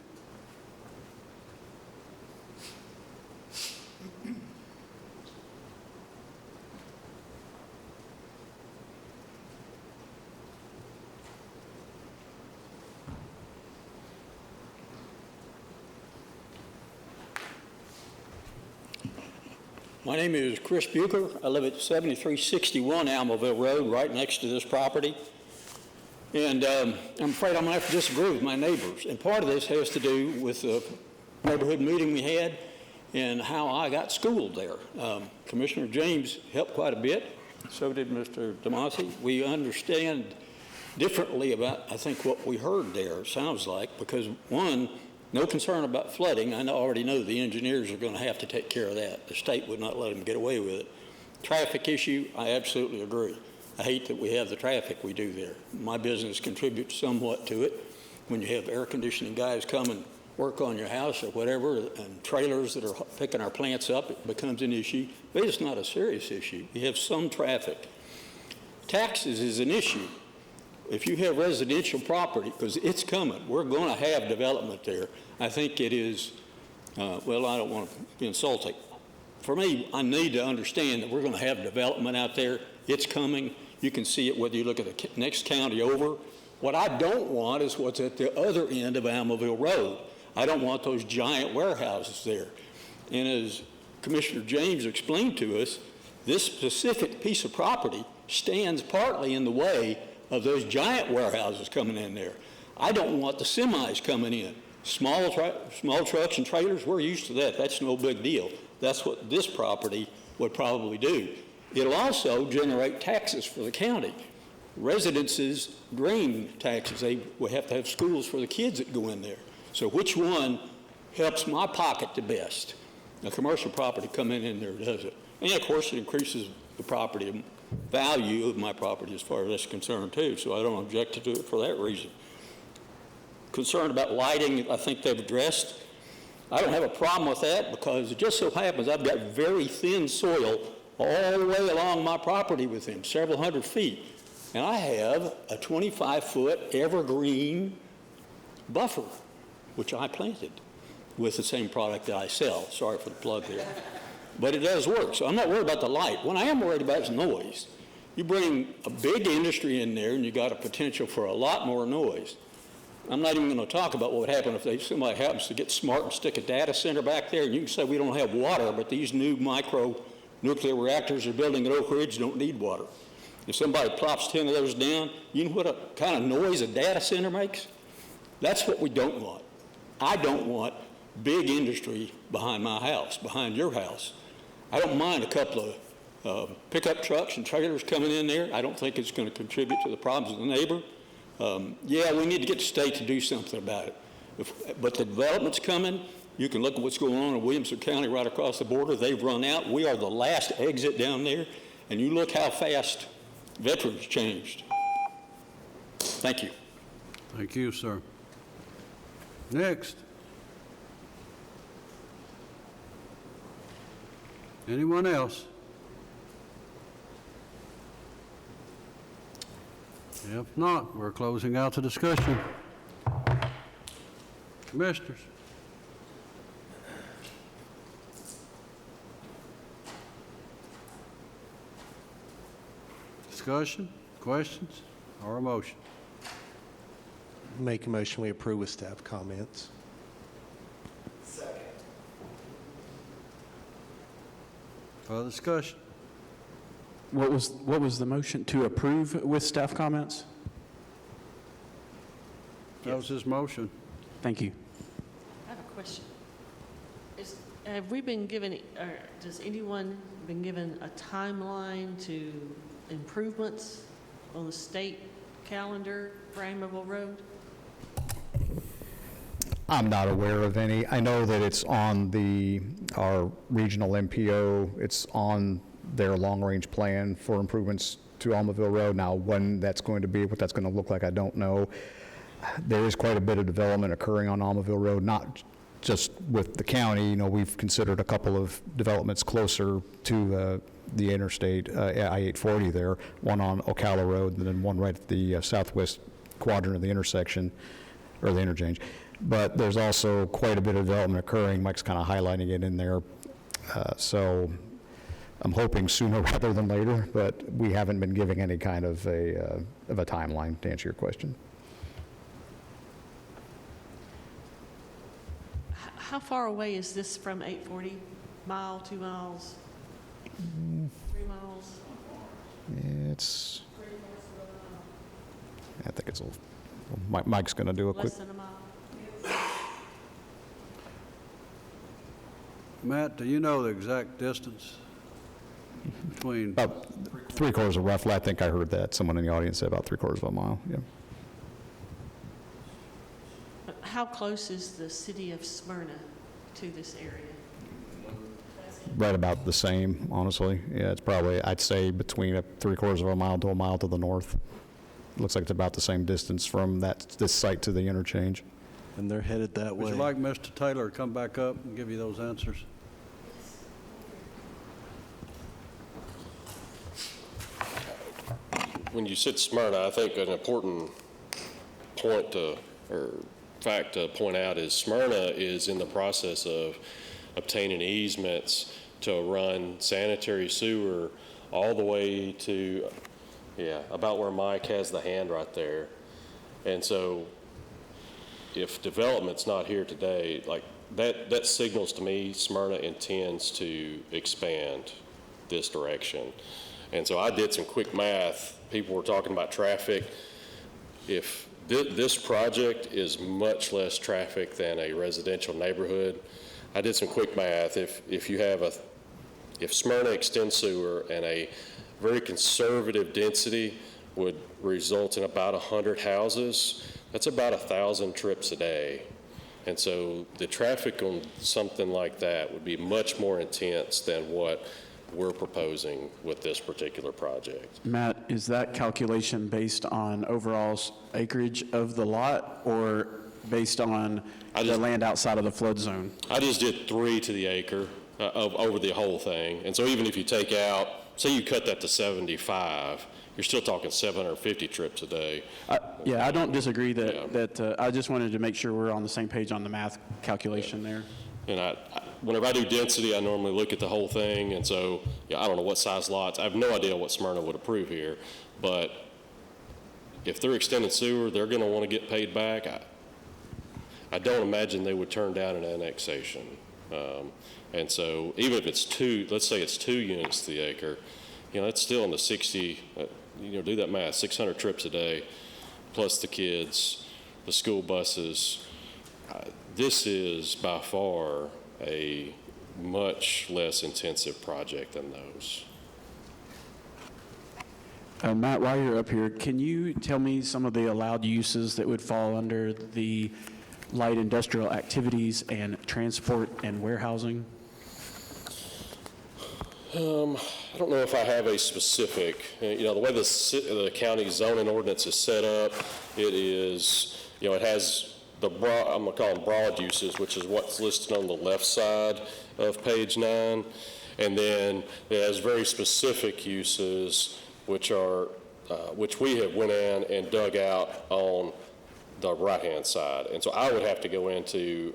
My name is Chris Bucher. I live at 7361 Amelville Road, right next to this property. And I'm afraid I'm going to have to disagree with my neighbors. And part of this has to do with the neighborhood meeting we had and how I got schooled there. Commissioner James helped quite a bit. So did Mr. DeMasi. We understand differently about, I think, what we heard there, sounds like, because one, no concern about flooding. I already know the engineers are going to have to take care of that. The state would not let them get away with it. Traffic issue, I absolutely agree. I hate that we have the traffic we do there. My business contributes somewhat to it. When you have air conditioning guys come and work on your house or whatever, and trailers that are picking our plants up, it becomes an issue. But it's not a serious issue. You have some traffic. Taxes is an issue. If you have residential property, because it's coming, we're going to have development there. I think it is, well, I don't want to be insulting. For me, I need to understand that we're going to have development out there. It's coming. You can see it whether you look at the next county over. What I don't want is what's at the other end of Almaville Road. I don't want those giant warehouses there. And as Commissioner James explained to us, this specific piece of property stands partly in the way of those giant warehouses coming in there. I don't want the semis coming in. Small trucks and trailers, we're used to that. That's no big deal. That's what this property would probably do. It'll also generate taxes for the county. Residences drain taxes. We have to have schools for the kids that go in there. So which one helps my pocket the best? A commercial property coming in there does it. And of course it increases the property value of my property as far as that's concerned too, so I don't object to it for that reason. Concerned about lighting, I think they've addressed. I don't have a problem with that because it just so happens I've got very thin soil all the way along my property within several hundred feet. And I have a 25-foot evergreen buffer, which I planted with the same product that I sell. Sorry for the plug there. But it does work, so I'm not worried about the light. What I am worried about is noise. You bring a big industry in there and you got a potential for a lot more noise. I'm not even going to talk about what would happen if somebody happens to get smart and stick a data center back there, and you can say we don't have water, but these new micro nuclear reactors they're building at Oak Ridge don't need water. If somebody plops 10 of those down, you know what kind of noise a data center makes? That's what we don't want. I don't want big industry behind my house, behind your house. I don't mind a couple of pickup trucks and trailers coming in there. I don't think it's going to contribute to the problems of the neighbor. Yeah, we need to get the state to do something about it. But the development's coming. You can look at what's going on in Williamson County right across the border. They've run out. We are the last exit down there. And you look how fast veterans changed. Thank you. Thank you, sir. Next. Anyone else? If not, we're closing out the discussion. Commissioners. Discussion, questions, or a motion? Make a motion we approve with staff comments. Second. Further discussion? What was the motion to approve with staff comments? That was his motion. Thank you. I have a question. Have we been given, or does anyone been given a timeline to improvements on the state calendar for Amaville Road? I'm not aware of any. I know that it's on our regional MPO. It's on their long-range plan for improvements to Almaville Road. Now, when that's going to be, what that's going to look like, I don't know. There is quite a bit of development occurring on Almaville Road, not just with the county. You know, we've considered a couple of developments closer to the interstate, I-840 there, one on Ocala Road and then one right at the southwest quadrant of the intersection, or the interchange. But there's also quite a bit of development occurring. Mike's kind of highlighting it in there. So I'm hoping sooner rather than later, but we haven't been giving any kind of a timeline to answer your question. How far away is this from 840? Mile, 2 miles, 3 miles? It's, I think it's a little, Mike's going to do a quick. Less than a mile? Matt, do you know the exact distance between? About 3/4 of roughly. I think I heard that. Someone in the audience said about 3/4 of a mile. Yeah. How close is the city of Smyrna to this area? Right about the same, honestly. Yeah, it's probably, I'd say, between 3/4 of a mile to a mile to the north. Looks like it's about the same distance from this site to the interchange. and they're headed that way. Would you like Mr. Taylor to come back up and give you those answers? When you said Smyrna, I think an important point to, or fact to point out is Smyrna is in the process of obtaining easements to run sanitary sewer all the way to, about where Mike has the hand right there. And so if development's not here today, like that signals to me Smyrna intends to expand this direction. And so I did some quick math. People were talking about traffic. If this project is much less traffic than a residential neighborhood, I did some quick math. If Smyrna extends sewer and a very conservative density would result in about 100 houses, that's about 1,000 trips a day. And so the traffic on something like that would be much more intense than what we're proposing with this particular project. Matt, is that calculation based on overall acreage of the lot or based on the land outside of the flood zone? I just did 3 to the acre over the whole thing. And so even if you take out, say you cut that to 75, you're still talking 750 trips a day. Yeah, I don't disagree that I just wanted to make sure we're on the same page on the math calculation there. And whenever I do density, I normally look at the whole thing. And so, I don't know what size lots. I have no idea what Smyrna would approve here. But if they're extending sewer, they're going to want to get paid back. I don't imagine they would turn down an annexation. And so even if it's 2, let's say it's 2 units to the acre, that's still in the 60, do that math, 600 trips a day, plus the kids, the school buses. This is by far a much less intensive project than those. Matt, while you're up here, can you tell me some of the allowed uses that would fall under the light industrial activities and transport and warehousing? I don't know if I have a specific, the way the county zoning ordinance is set up, it is, it has the broad, I'm going to call them broad uses, which is what's listed on the left side of page 9. And then it has very specific uses, which we have went in and dug out on the right-hand side. And so I would have to go into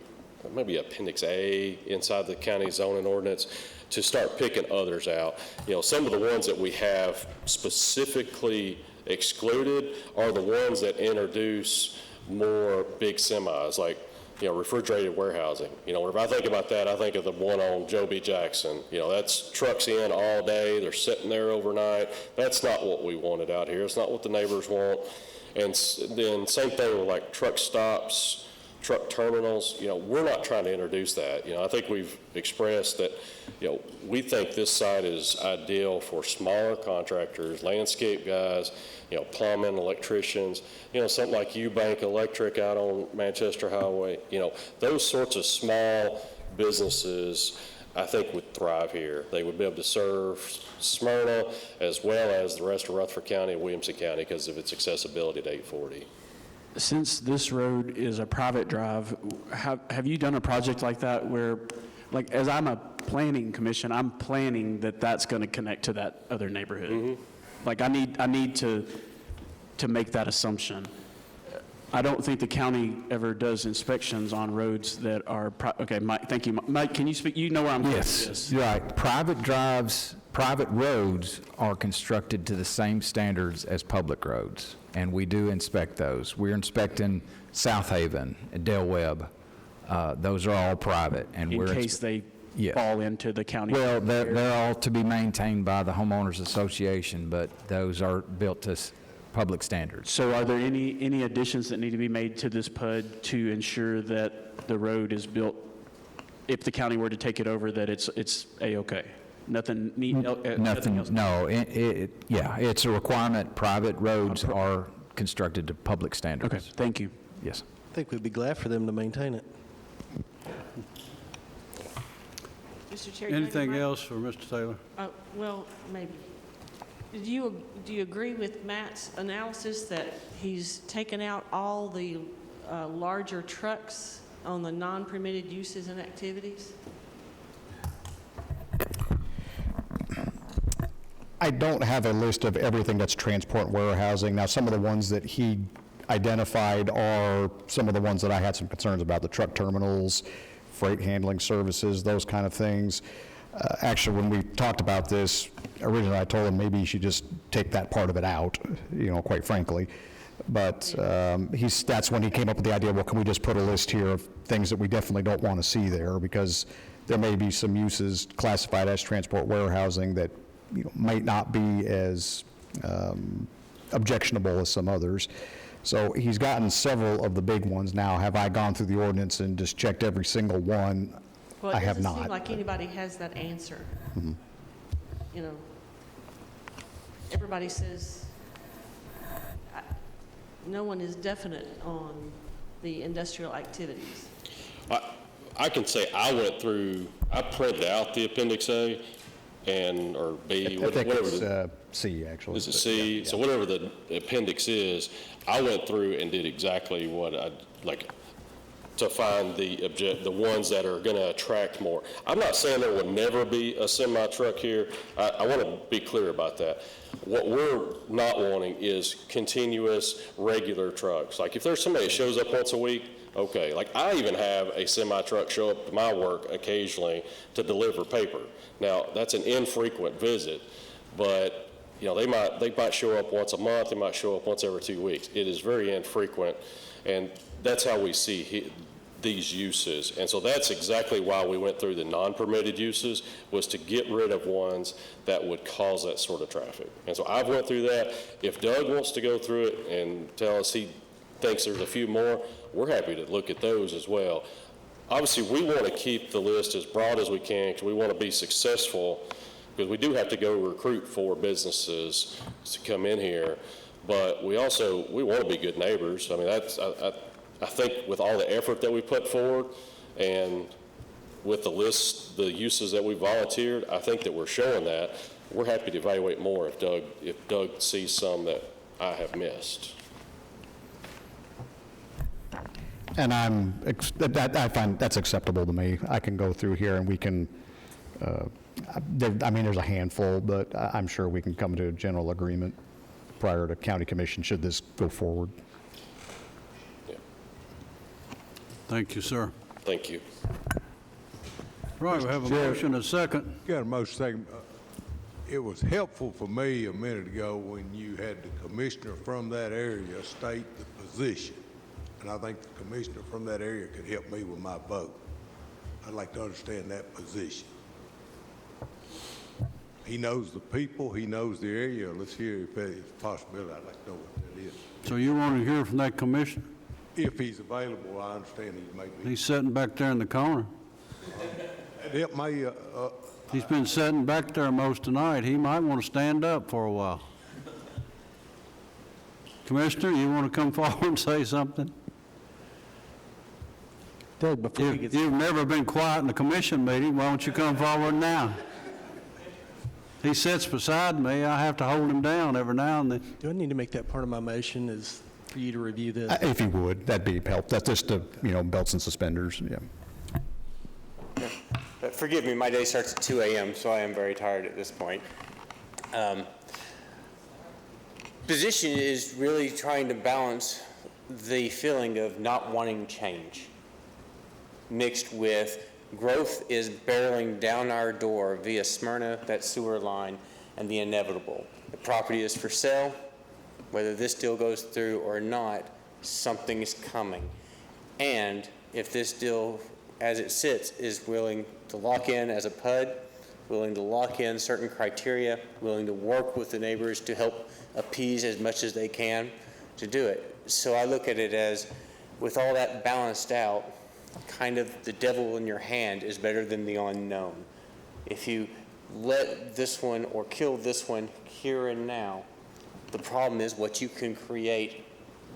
maybe Appendix A inside the county zoning ordinance to start picking others out. Some of the ones that we have specifically excluded are the ones that introduce more big semis, like, refrigerated warehousing. Whenever I think about that, I think of the one on Joe B. Jackson. That's trucks in all day, they're sitting there overnight. That's not what we wanted out here. It's not what the neighbors want. And then same thing with like truck stops, truck terminals. We're not trying to introduce that. I think we've expressed that, we think this site is ideal for smaller contractors, landscape guys, plumbing, electricians, something like Eubank Electric out on Manchester Highway. Those sorts of small businesses, I think, would thrive here. They would be able to serve Smyrna as well as the rest of Rutherford County and Williamson County because of its accessibility to 840. Since this road is a private drive, have you done a project like that where, like, as I'm a planning commission, I'm planning that that's going to connect to that other neighborhood? Mm-hmm. Like, I need to make that assumption. I don't think the county ever does inspections on roads that are, okay, Mike, thank you. Mike, can you speak? You know where I'm going with this. You're right. Private drives, private roads are constructed to the same standards as public roads, and we do inspect those. We're inspecting South Haven and Del Webb. Those are all private. And in case they fall into the county. Well, they're all to be maintained by the homeowners association, but those are built to public standards. So are there any additions that need to be made to this PUD to ensure that the road is built, if the county were to take it over, that it's A-okay? Nothing else? No, it's a requirement. Private roads are constructed to public standards. Okay, thank you. Yes. I think we'd be glad for them to maintain it. Mr. Chair, anything else for Mr. Taylor? Well, maybe. Do you agree with Matt's analysis that he's taken out all the larger trucks on the non-permitted uses and activities? I don't have a list of everything that's transport warehousing. Now, some of the ones that he identified are some of the ones that I had some concerns about, the truck terminals, freight handling services, those kind of things. Actually, when we talked about this, originally I told him maybe he should just take that part of it out, quite frankly. But that's when he came up with the idea, well, can we just put a list here of things that we definitely don't want to see there, because there may be some uses classified as transport warehousing that might not be as objectionable as some others. So he's gotten several of the big ones now. Have I gone through the ordinance and just checked every single one? Well, I have it not. doesn't seem like anybody has that answer. Mm-hmm. Everybody says, no one is definite on the industrial activities. I can say I printed out the Appendix A or B, I think whatever. it's C, actually. Is it C? So whatever the appendix is, I went through and did exactly what I'd like to find the ones that are going to attract more. I'm not saying there will never be a semi-truck here. I want to be clear about that. What we're not wanting is continuous, regular trucks. Like if there's somebody that shows up once a week, okay. Like I even have a semi-truck show up to my work occasionally to deliver paper. Now, that's an infrequent visit, but they might show up once a month, they might show up once every 2 weeks. It is very infrequent, and that's how we see these uses. And so that's exactly why we went through the non-permitted uses, was to get rid of ones that would cause that sort of traffic. And so I've went through that. If Doug wants to go through it and tell us he thinks there's a few more, we're happy to look at those as well. Obviously, we want to keep the list as broad as we can because we want to be successful, because we do have to go recruit for businesses to come in here, but we want to be good neighbors. I mean, I think with all the effort that we put forward and with the list, the uses that we volunteered, I think that we're showing that. We're happy to evaluate more if Doug sees some that I have missed. And I find that's acceptable to me. I can go through here and we can, there's a handful, but I'm sure we can come to a general agreement prior to county commission should this go forward. Yeah. Thank you, sir. Thank you. Right, we have a motion and a second. Got a motion second. It was helpful for me a minute ago when you had the commissioner from that area state the position. And I think the commissioner from that area could help me with my vote. I'd like to understand that position. He knows the people, he knows the area. Let's hear if there's a possibility. I'd like to know what that is. So you want to hear from that commissioner? If he's available, I understand he may be. He's sitting back there in the corner. Help me. He's been sitting back there most tonight. He might want to stand up for a while. Commissioner, you want to come forward and say something? Doug, before we get You've never been quiet in a commission meeting. Why don't you come forward now? He sits beside me. I have to hold him down every now and then. Do I need to make that part of my motion is for you to review this? If you would, that'd be help. That's just belts and suspenders, yeah. Forgive me, my day starts at 2 a.m., so I am very tired at this point. Position is really trying to balance the feeling of not wanting change, mixed with growth is barreling down our door via Smyrna, that sewer line, and the inevitable. The property is for sale. Whether this deal goes through or not, something is coming. And if this deal, as it sits, is willing to lock in as a PUD, willing to lock in certain criteria, willing to work with the neighbors to help appease as much as they can to do it. So I look at it as, with all that balanced out, kind of the devil in your hand is better than the unknown. If you let this one or kill this one here and now, the problem is what you can create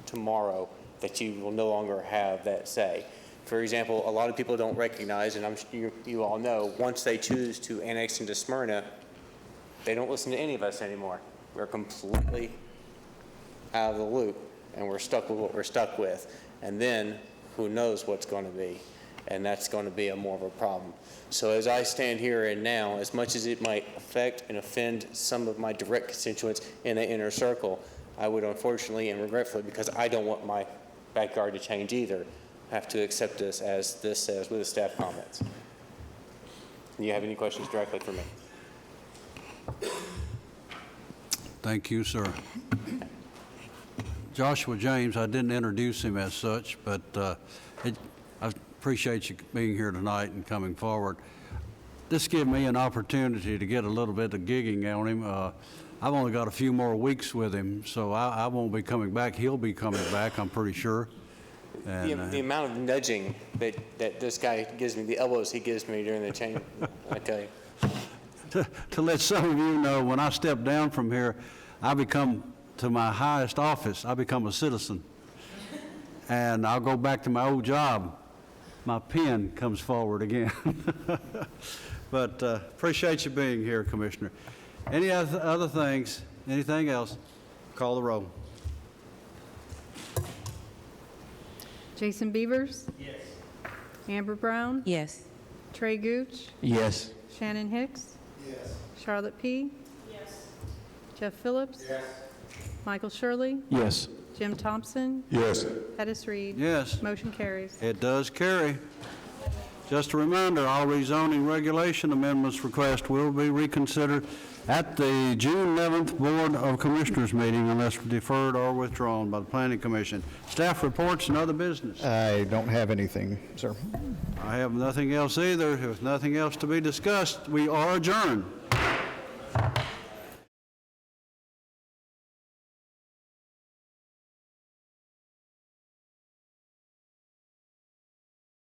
tomorrow that you will no longer have that say. For example, a lot of people don't recognize, and I'm sure you all know, once they choose to annex into Smyrna, they don't listen to any of us anymore. We're completely out of the loop, and we're stuck with what we're stuck with. and then who knows what's going to be, and that's going to be more of a problem. So as I stand here and now, as much as it might affect and offend some of my direct constituents in the inner circle, I would unfortunately and regretfully, because I don't want my backyard to change either, have to accept this as this says with the staff comments. Do you have any questions directly for me? Thank you, sir. Joshua James, I didn't introduce him as such, but I appreciate you being here tonight and coming forward. This gave me an opportunity to get a little bit of gigging on him. I've only got a few more weeks with him, so I won't be coming back. He'll be coming back, I'm pretty sure. And, the amount of nudging that this guy gives me, the elbows he gives me during the change, I tell you. To let some of you know, when I step down from here, I become, to my highest office, I become a citizen. And I'll go back to my old job. My pen comes forward again. But appreciate you being here, Commissioner. Any other things? Anything else? Call the roll. Jason Beavers? Yes. Amber Brown? Yes. Trey Gooch? Yes. Shannon Hicks? Yes. Charlotte P? Yes. Jeff Phillips? Yes. Michael Shirley? Yes. Jim Thompson? Yes. Pettis Reed? Yes. Motion carries. It does carry. Just a reminder, all rezoning regulation amendments request will be reconsidered at the June 11th Board of Commissioners meeting unless deferred or withdrawn by the Planning Commission. Staff reports and other business. I don't have anything, sir. I have nothing else either. If nothing else to be discussed, we are adjourned.